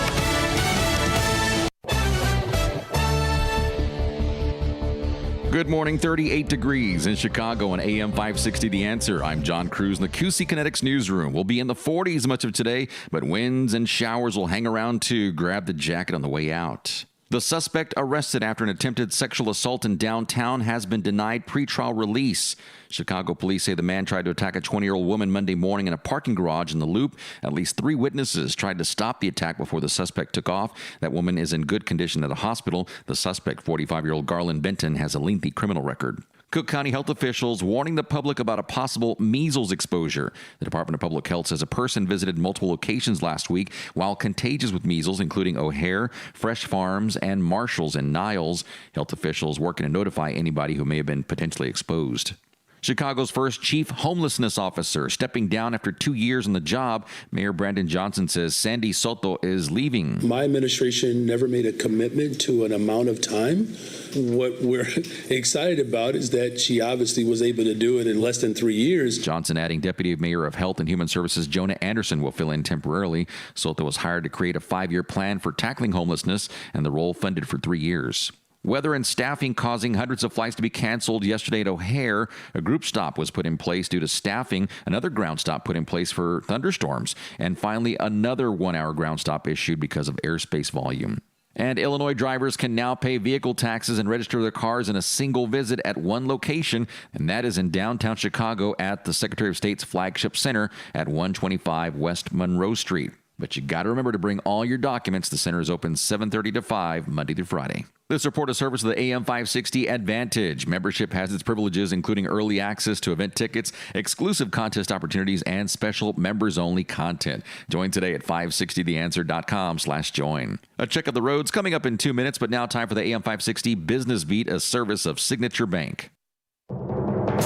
Good morning, 38 degrees in Chicago on AM 560 The Answer. I'm John Cruz in the QC Kinetics newsroom. We'll be in the 40s much of today, but winds and showers will hang around too. Grab the jacket on the way out. The suspect arrested after an attempted sexual assault in downtown has been denied pretrial release. Chicago police say the man tried to attack a 20-year-old woman Monday morning in a parking garage in the Loop. At least 3 witnesses tried to stop the attack before the suspect took off. That woman is in good condition at a hospital. The suspect, 45-year-old Garland Benton, has a lengthy criminal record. Cook County health officials warning the public about a possible measles exposure. The Department of Public Health says a person visited multiple locations last week while contagious with measles, including O'Hare, Fresh Farms, and Marshalls and Niles. Health officials working to notify anybody who may have been potentially exposed. Chicago's first chief homelessness officer stepping down after 2 years on the job. Mayor Brandon Johnson says Sandy Soto is leaving. My administration never made a commitment to an amount of time. What we're excited about is that she obviously was able to do it in less than 3 years. Johnson adding Deputy Mayor of Health and Human Services Jonah Anderson will fill in temporarily. Soto was hired to create a 5-year plan for tackling homelessness, and the role funded for 3 years. Weather and staffing causing hundreds of flights to be canceled yesterday at O'Hare. A group stop was put in place due to staffing. Another ground stop put in place for thunderstorms. And finally, another 1-hour ground stop issued because of airspace volume. And Illinois drivers can now pay vehicle taxes and register their cars in a single visit at one location, and that is in downtown Chicago at the Secretary of State's flagship center at 125 West Monroe Street. But you got to remember to bring all your documents. The center is open 7:30 to 5, Monday through Friday. This report is service of the AM 560 Advantage. Membership has its privileges, including early access to event tickets, exclusive contest opportunities, and special members-only content. Join today at 560theanswer.com/join. A check of the roads coming up in 2 minutes, but now time for the AM 560 Business Beat, a service of Signature Bank.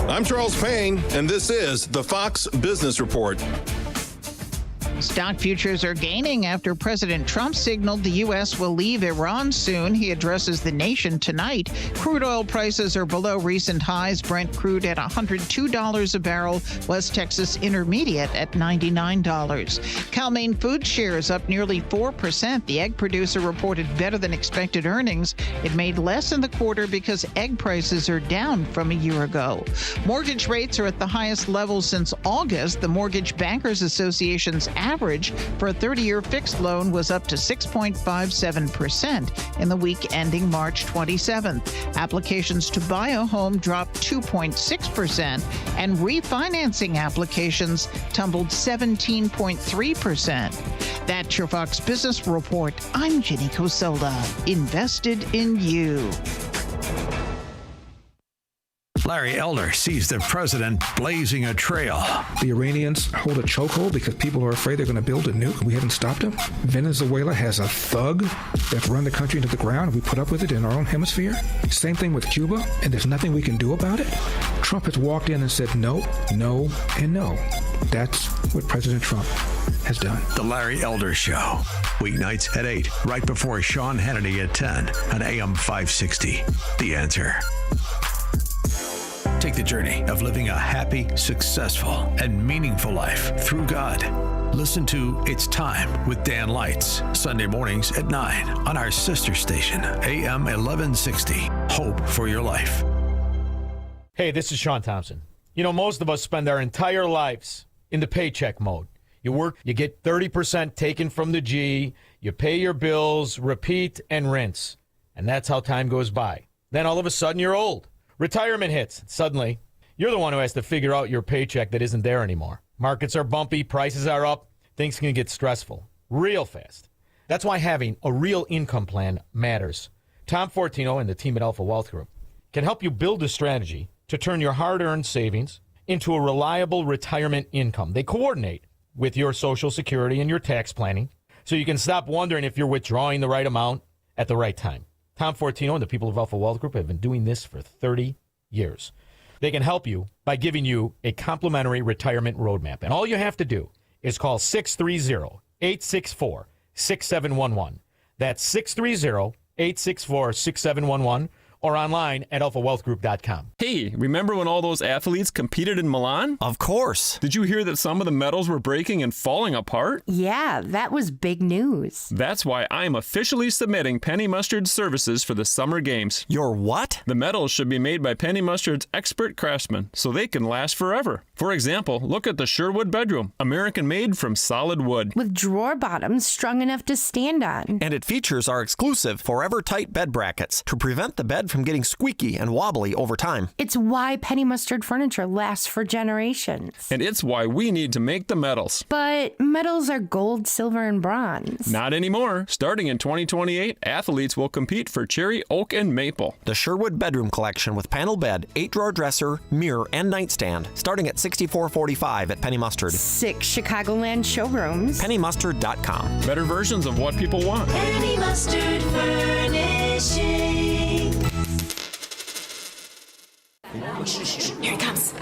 I'm Charles Payne, and this is the Fox Business Report. Stock futures are gaining after President Trump signaled the U.S. will leave Iran soon. He addresses the nation tonight. Crude oil prices are below recent highs. Brent crude at $102 a barrel. West Texas Intermediate at $99. Cal-Maine food shares up nearly 4%. The egg producer reported better than expected earnings. It made less in the quarter because egg prices are down from a year ago. Mortgage rates are at the highest level since August. The Mortgage Bankers Association's average for a 30-year fixed loan was up to 6.57% in the week ending March 27th. Applications to buy a home dropped 2.6%, and refinancing applications tumbled 17.3%. That's your Fox Business Report. I'm Jenny Cosola. Invested in you. Larry Elder sees the president blazing a trail. The Iranians hold a chokehold because people are afraid they're going to build a nuke. We haven't stopped them. Venezuela has a thug that's run the country into the ground. We put up with it in our own hemisphere. Same thing with Cuba, and there's nothing we can do about it. Trump has walked in and said no, no, and no. That's what President Trump has done. The Larry Elder Show. Weeknights at 8, right before Sean Hannity at 10 on AM 560. The Answer. Take the journey of living a happy, successful, and meaningful life through God. Listen to It's Time with Dan Lights, Sunday mornings at 9 on our sister station, AM 1160. Hope for your life. Hey, this is Sean Thompson. You know, most of us spend our entire lives in the paycheck mode. You work, you get 30% taken from the G, you pay your bills, repeat and rinse. And that's how time goes by. Then all of a sudden you're old. Retirement hits. Suddenly, you're the one who has to figure out your paycheck that isn't there anymore. Markets are bumpy, prices are up, things can get stressful real fast. That's why having a real income plan matters. Tom Fortino and the team at Alpha Wealth Group can help you build a strategy to turn your hard-earned savings into a reliable retirement income. They coordinate with your Social Security and your tax planning so you can stop wondering if you're withdrawing the right amount at the right time. Tom Fortino and the people of Alpha Wealth Group have been doing this for 30 years. They can help you by giving you a complimentary retirement roadmap. And all you have to do is call 630-864-6711. That's 630-864-6711. Or online at alphawealthgroup.com. Hey, remember when all those athletes competed in Milan? Of course. Did you hear that some of the medals were breaking and falling apart? Yeah, that was big news. That's why I'm officially submitting Penny Mustard's services for the Summer Games. Your what? The medals should be made by Penny Mustard's expert craftsmen, so they can last forever. For example, look at the Sherwood bedroom, American-made from solid wood. With drawer bottoms strong enough to stand on. And it features our exclusive Forever Tight bed brackets to prevent the bed from getting squeaky and wobbly over time. It's why Penny Mustard furniture lasts for generations. And it's why we need to make the medals. But medals are gold, silver, and bronze. Not anymore. Starting in 2028, athletes will compete for cherry, oak, and maple. The Sherwood bedroom collection with panel bed, 8-drawer dresser, mirror, and nightstand, starting at $64.45 at Penny Mustard. 6 Chicagoland showrooms. PennyMustard.com. Better versions of what people want. Penny Mustard Furnishing. Here it comes.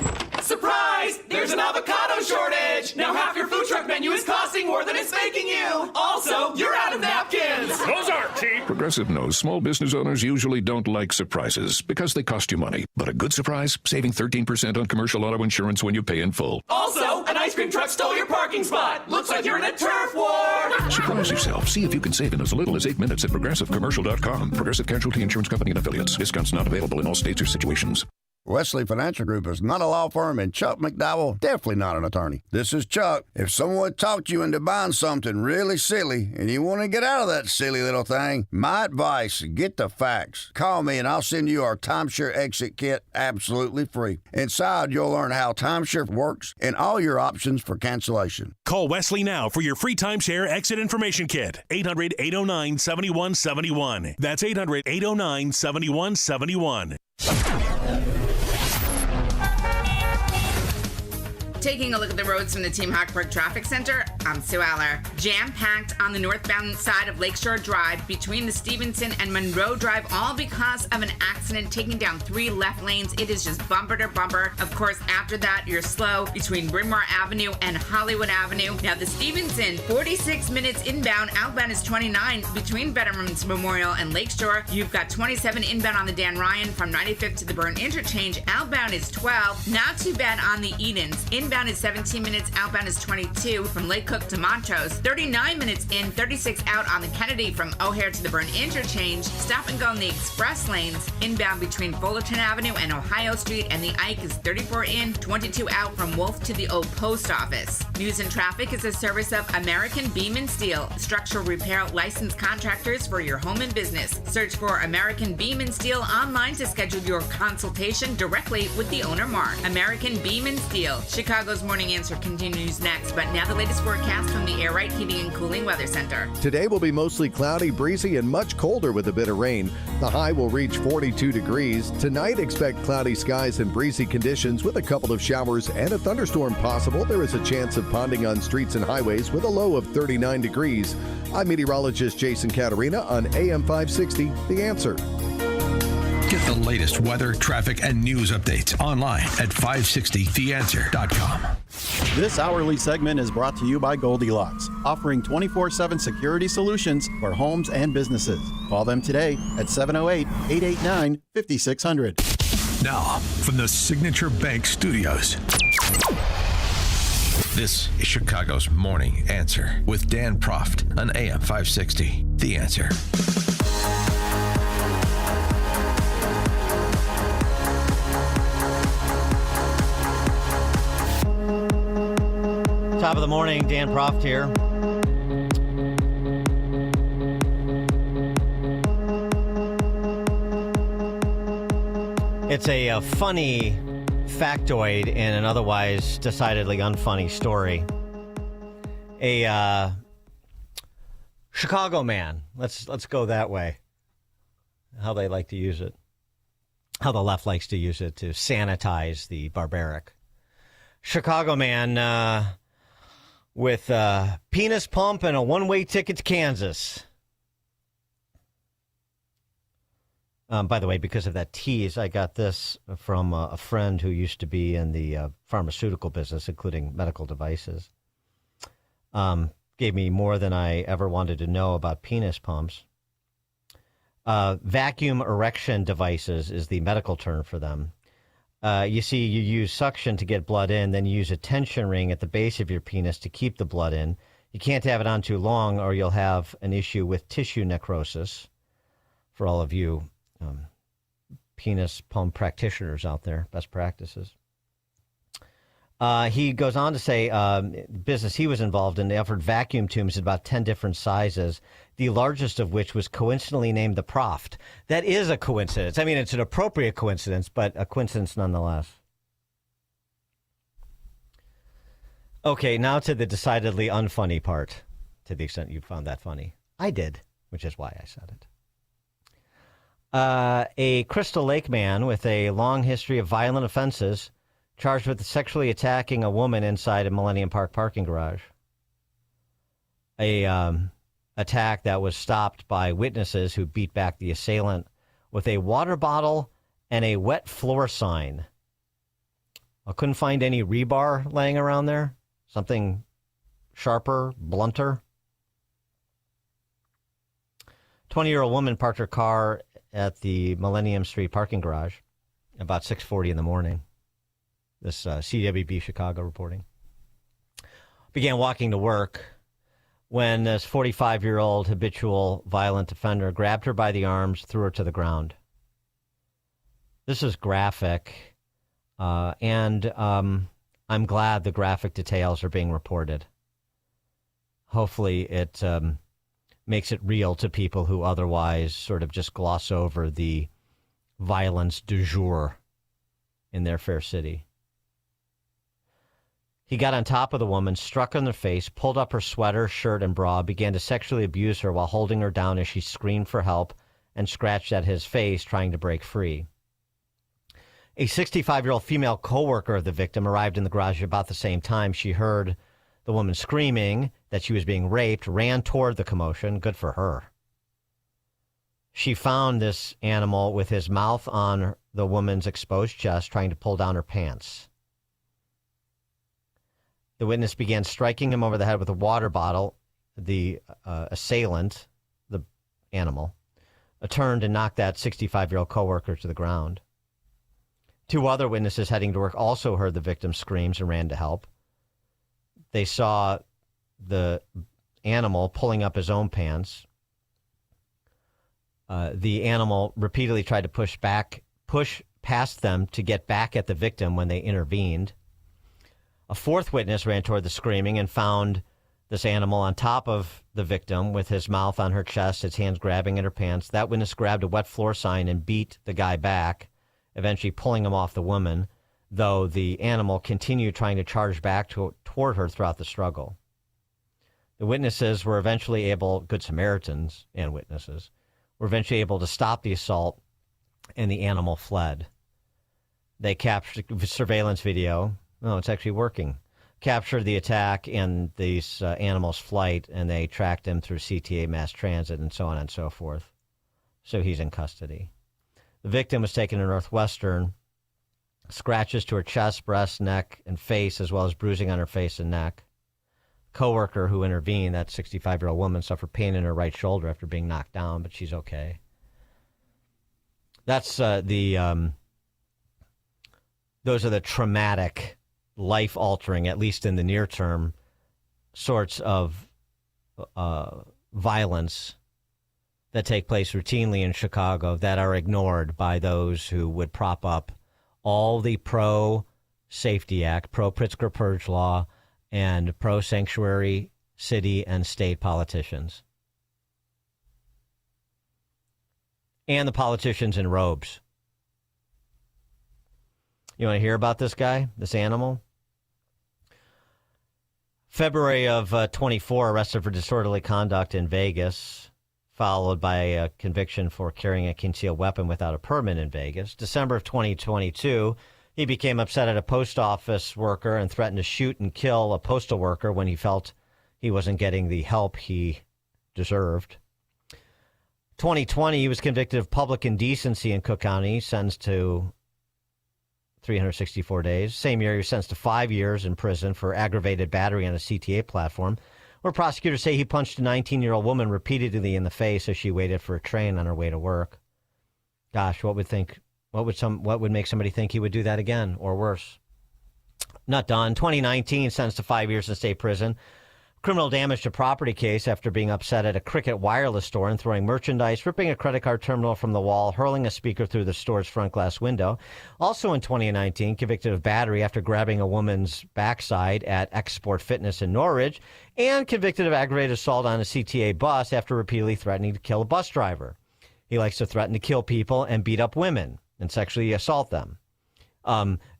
Also, you're out of napkins. Those aren't cheap. Progressive knows small business owners usually don't like surprises because they cost you money. But a good surprise, saving 13% on commercial auto insurance when you pay in full. Also, an ice cream truck stole your parking spot. Looks like you're in a turf war. Surprise yourself. See if you can save in as little as 8 minutes at progressivecommercial.com. Progressive Casualty Insurance Company and Affiliates. Discounts not available in all states or situations. Wesley Financial Group is not a law firm, and Chuck McDowell definitely not an attorney. This is Chuck. If someone talked you into buying something really silly and you want to get out of that silly little thing, my advice, get the facts. Call me and I'll send you our timeshare exit kit absolutely free. Inside, you'll learn how timeshare works and all your options for cancellation. Call Wesley now for your free timeshare exit information kit. 800-809-7171. That's 800-809-7171. Taking a look at the roads from the Team Hawkburg Traffic Center, I'm Sue Aller. Jam-packed on the northbound side of Lakeshore Drive between the Stevenson and Monroe Drive, all because of an accident taking down 3 left lanes. It is just bumper to bumper. Of course, after that, you're slow between Bryn Mawr Avenue and Hollywood Avenue. Now, the Stevenson, 46 minutes inbound. Outbound is 29 between Veterans Memorial and Lakeshore. You've got 27 inbound on the Dan Ryan from 95th to the Burn Interchange. Outbound is 12. Not too bad on the Edens. Inbound is 17 minutes, outbound is 22 from Lake Cook to Montrose, 39 minutes in, 36 out on the Kennedy from O'Hare to the Burn Interchange, stop and go in the express lanes, inbound between Fullerton Avenue and Ohio Street, and the Ike is 34 in, 22 out from Wolf to the Old Post Office. News and Traffic is a service of American Beam and Steel, structural repair licensed contractors for your home and business. Search for American Beam and Steel online to schedule your consultation directly with the owner, Mark. American Beam and Steel. Chicago's Morning Answer continues next, but now the latest forecast from the Air Right Heating and Cooling Weather Center. Today will be mostly cloudy, breezy, and much colder with a bit of rain. The high will reach 42 degrees. Tonight, expect cloudy skies and breezy conditions with a couple of showers and a thunderstorm possible. There is a chance of ponding on streets and highways with a low of 39 degrees. I'm meteorologist Jason Caterina on AM 560, The Answer. Get the latest weather, traffic, and news updates online at 560theanswer.com. This hourly segment is brought to you by Goldilocks, offering 24/7 security solutions for homes and businesses. Call them today at 708-889-5600. Now, from the Signature Bank Studios, this is Chicago's Morning Answer with Dan Proft on AM 560, The Answer. Top of the morning, Dan Proft here. It's a funny factoid in an otherwise decidedly unfunny story. A Chicago man, let's go that way. How they like to use it. How the left likes to use it to sanitize the barbaric. Chicago man with a penis pump and a one-way ticket to Kansas. By the way, because of that tease, I got this from a friend who used to be in the pharmaceutical business, including medical devices. Gave me more than I ever wanted to know about penis pumps. Vacuum erection devices is the medical term for them. You see, you use suction to get blood in, then you use a tension ring at the base of your penis to keep the blood in. You can't have it on too long or you'll have an issue with tissue necrosis. For all of you penis pump practitioners out there, best practices. He goes on to say business he was involved in, they offered vacuum tubes in about 10 different sizes, the largest of which was coincidentally named the Proft. That is a coincidence. I mean, it's an appropriate coincidence, but a coincidence nonetheless. Okay, now to the decidedly unfunny part, to the extent you found that funny. I did, which is why I said it. A Crystal Lake man with a long history of violent offenses charged with sexually attacking a woman inside a Millennium Park parking garage. A attack that was stopped by witnesses who beat back the assailant with a water bottle and a wet floor sign. I couldn't find any rebar laying around there. Something sharper, blunter. 20-year-old woman parked her car at the Millennium Street parking garage about 6:40 in the morning. This CWB Chicago reporting. Began walking to work when this 45-year-old habitual violent offender grabbed her by the arms, threw her to the ground. This is graphic, and I'm glad the graphic details are being reported. Hopefully it makes it real to people who otherwise sort of just gloss over the violence du jour in their fair city. He got on top of the woman, struck her in the face, pulled up her sweater, shirt, and bra, began to sexually abuse her while holding her down as she screamed for help and scratched at his face, trying to break free. A 65-year-old female co-worker of the victim arrived in the garage about the same time. She heard the woman screaming that she was being raped, ran toward the commotion. Good for her. She found this animal with his mouth on the woman's exposed chest, trying to pull down her pants. The witness began striking him over the head with a water bottle. The assailant, the animal, turned and knocked that 65-year-old coworker to the ground. Two other witnesses heading to work also heard the victim's screams and ran to help. They saw the animal pulling up his own pants. The animal repeatedly tried to push past them to get back at the victim when they intervened. A fourth witness ran toward the screaming and found this animal on top of the victim with his mouth on her chest, his hands grabbing at her pants. That witness grabbed a wet floor sign and beat the guy back, eventually pulling him off the woman, though the animal continued trying to charge back toward her throughout the struggle. The witnesses were eventually able, Good Samaritans and witnesses, were eventually able to stop the assault, and the animal fled. They captured surveillance video. No, it's actually working. Captured the attack and these animals' flight, and they tracked him through CTA mass transit and so on and so forth. So he's in custody. The victim was taken to Northwestern, scratches to her chest, breast, neck, and face, as well as bruising on her face and neck. Coworker who intervened, that 65-year-old woman, suffered pain in her right shoulder after being knocked down, but she's okay. That's those are the traumatic, life-altering, at least in the near term, sorts of violence that take place routinely in Chicago that are ignored by those who would prop up all the pro-Safety Act, pro-Pritzker Purge Law, and pro-sanctuary city and state politicians. And the politicians in robes. You want to hear about this guy, this animal? February of 24, arrested for disorderly conduct in Vegas, followed by a conviction for carrying a concealed weapon without a permit in Vegas. December of 2022, he became upset at a post office worker and threatened to shoot and kill a postal worker when he felt he wasn't getting the help he deserved. 2020, he was convicted of public indecency in Cook County, sentenced to 364 days. Same year, he was sentenced to 5 years in prison for aggravated battery on a CTA platform, where prosecutors say he punched a 19-year-old woman repeatedly in the face as she waited for a train on her way to work. Gosh, what would make somebody think he would do that again, or worse? Not done. 2019, sentenced to 5 years in state prison. Criminal damage to property case after being upset at a Cricket wireless store and throwing merchandise, ripping a credit card terminal from the wall, hurling a speaker through the store's front glass window. Also in 2019, convicted of battery after grabbing a woman's backside at Export Fitness in Norridge, and convicted of aggravated assault on a CTA bus after repeatedly threatening to kill a bus driver. He likes to threaten to kill people and beat up women and sexually assault them.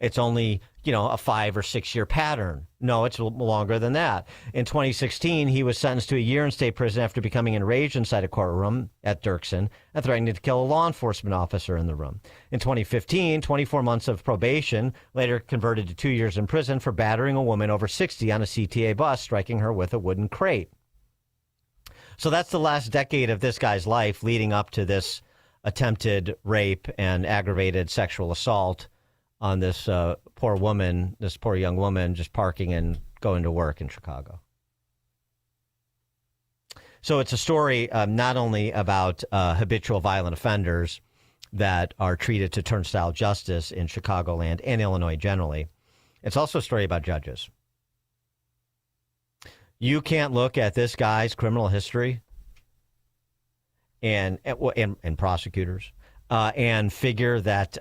It's only, a 5 or 6 year pattern. No, it's longer than that. In 2016, he was sentenced to a year in state prison after becoming enraged inside a courtroom at Dirksen and threatening to kill a law enforcement officer in the room. In 2015, 24 months of probation, later converted to 2 years in prison for battering a woman over 60 on a CTA bus, striking her with a wooden crate. So that's the last decade of this guy's life leading up to this attempted rape and aggravated sexual assault on this poor young woman just parking and going to work in Chicago. So it's a story not only about habitual violent offenders that are treated to turnstile justice in Chicagoland and Illinois generally. It's also a story about judges. You can't look at this guy's criminal history and prosecutors and figure that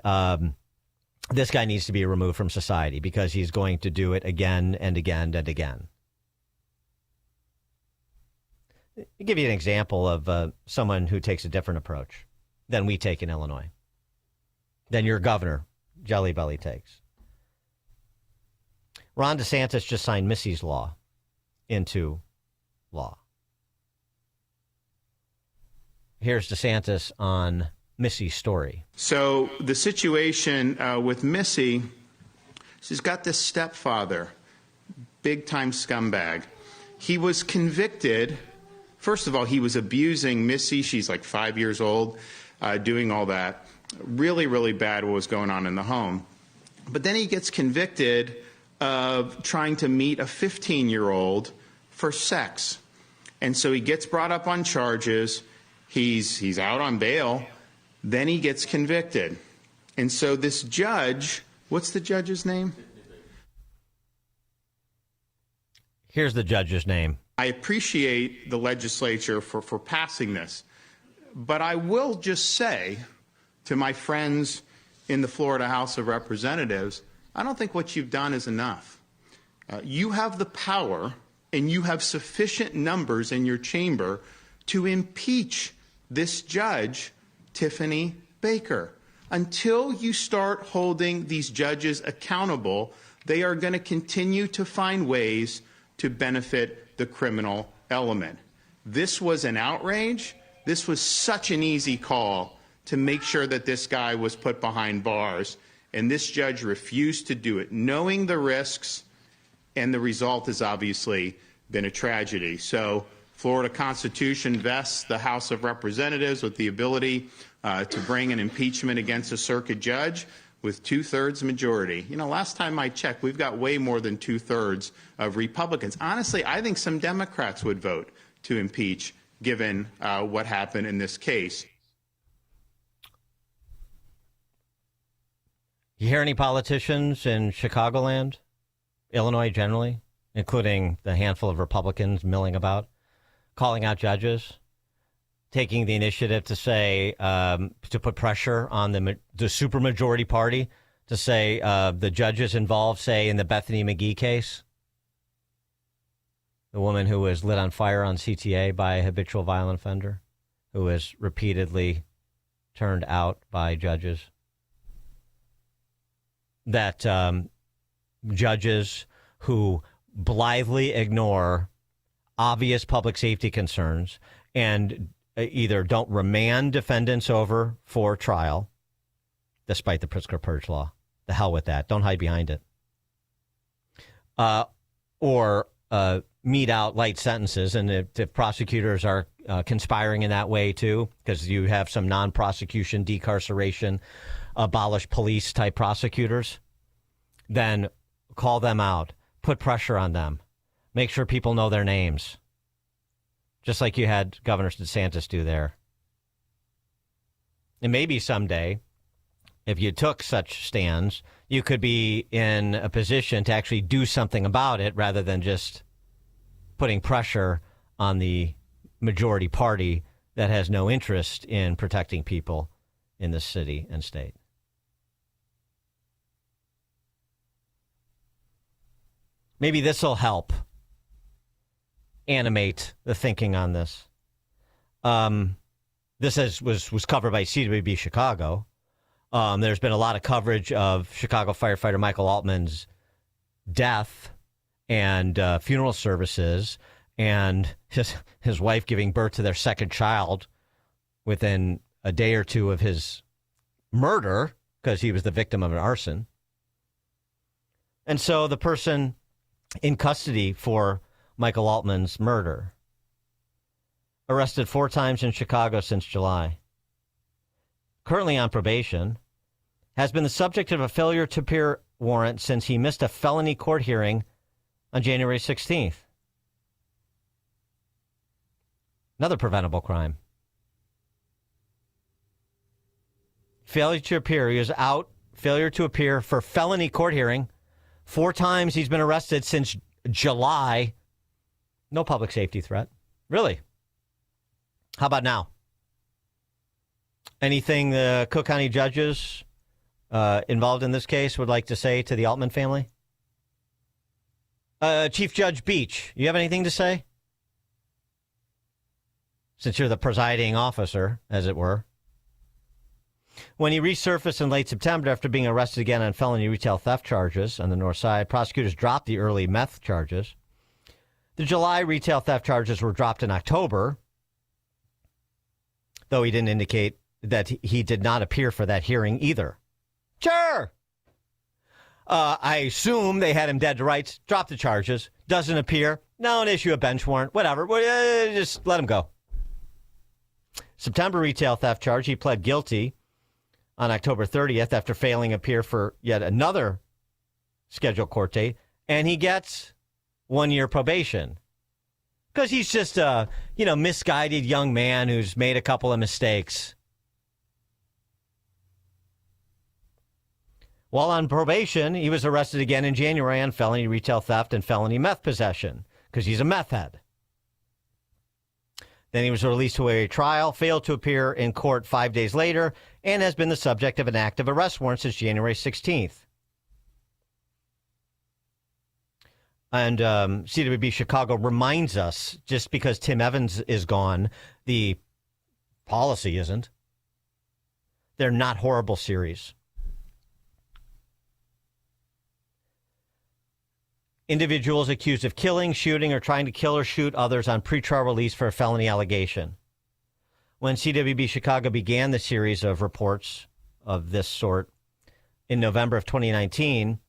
this guy needs to be removed from society because he's going to do it again and again and again. I'll give you an example of someone who takes a different approach than we take in Illinois, than your governor, Jelly Belly, takes. Ron DeSantis just signed Missy's Law into law. Here's DeSantis on Missy's story. So the situation with Missy, she's got this stepfather, big-time scumbag. He was convicted. First of all, he was abusing Missy. She's like 5 years old, doing all that. Really, really bad what was going on in the home. But then he gets convicted of trying to meet a 15-year-old for sex. And so he gets brought up on charges. He's out on bail. Then he gets convicted. And so this judge, what's the judge's name? Here's the judge's name. I appreciate the legislature for passing this, but I will just say to my friends in the Florida House of Representatives, I don't think what you've done is enough. You have the power and you have sufficient numbers in your chamber to impeach this judge, Tiffany Baker. Until you start holding these judges accountable, they are going to continue to find ways to benefit the criminal element. This was an outrage. This was such an easy call to make sure that this guy was put behind bars, and this judge refused to do it, knowing the risks, and the result has obviously been a tragedy. So Florida Constitution vests the House of Representatives with the ability to bring an impeachment against a circuit judge with 2/3 majority. You know, last time I checked, we've got way more than 2/3 of Republicans. Honestly, I think some Democrats would vote to impeach, given what happened in this case. You hear any politicians in Chicagoland, Illinois generally, including the handful of Republicans milling about, calling out judges, taking the initiative to say, to put pressure on the supermajority party to say the judges involved, say, in the Bethany McGee case, the woman who was lit on fire on CTA by a habitual violent offender, who was repeatedly turned out by judges, that judges who blithely ignore obvious public safety concerns and either don't remand defendants over for trial, despite the Pritzker Purge law. The hell with that. Don't hide behind it. Or mete out light sentences. And if prosecutors are conspiring in that way, too, because you have some non-prosecution, decarceration, abolish police type prosecutors, then call them out. Put pressure on them. Make sure people know their names. Just like you had Governor DeSantis do there. And maybe someday, if you took such stands, you could be in a position to actually do something about it rather than just putting pressure on the majority party that has no interest in protecting people in this city and state. Maybe this will help animate the thinking on this. This was covered by CWB Chicago. There's been a lot of coverage of Chicago firefighter Michael Altman's death and funeral services, and his wife giving birth to their second child within a day or two of his murder, because he was the victim of an arson. And so the person in custody for Michael Altman's murder, arrested 4 times in Chicago since July, currently on probation, has been the subject of a failure to appear warrant since he missed a felony court hearing on January 16th. Another preventable crime. Failure to appear. He was out. Failure to appear for felony court hearing. 4 times he's been arrested since July. No public safety threat. Really? How about now? Anything the Cook County judges involved in this case would like to say to the Altman family? Chief Judge Beach, you have anything to say? Since you're the presiding officer, as it were. When he resurfaced in late September after being arrested again on felony retail theft charges on the north side, prosecutors dropped the early meth charges. The July retail theft charges were dropped in October, though he didn't indicate that he did not appear for that hearing either. Sure. I assume they had him dead to rights, drop the charges, doesn't appear, no, issue a bench warrant, whatever. Just let him go. September retail theft charge, he pled guilty on October 30th after failing to appear for yet another scheduled court date, and he gets 1 year probation because he's just a misguided young man who's made a couple of mistakes. While on probation, he was arrested again in January on felony retail theft and felony meth possession because he's a meth head. Then he was released to a trial, failed to appear in court 5 days later, and has been the subject of an active arrest warrant since January 16th. And CWB Chicago reminds us, just because Tim Evans is gone, the policy isn't. They're not horrible series. Individuals accused of killing, shooting, or trying to kill or shoot others on pretrial release for a felony allegation. When CWB Chicago began the series of reports of this sort in November of 2019,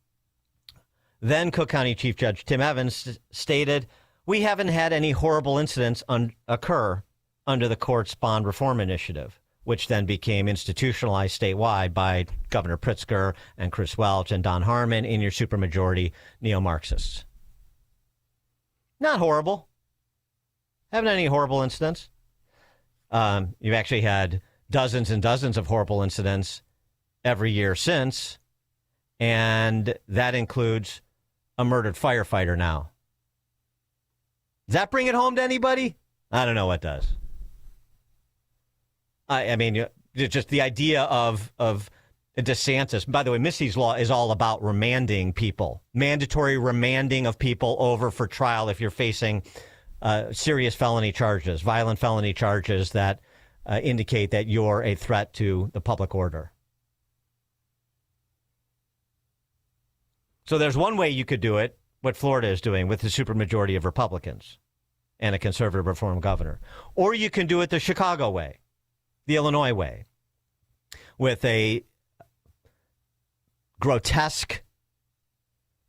then Cook County Chief Judge Tim Evans stated, "We haven't had any horrible incidents occur under the court's bond reform initiative," which then became institutionalized statewide by Governor Pritzker and Chris Welch and Don Harmon in your supermajority neo-Marxists. Not horrible. Haven't had any horrible incidents. You've actually had dozens and dozens of horrible incidents every year since, and that includes a murdered firefighter now. Does that bring it home to anybody? I don't know what does. I mean, just the idea of DeSantis. By the way, Missy's law is all about remanding people, mandatory remanding of people over for trial if you're facing serious felony charges, violent felony charges that indicate that you're a threat to the public order. So there's one way you could do it, what Florida is doing with the supermajority of Republicans and a conservative reform governor. Or you can do it the Chicago way, the Illinois way, with a grotesque,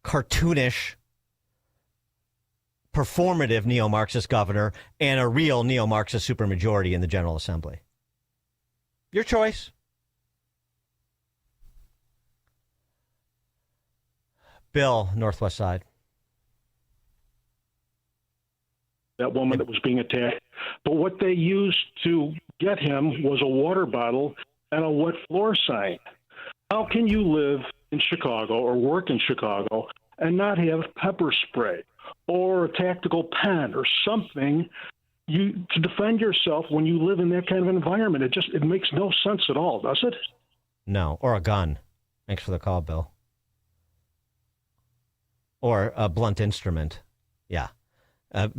cartoonish, performative neo-Marxist governor and a real neo-Marxist supermajority in the General Assembly. Your choice. Bill, Northwest Side. That woman that was being attacked. But what they used to get him was a water bottle and a wet floor sign. How can you live in Chicago or work in Chicago and not have pepper spray or a tactical pen or something to defend yourself when you live in that kind of environment? It makes no sense at all, does it? No, or a gun. Thanks for the call, Bill. Or a blunt instrument. Yeah.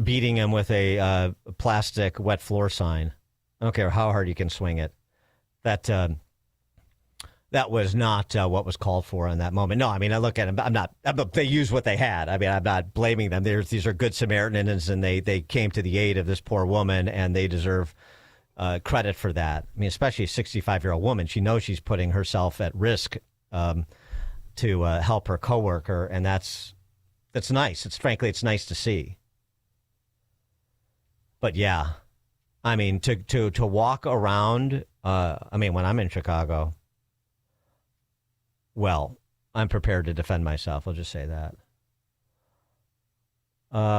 Beating him with a plastic wet floor sign. I don't care how hard you can swing it. That was not what was called for in that moment. No, I mean, I look at them. They used what they had. I mean, I'm not blaming them. These are good Samaritans, and they came to the aid of this poor woman, and they deserve credit for that. I mean, especially a 65-year-old woman. She knows she's putting herself at risk to help her coworker, and that's nice. Frankly, it's nice to see. But yeah, I mean, to walk around, I mean, when I'm in Chicago, well, I'm prepared to defend myself. I'll just say that.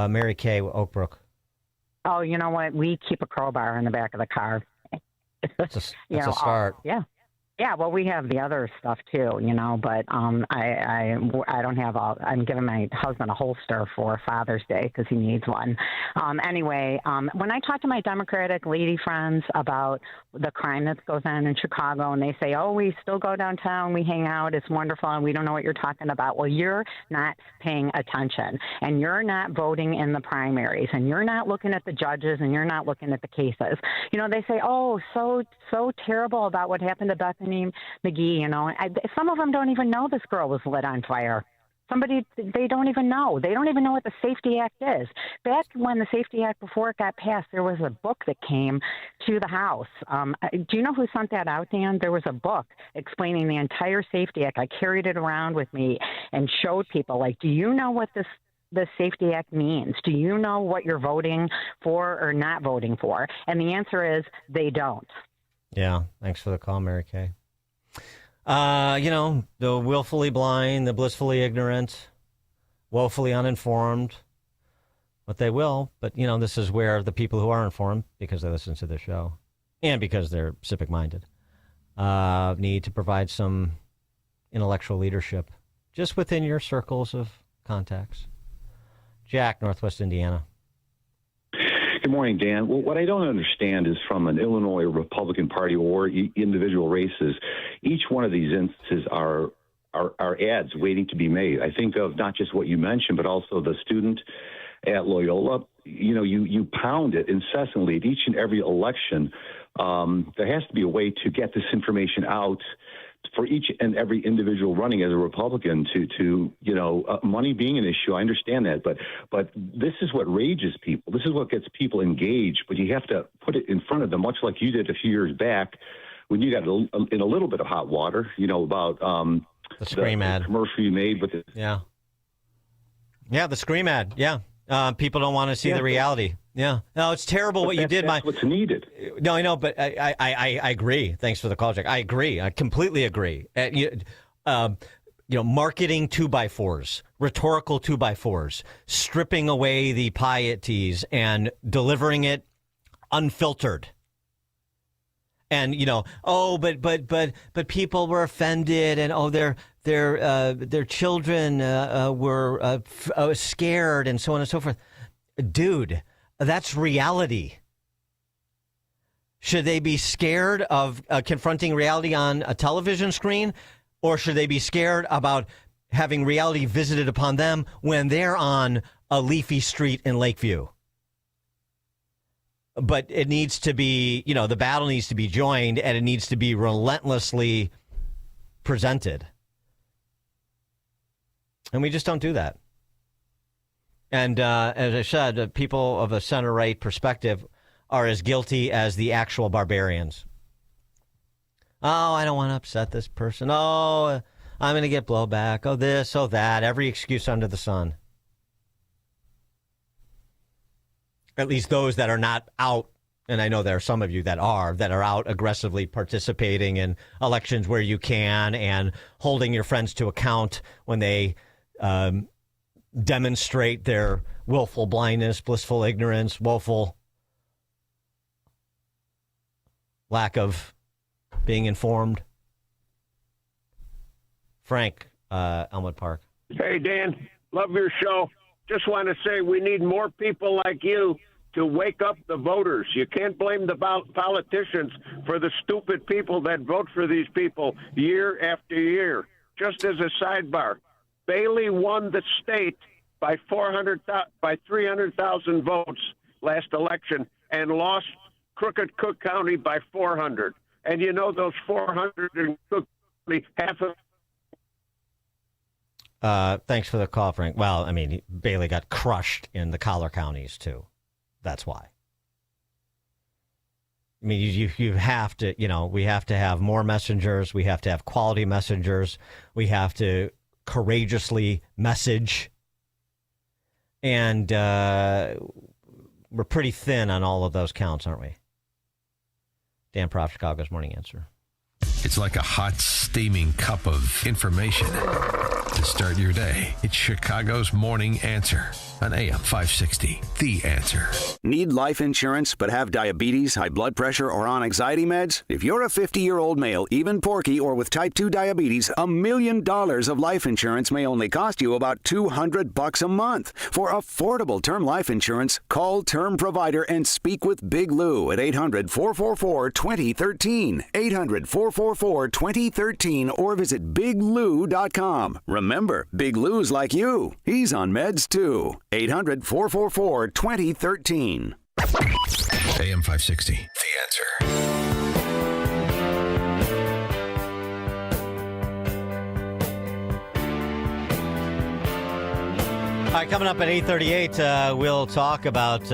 Mary Kay, Oak Brook. Oh, you know what? We keep a crowbar in the back of the car. That's a start. Yeah. Yeah, well, we have the other stuff too, but I don't have all. I'm giving my husband a holster for Father's Day because he needs one. Anyway, when I talk to my Democratic lady friends about the crime that goes on in Chicago, and they say, "Oh, we still go downtown, we hang out, it's wonderful, and we don't know what you're talking about." Well, you're not paying attention, and you're not voting in the primaries, and you're not looking at the judges, and you're not looking at the cases. They say, "Oh, so terrible about what happened to Bethany McGee," some of them don't even know this girl was lit on fire. They don't even know. They don't even know what the Safety Act is. Back when the Safety Act, before it got passed, there was a book that came to the House. Do you know who sent that out, Dan? There was a book explaining the entire Safety Act. I carried it around with me and showed people, do you know what the Safety Act means? Do you know what you're voting for or not voting for? And the answer is they don't. Yeah, thanks for the call, Mary Kay. The willfully blind, the blissfully ignorant, woefully uninformed, what they will. But, this is where the people who are informed, because they listen to the show and because they're civic-minded, need to provide some intellectual leadership just within your circles of contacts. Jack, Northwest Indiana. Good morning, Dan. Well, what I don't understand is from an Illinois Republican Party or individual races, each one of these instances are ads waiting to be made. I think of not just what you mentioned, but also the student at Loyola. You pound it incessantly at each and every election. There has to be a way to get this information out for each and every individual running as a Republican to money being an issue. I understand that, but this is what rages people. This is what gets people engaged, but you have to put it in front of them, much like you did a few years back when you got in a little bit of hot water, about the Scream ad commercial you made with it. Yeah, the Scream ad. Yeah. People don't want to see the reality. Yeah. No, it's terrible what you did. That's what's needed. No, I know, but I agree. Thanks for the call, Jack. I agree. I completely agree. Marketing 2x4s, rhetorical 2x4s, stripping away the pieties and delivering it unfiltered. And, but people were offended and, their children were scared and so on and so forth. Dude, that's reality. Should they be scared of confronting reality on a television screen, or should they be scared about having reality visited upon them when they're on a leafy street in Lakeview? But it needs to be, the battle needs to be joined, and it needs to be relentlessly presented. And we just don't do that. And as I said, people of a center-right perspective are as guilty as the actual barbarians. Oh, I don't want to upset this person. Oh, I'm going to get blowback. Oh, this, oh, that. Every excuse under the sun. At least those that are not out, and I know there are some of you that are out aggressively participating in elections where you can and holding your friends to account when they demonstrate their willful blindness, blissful ignorance, woeful lack of being informed. Frank, Elmwood Park. Hey, Dan, love your show. Just want to say we need more people like you to wake up the voters. You can't blame the politicians for the stupid people that vote for these people year after year. Just as a sidebar, Bailey won the state by 300,000 votes last election and lost Crooked Cook County by 400. And those 400 in Cook County, half of. Thanks for the call, Frank. Well, I mean, Bailey got crushed in the collar counties too. That's why. I mean, you have to, we have to have more messengers. We have to have quality messengers. We have to courageously message. And we're pretty thin on all of those counts, aren't we? Dan Proft, Chicago's Morning Answer. It's like a hot, steaming cup of information to start your day. It's Chicago's Morning Answer on AM 560. The Answer. Need life insurance but have diabetes, high blood pressure, or on anxiety meds? If you're a 50-year-old male, even porky, or with type 2 diabetes, $1 million of life insurance may only cost you about $200 a month. For affordable term life insurance, call Term Provider and speak with Big Lou at 800-444-2013. 800-444-2013 or visit biglou.com. Remember, Big Lou's like you. He's on meds too. 800-444-2013. AM 560. The Answer. All right, coming up at 8:38, we'll talk about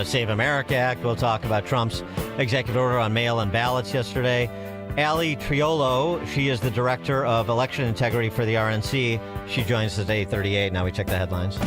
Save America Act. We'll talk about Trump's executive order on mail-in ballots yesterday. Ali Triolo, she is the director of election integrity for the RNC. She joins us at 8:38. Now we check the headlines.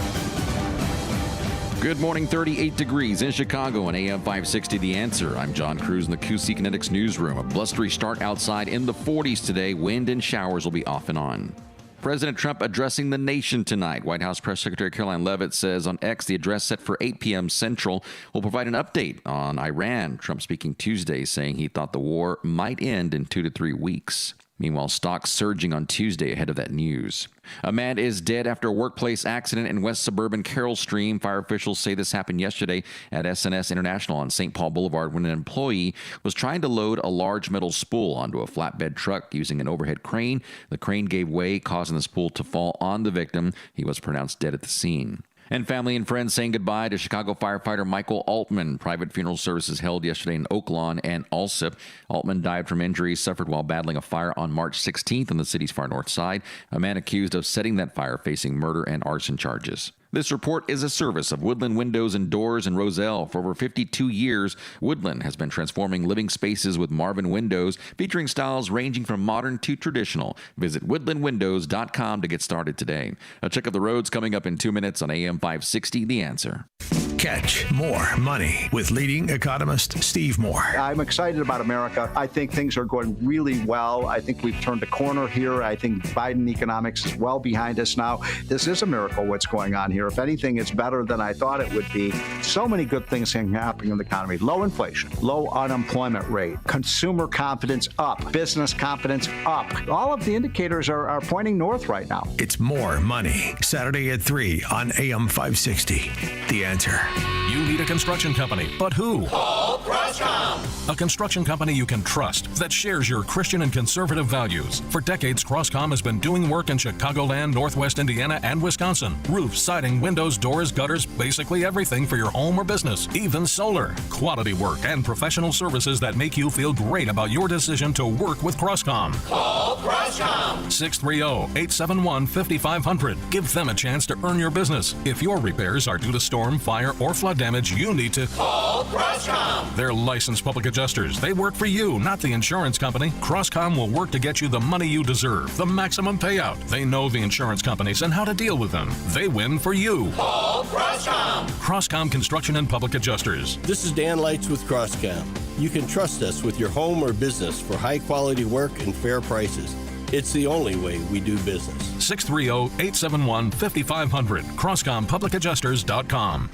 Good morning, 38 degrees in Chicago on AM 560 The Answer. I'm John Cruz in the QC Kinetics newsroom. A blustery start outside in the 40s today. Wind and showers will be off and on. President Trump addressing the nation tonight. White House Press Secretary Caroline Leavitt says on X the address set for 8 p.m. Central will provide an update on Iran. Trump speaking Tuesday saying he thought the war might end in 2 to 3 weeks. Meanwhile, stocks surging on Tuesday ahead of that news. A man is dead after a workplace accident in west suburban Carroll Stream. Fire officials say this happened yesterday at SNS International on St. Paul Boulevard when an employee was trying to load a large metal spool onto a flatbed truck using an overhead crane. The crane gave way, causing the spool to fall on the victim. He was pronounced dead at the scene. And family and friends saying goodbye to Chicago firefighter Michael Altman. Private funeral services held yesterday in Oak Lawn and Alsip. Altman died from injuries suffered while battling a fire on March 16th on the city's far north side. A man accused of setting that fire facing murder and arson charges. This report is a service of Woodland Windows and Doors in Roselle. For over 52 years, Woodland has been transforming living spaces with Marvin windows, featuring styles ranging from modern to traditional. Visit woodlandwindows.com to get started today. A check of the roads coming up in 2 minutes on AM 560, The Answer. Catch more money with leading economist Steve Moore. I'm excited about America. I think things are going really well. I think we've turned a corner here. I think Biden economics is well behind us now. This is a miracle what's going on here. If anything, it's better than I thought it would be. So many good things can happen in the economy. Low inflation, low unemployment rate, consumer confidence up, business confidence up. All of the indicators are pointing north right now. It's More Money, Saturday at 3 on AM 560. The Answer. You need a construction company, but who? Call Crosscom. A construction company you can trust that shares your Christian and conservative values. For decades, Crosscom has been doing work in Chicagoland, Northwest Indiana, and Wisconsin. Roofs, siding, windows, doors, gutters, basically everything for your home or business, even solar. Quality work and professional services that make you feel great about your decision to work with Crosscom. Call Crosscom. 630-871-5500. Give them a chance to earn your business. If your repairs are due to storm, fire, or flood damage, you need to call Crosscom. They're licensed public adjusters. They work for you, not the insurance company. Crosscom will work to get you the money you deserve, the maximum payout. They know the insurance companies and how to deal with them. They win for you. Call Crosscom. Crosscom Construction and Public Adjusters. This is Dan Lights with Crosscom. You can trust us with your home or business for high quality work and fair prices. It's the only way we do business. 630-871-5500. CrosscomPublicAdjusters.com.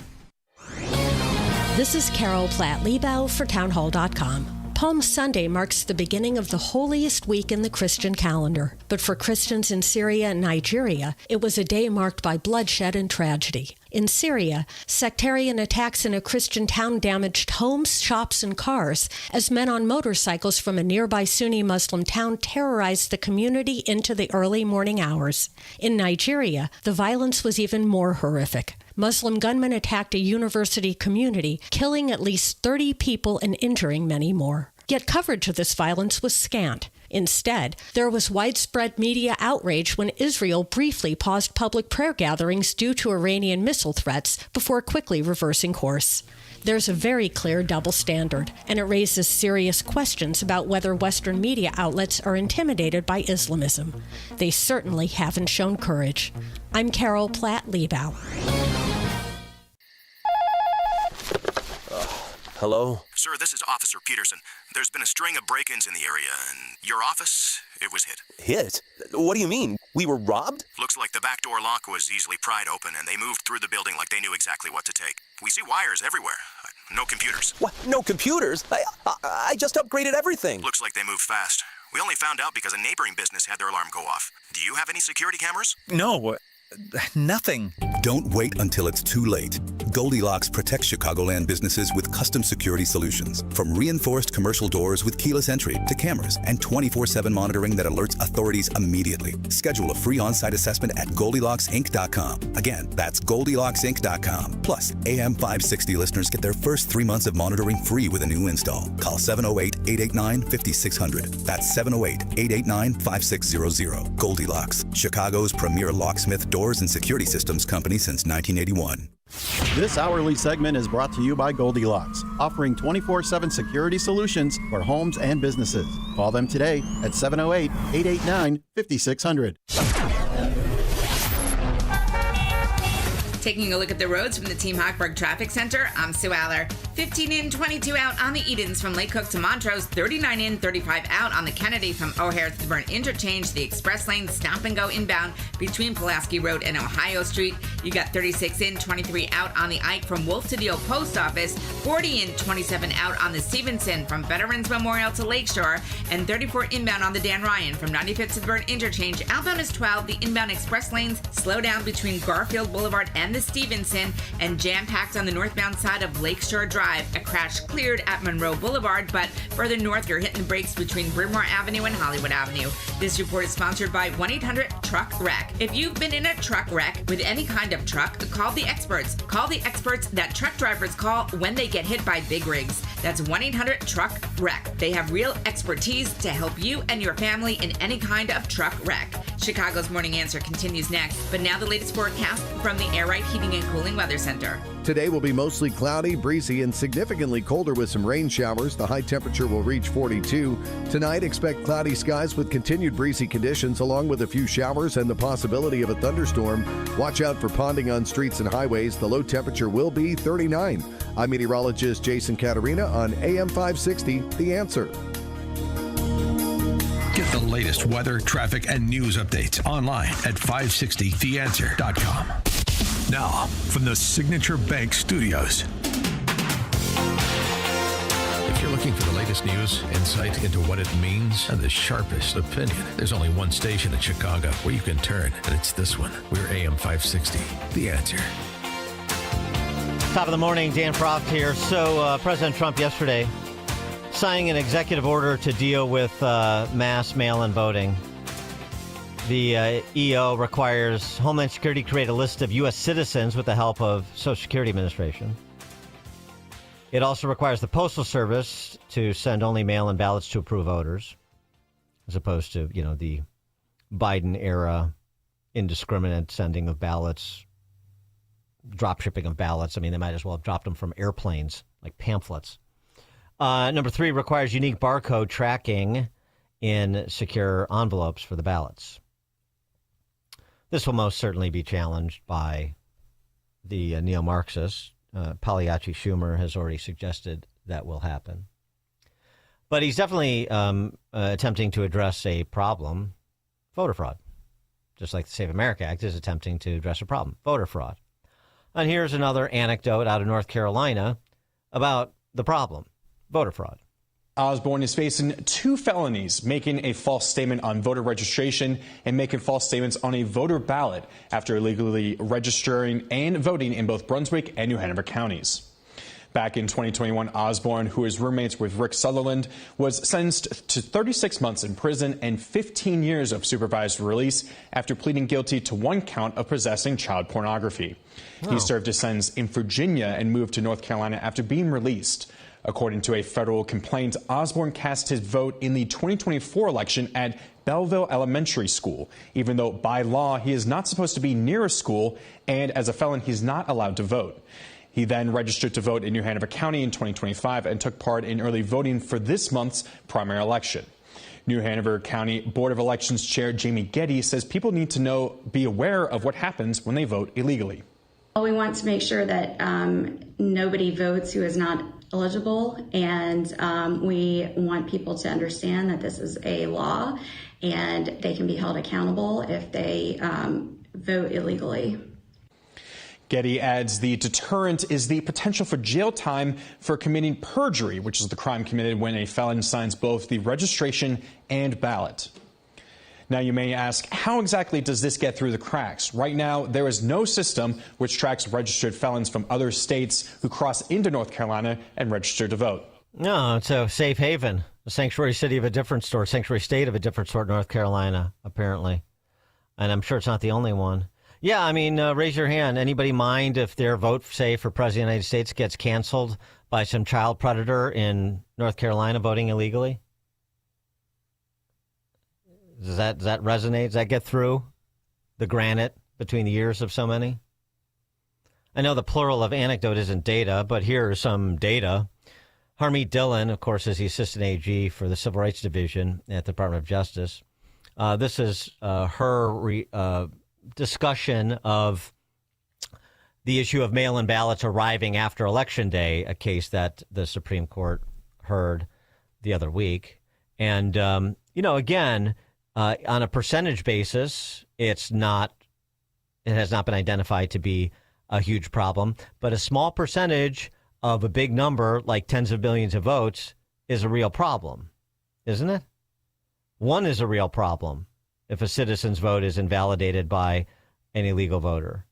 This is Carol Platt-Liebau for Townhall.com. Palm Sunday marks the beginning of the holiest week in the Christian calendar. But for Christians in Syria and Nigeria, it was a day marked by bloodshed and tragedy. In Syria, sectarian attacks in a Christian town damaged homes, shops, and cars as men on motorcycles from a nearby Sunni Muslim town terrorized the community into the early morning hours. In Nigeria, the violence was even more horrific. Muslim gunmen attacked a university community, killing at least 30 people and injuring many more. Yet coverage of this violence was scant. Instead, there was widespread media outrage when Israel briefly paused public prayer gatherings due to Iranian missile threats before quickly reversing course. There's a very clear double standard, and it raises serious questions about whether Western media outlets are intimidated by Islamism. They certainly haven't shown courage. I'm Carol Platt-Liebau. Hello? Sir, this is Officer Peterson. There's been a string of break-ins in the area, and your office, it was hit. Hit? What do you mean? We were robbed? Looks like the back door lock was easily pried open, and they moved through the building like they knew exactly what to take. We see wires everywhere. No computers. What? No computers? I just upgraded everything. Looks like they moved fast. We only found out because a neighboring business had their alarm go off. Do you have any security cameras? No. Nothing. Don't wait until it's too late. Goldilocks protects Chicagoland businesses with custom security solutions. From reinforced commercial doors with keyless entry to cameras and 24/7 monitoring that alerts authorities immediately. Schedule a free on-site assessment at GoldilocksInc.com. Again, that's GoldilocksInc.com. Plus, AM 560 listeners get their first 3 months of monitoring free with a new install. Call 708-889-5600. That's 708-889-5600. Goldilocks, Chicago's premier locksmith doors and security systems company since 1981. This hourly segment is brought to you by Goldilocks, offering 24/7 security solutions for homes and businesses. Call them today at 708-889-5600. Taking a look at the roads from the Team Hochberg Traffic Center, I'm Sue Aller. 15 in, 22 out on the Edens from Lake Cook to Montrose, 39 in, 35 out on the Kennedy from O'Hare to the Burn Interchange, the express lane stop and go inbound between Pulaski Road and Ohio Street. You got 36 in, 23 out on the Ike from Wolf to Deal Post Office, 40 in, 27 out on the Stevenson from Veterans Memorial to Lakeshore, and 34 inbound on the Dan Ryan from 95th to the Burn Interchange. Outbound is 12. The inbound express lanes slow down between Garfield Boulevard and the Stevenson, and jam-packed on the northbound side of Lakeshore Drive. A crash cleared at Monroe Boulevard, but further north, you're hitting the brakes between Bryn Mawr Avenue and Hollywood Avenue. This report is sponsored by 1-800-TRUCK-WRECK. If you've been in a truck wreck with any kind of truck, call the experts. Call the experts that truck drivers call when they get hit by big rigs. That's 1-800-TRUCK-WRECK. They have real expertise to help you and your family in any kind of truck wreck. Chicago's Morning Answer continues next, but now the latest forecast from the Air Right Heating and Cooling Weather Center. Today will be mostly cloudy, breezy, and significantly colder with some rain showers. The high temperature will reach 42. Tonight, expect cloudy skies with continued breezy conditions, along with a few showers and the possibility of a thunderstorm. Watch out for ponding on streets and highways. The low temperature will be 39. I'm meteorologist Jason Caterina on AM 560, The Answer. Get the latest weather, traffic, and news updates online at 560theanswer.com. Now, from the Signature Bank Studios. If you're looking for the latest news, insight into what it means, and the sharpest opinion, there's only one station in Chicago where you can turn, and it's this one. We're AM 560, The Answer. Top of the morning, Dan Frost here. So President Trump yesterday signing an executive order to deal with mass mail-in voting. The EO requires Homeland Security create a list of U.S. citizens with the help of Social Security Administration. It also requires the Postal Service to send only mail-in ballots to approved voters, as opposed to, the Biden-era indiscriminate sending of ballots, drop shipping of ballots. I mean, they might as well have dropped them from airplanes, like pamphlets. Number 3 requires unique barcode tracking in secure envelopes for the ballots. This will most certainly be challenged by the neo-Marxists. Pagliacci Schumer has already suggested that will happen. But he's definitely attempting to address a problem, voter fraud, just like the Save America Act is attempting to address a problem, voter fraud. And here's another anecdote out of North Carolina about the problem, voter fraud. Osborne is facing 2 felonies, making a false statement on voter registration and making false statements on a voter ballot after illegally registering and voting in both Brunswick and New Hanover counties. Back in 2021, Osborne, who is roommates with Rick Sutherland, was sentenced to 36 months in prison and 15 years of supervised release after pleading guilty to 1 count of possessing child pornography. He served his sentence in Virginia and moved to North Carolina after being released. According to a federal complaint, Osborne cast his vote in the 2024 election at Belleville Elementary School, even though by law he is not supposed to be near a school, and as a felon he's not allowed to vote. He then registered to vote in New Hanover County in 2025 and took part in early voting for this month's primary election. New Hanover County Board of Elections Chair Jamie Getty says people need to be aware of what happens when they vote illegally. We want to make sure that nobody votes who is not eligible, and we want people to understand that this is a law and they can be held accountable if they vote illegally. Getty adds the deterrent is the potential for jail time for committing perjury, which is the crime committed when a felon signs both the registration and ballot. Now, you may ask, how exactly does this get through the cracks? Right now, there is no system which tracks registered felons from other states who cross into North Carolina and register to vote. No, it's a safe haven, a sanctuary city of a different sort, sanctuary state of a different sort, North Carolina, apparently. And I'm sure it's not the only one. Yeah, I mean, raise your hand. Anybody mind if their vote, say, for President of the United States gets canceled by some child predator in North Carolina voting illegally? Does that resonate? Does that get through the granite between the ears of so many? I know the plural of anecdote isn't data, but here is some data. Harmeet Dillon, of course, is the Assistant AG for the Civil Rights Division at the Department of Justice. This is her discussion of the issue of mail-in ballots arriving after Election Day, a case that the Supreme Court heard the other week. And, again, on a percentage basis, it has not been identified to be a huge problem, but a small percentage of a big number, like tens of millions of votes, is a real problem, isn't it? One is a real problem if a citizen's vote is invalidated by an illegal voter.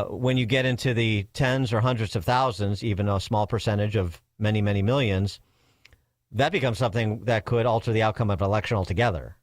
When you get into the tens or hundreds of thousands, even a small percentage of many, many millions, that becomes something that could alter the outcome of an election altogether.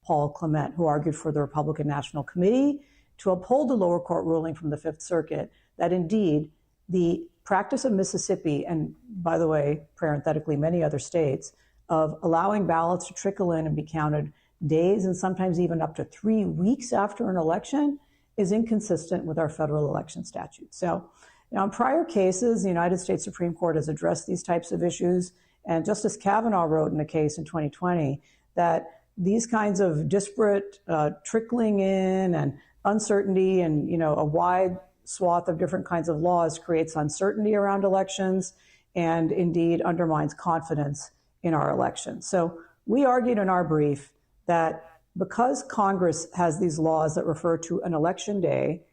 Paul Clement, who argued for the Republican National Committee to uphold the lower court ruling from the Fifth Circuit that indeed the practice of Mississippi, and by the way, parenthetically, many other states, of allowing ballots to trickle in and be counted days and sometimes even up to 3 weeks after an election is inconsistent with our federal election statute. So, in prior cases, the United States Supreme Court has addressed these types of issues, and Justice Kavanaugh wrote in a case in 2020 that these kinds of disparate trickling in and uncertainty and, a wide swath of different kinds of laws creates uncertainty around elections and indeed undermines confidence in our elections. So we argued in our brief that because Congress has these laws that refer to an election day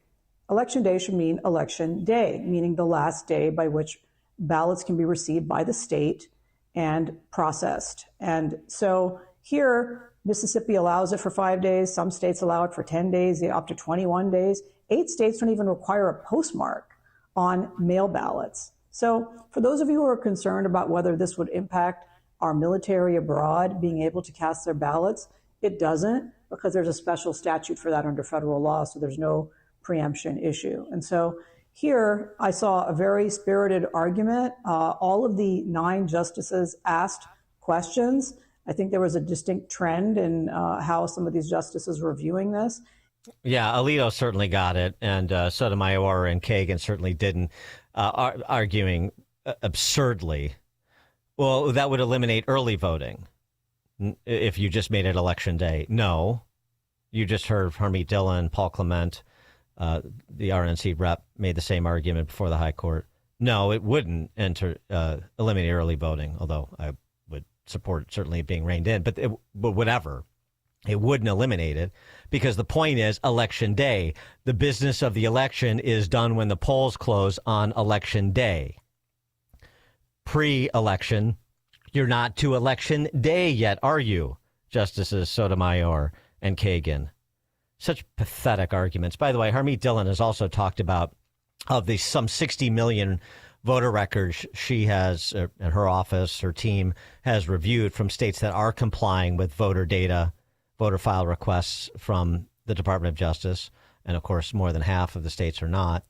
should mean election day, meaning the last day by which ballots can be received by the state and processed. And so here, Mississippi allows it for 5 days. Some states allow it for 10 days, up to 21 days. 8 states don't even require a postmark on mail ballots. So for those of you who are concerned about whether this would impact our military abroad being able to cast their ballots, it doesn't, because there's a special statute for that under federal law, so there's no preemption issue. And so here I saw a very spirited argument. All of the 9 justices asked questions. I think there was a distinct trend in how some of these justices were viewing this. Yeah, Alito certainly got it, and Sotomayor and Kagan certainly didn't, arguing absurdly. Well, that would eliminate early voting if you just made it Election Day. No, you just heard Harmeet Dillon, Paul Clement, the RNC rep, made the same argument before the high court. No, it wouldn't eliminate early voting, although I would support certainly being reined in, but whatever. It wouldn't eliminate it because the point is Election Day. The business of the election is done when the polls close on Election Day. Pre-election, you're not to Election Day yet, are you, Justices Sotomayor and Kagan? Such pathetic arguments. By the way, Harmeet Dillon has also talked about some 60 million voter records she has, in her office, her team has reviewed from states that are complying with voter data, voter file requests from the Department of Justice. And of course, more than half of the states are not.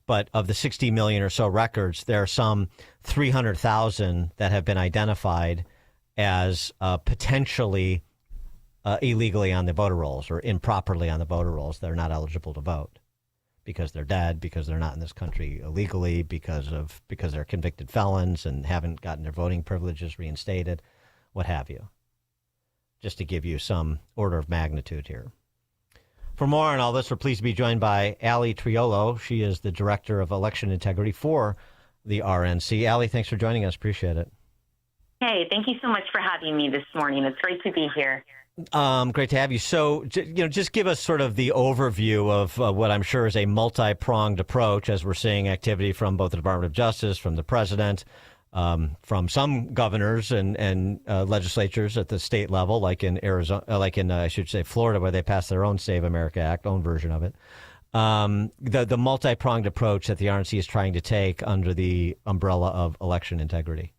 But of the 60 million or so records, there are some 300,000 that have been identified as potentially illegally on the voter rolls or improperly on the voter rolls. They're not eligible to vote because they're dead, because they're not in this country illegally, because they're convicted felons and haven't gotten their voting privileges reinstated, what have you. Just to give you some order of magnitude here. For more on all this, we're pleased to be joined by Ali Triolo. She is the Director of Election Integrity for the RNC. Allie, thanks for joining us. Appreciate it. Hey, thank you so much for having me this morning. It's great to be here. Great to have you. So, just give us sort of the overview of what I'm sure is a multi-pronged approach, as we're seeing activity from both the Department of Justice, from the president, from some governors and legislatures at the state level, like in Arizona, I should say Florida, where they passed their own Save America Act, own version of it. The multi-pronged approach that the RNC is trying to take under the umbrella of election integrity.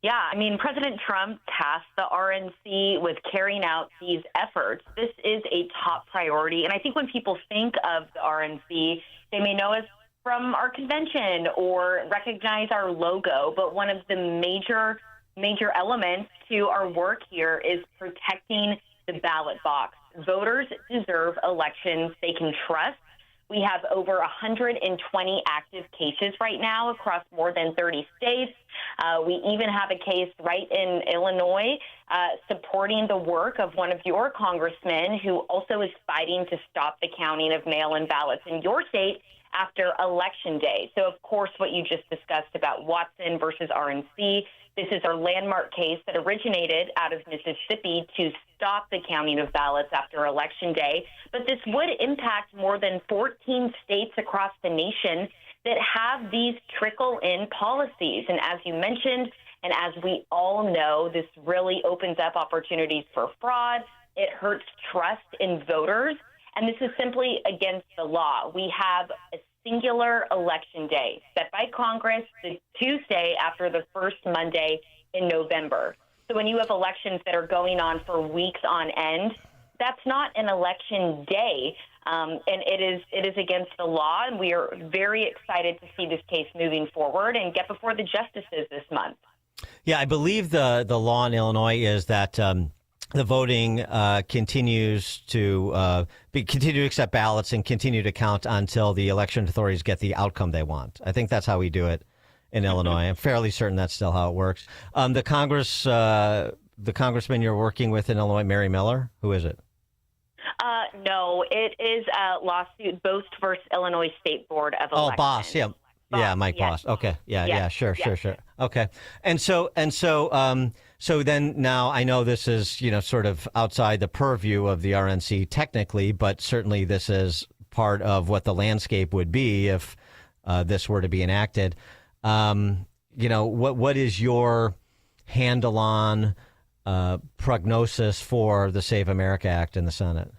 Yeah, I mean, President Trump tasked the RNC with carrying out these efforts. This is a top priority. And I think when people think of the RNC, they may know us from our convention or recognize our logo. But one of the major elements to our work here is protecting the ballot box. Voters deserve elections they can trust. We have over 120 active cases right now across more than 30 states. We even have a case right in Illinois supporting the work of one of your congressmen who also is fighting to stop the counting of mail-in ballots in your state after Election Day. So, of course, what you just discussed about Watson versus RNC, this is our landmark case that originated out of Mississippi to stop the counting of ballots after Election Day. But this would impact more than 14 states across the nation that have these trickle-in policies. And as you mentioned, and as we all know, this really opens up opportunities for fraud. It hurts trust in voters. And this is simply against the law. We have a singular election day set by Congress the Tuesday after the first Monday in November. So when you have elections that are going on for weeks on end, that's not an election day. And it is against the law. And we are very excited to see this case moving forward and get before the justices this month. Yeah, I believe the law in Illinois is that the voting continues to continue to accept ballots and continue to count until the election authorities get the outcome they want. I think that's how we do it in Illinois. I'm fairly certain that's still how it works. The congressman you're working with in Illinois, Mary Miller, who is it? No, it is a lawsuit, Bost versus Illinois State Board of Elections. Oh, Boss, yeah. Yeah, Mike Boss. Okay. Yeah, sure. Okay. And so then now I know this is, sort of outside the purview of the RNC technically, but certainly this is part of what the landscape would be if this were to be enacted. What is your handle on prognosis for the Save America Act in the Senate?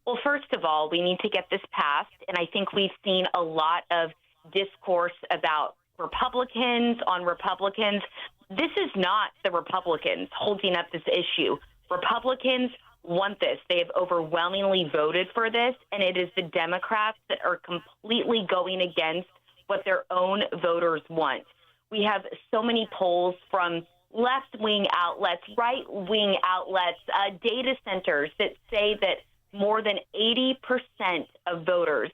Well, first of all, we need to get this passed. And I think we've seen a lot of discourse about Republicans on Republicans. This is not the Republicans holding up this issue. Republicans want this. They have overwhelmingly voted for this, and it is the Democrats that are completely going against what their own voters want. We have so many polls from left-wing outlets, right-wing outlets, data centers that say that more than 80% of voters,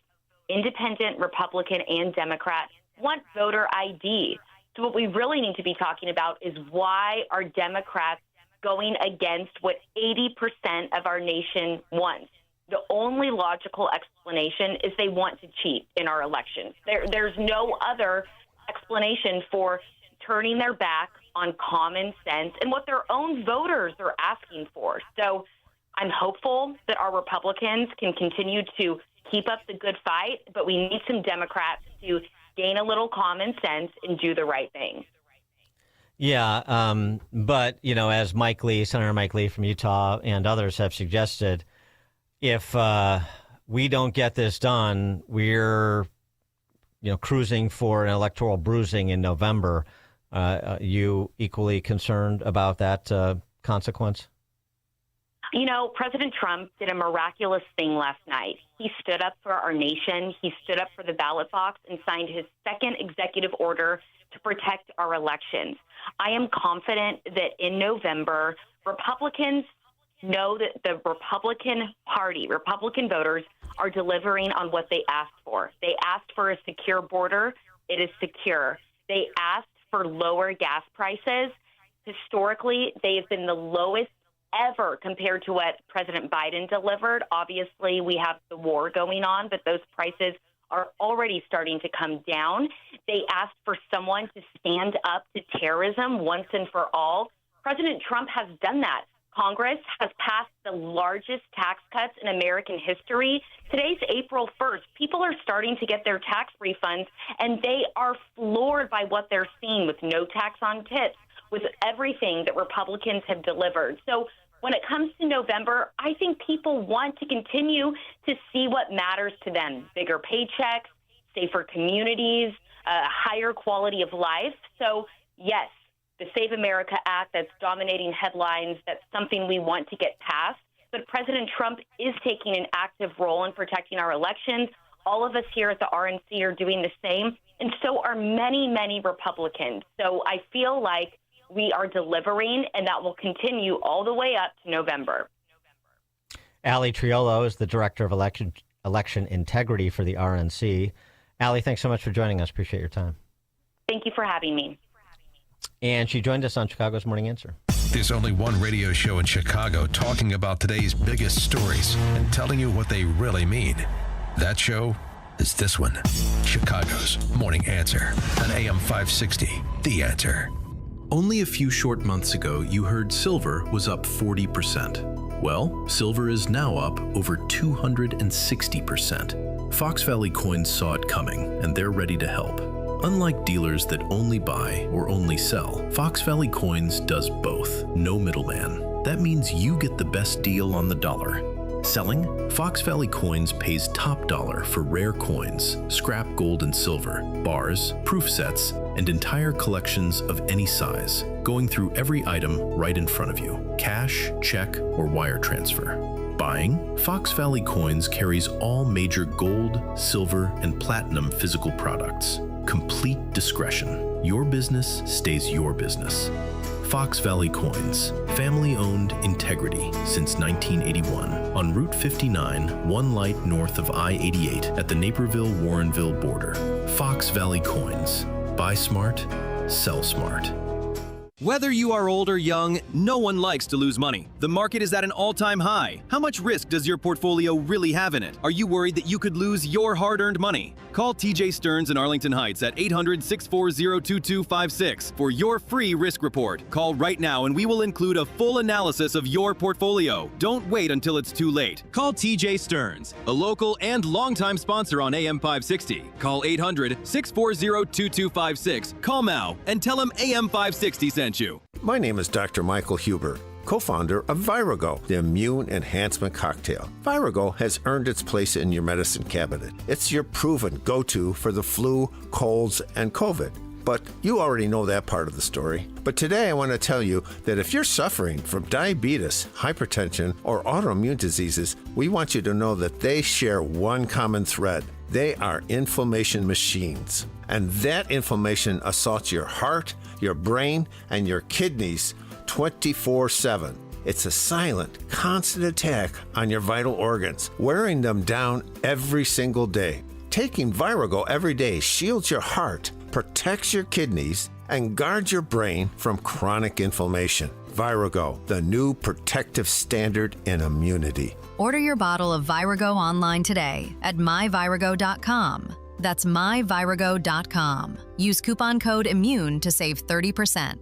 independent, Republican, and Democrat, want voter ID. So what we really need to be talking about is why are Democrats going against what 80% of our nation wants? The only logical explanation is they want to cheat in our elections. There's no other explanation for turning their back on common sense and what their own voters are asking for. So I'm hopeful that our Republicans can continue to keep up the good fight, but we need some Democrats to gain a little common sense and do the right thing. Yeah, but, as Senator Mike Lee from Utah and others have suggested, if we don't get this done, we're, cruising for an electoral bruising in November. You equally concerned about that consequence? President Trump did a miraculous thing last night. He stood up for our nation. He stood up for the ballot box and signed his second executive order to protect our elections. I am confident that in November, Republicans know that the Republican Party, Republican voters, are delivering on what they asked for. They asked for a secure border. It is secure. They asked for lower gas prices. Historically, they have been the lowest ever compared to what President Biden delivered. Obviously, we have the war going on, but those prices are already starting to come down. They asked for someone to stand up to terrorism once and for all. President Trump has done that. Congress has passed the largest tax cuts in American history. Today's April 1st. People are starting to get their tax refunds, and they are floored by what they're seeing with no tax on tips, with everything that Republicans have delivered. So when it comes to November, I think people want to continue to see what matters to them. Bigger paychecks, safer communities, higher quality of life. So, yes, the Save America Act that's dominating headlines, that's something we want to get passed. But President Trump is taking an active role in protecting our elections. All of us here at the RNC are doing the same, and so are many, many Republicans. So I feel like we are delivering, and that will continue all the way up to November. Allie Triolo is the Director of Election Integrity for the RNC. Allie, thanks so much for joining us. Appreciate your time. Thank you for having me. And she joined us on Chicago's Morning Answer. There's only one radio show in Chicago talking about today's biggest stories and telling you what they really mean. That show is this one, Chicago's Morning Answer on AM 560, The Answer. Only a few short months ago, you heard silver was up 40%. Well, silver is now up over 260%. Fox Valley Coins saw it coming, and they're ready to help. Unlike dealers that only buy or only sell, Fox Valley Coins does both. No middleman. That means you get the best deal on the dollar. Selling, Fox Valley Coins pays top dollar for rare coins, scrap gold and silver, bars, proof sets, and entire collections of any size, going through every item right in front of you, cash, check, or wire transfer. Buying, Fox Valley Coins carries all major gold, silver, and platinum physical products. Complete discretion. Your business stays your business. Fox Valley Coins, family-owned integrity since 1981. On Route 59, one light north of I-88 at the Naperville-Warrenville border. Fox Valley Coins. Buy smart, sell smart. Whether you are old or young, no one likes to lose money. The market is at an all-time high. How much risk does your portfolio really have in it? Are you worried that you could lose your hard-earned money? Call TJ Stearns in Arlington Heights at 800-640-2256 for your free risk report. Call right now and we will include a full analysis of your portfolio. Don't wait until it's too late. Call TJ Stearns, a local and longtime sponsor on AM 560. Call 800-640-2256. Call now and tell him AM 560 sent you. My name is Dr. Michael Huber, co-founder of Virago, the immune enhancement cocktail. Virago has earned its place in your medicine cabinet. It's your proven go-to for the flu, colds, and COVID. But you already know that part of the story. But today I want to tell you that if you're suffering from diabetes, hypertension, or autoimmune diseases, we want you to know that they share one common thread. They are inflammation machines. And that inflammation assaults your heart, your brain, and your kidneys 24/7. It's a silent, constant attack on your vital organs, wearing them down every single day. Taking Virago every day shields your heart, protects your kidneys, and guards your brain from chronic inflammation. Virago, the new protective standard in immunity. Order your bottle of Virago online today at myvirago.com. That's myvirago.com. Use coupon code IMMUNE to save 30%.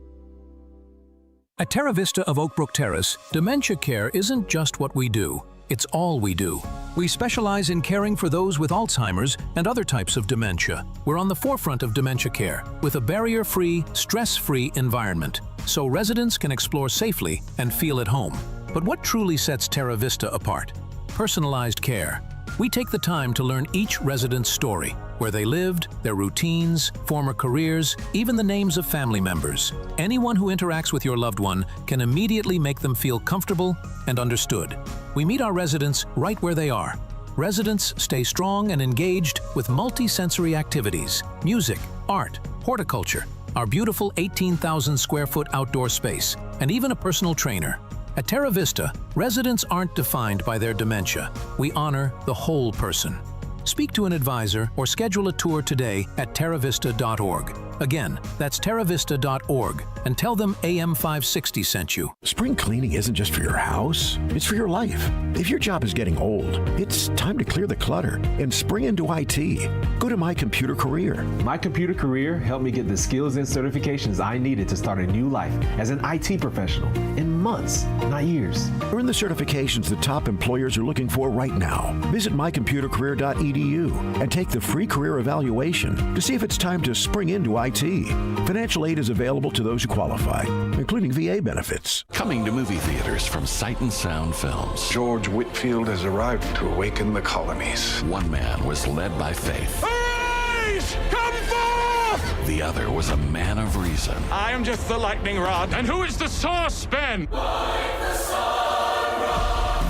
At Terra Vista of Oak Brook Terrace, dementia care isn't just what we do, it's all we do. We specialize in caring for those with Alzheimer's and other types of dementia. We're on the forefront of dementia care with a barrier-free, stress-free environment, so residents can explore safely and feel at home. But what truly sets Terra Vista apart? Personalized care. We take the time to learn each resident's story, where they lived, their routines, former careers, even the names of family members. Anyone who interacts with your loved one can immediately make them feel comfortable and understood. We meet our residents right where they are. Residents stay strong and engaged with multi-sensory activities, music, art, horticulture, our beautiful 18,000 square foot outdoor space, and even a personal trainer. At Terra Vista, residents aren't defined by their dementia. We honor the whole person. Speak to an advisor or schedule a tour today at terravista.org. Again, that's terravista.org and tell them AM 560 sent you. Spring cleaning isn't just for your house, it's for your life. If your job is getting old, it's time to clear the clutter and spring into IT. Go to My Computer Career. My Computer Career helped me get the skills and certifications I needed to start a new life as an IT professional in months, not years. Earn the certifications the top employers are looking for right now. Visit mycomputercareer.edu and take the free career evaluation to see if it's time to spring into IT. Financial aid is available to those who qualify, including VA benefits. Coming to movie theaters from Sight and Sound Films. George Whitfield has arrived to awaken the colonies. One man was led by faith. Arise! Come forth! The other was a man of reason. I am just the lightning rod. And who is the saucepan?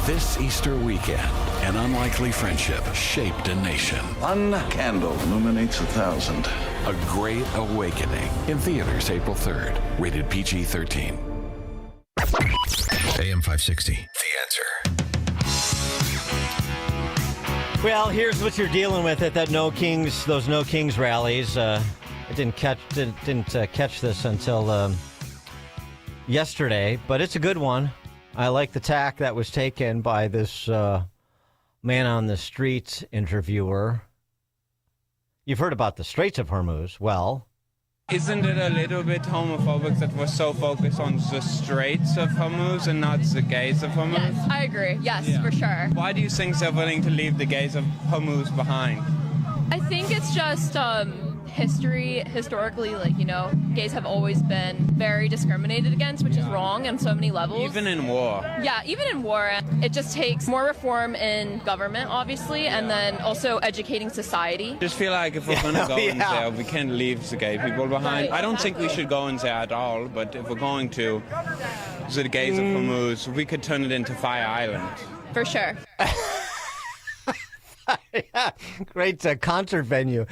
This Easter weekend, an unlikely friendship shaped a nation. One candle illuminates 1,000. A great awakening. In theaters April 3rd. Rated PG-13. AM 560. The Answer. Well, here's what you're dealing with at that those No Kings rallies. I didn't catch this until yesterday, but it's a good one. I like the tack that was taken by this man on the street interviewer. You've heard about the Straits of Hormuz. Well, isn't it a little bit homophobic that we're so focused on the Straits of Hormuz and not the gays of Hormuz? Yes, I agree. Yes, for sure. Why do you think they're willing to leave the gays of Hormuz behind? I think it's just historically, gays have always been very discriminated against, which is wrong on so many levels. Even in war. Yeah, even in war. It just takes more reform in government, obviously, and then also educating society. Just feel like if we're going to go in there, we can't leave the gay people behind. I don't think we should go in there at all, but if we're going to, the gays of Hormuz, we could turn it into Fire Island. For sure. Yeah, great concert venue.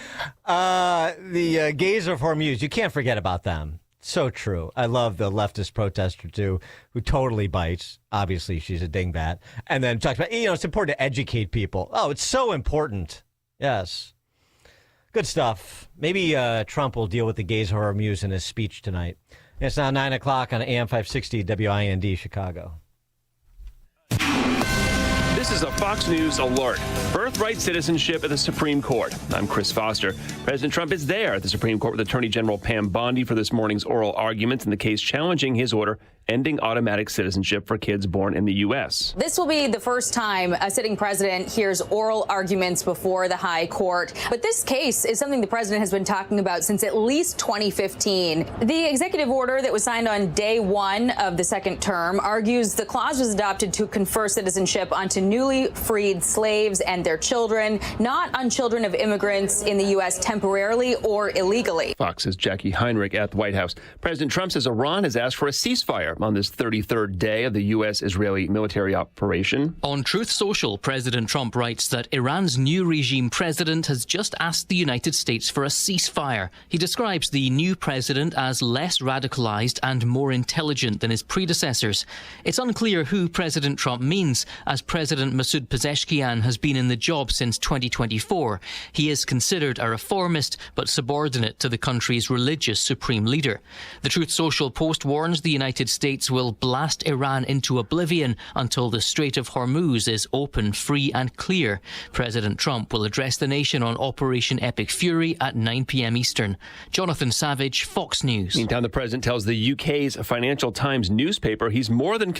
The gays of Hormuz, you can't forget about them. So true. I love the leftist protester, too, who totally bites. Obviously, she's a dingbat. And then talks about, it's important to educate people. Oh, it's so important. Yes. Good stuff. Maybe Trump will deal with the gays of Hormuz in his speech tonight. It's now 9 o'clock on AM 560 WIND Chicago. This is a Fox News alert. Birthright citizenship at the Supreme Court. I'm Chris Foster. President Trump is there at the Supreme Court with Attorney General Pam Bondi for this morning's oral arguments in the case challenging his order ending automatic citizenship for kids born in the U.S. This will be the first time a sitting president hears oral arguments before the high court. But this case is something the president has been talking about since at least 2015. The executive order that was signed on day one of the second term argues the clause was adopted to confer citizenship onto newly freed slaves and their children, not on children of immigrants in the U.S. temporarily or illegally. Fox's Jackie Heinrich at the White House. President Trump says Iran has asked for a ceasefire on this 33rd day of the U.S.-Israeli military operation. On Truth Social, President Trump writes that Iran's new regime president has just asked the United States for a ceasefire. He describes the new president as less radicalized and more intelligent than his predecessors. It's unclear who President Trump means, as President Masoud Pezeshkian has been in the job since 2024. He is considered a reformist, but subordinate to the country's religious supreme leader. The Truth Social post warns the United States will blast Iran into oblivion until the Strait of Hormuz is open, free and clear. President Trump will address the nation on Operation Epic Fury at 9 p.m. Eastern. Jonathan Savage, Fox News. Meantime, the president tells the UK's Financial Times newspaper he's more than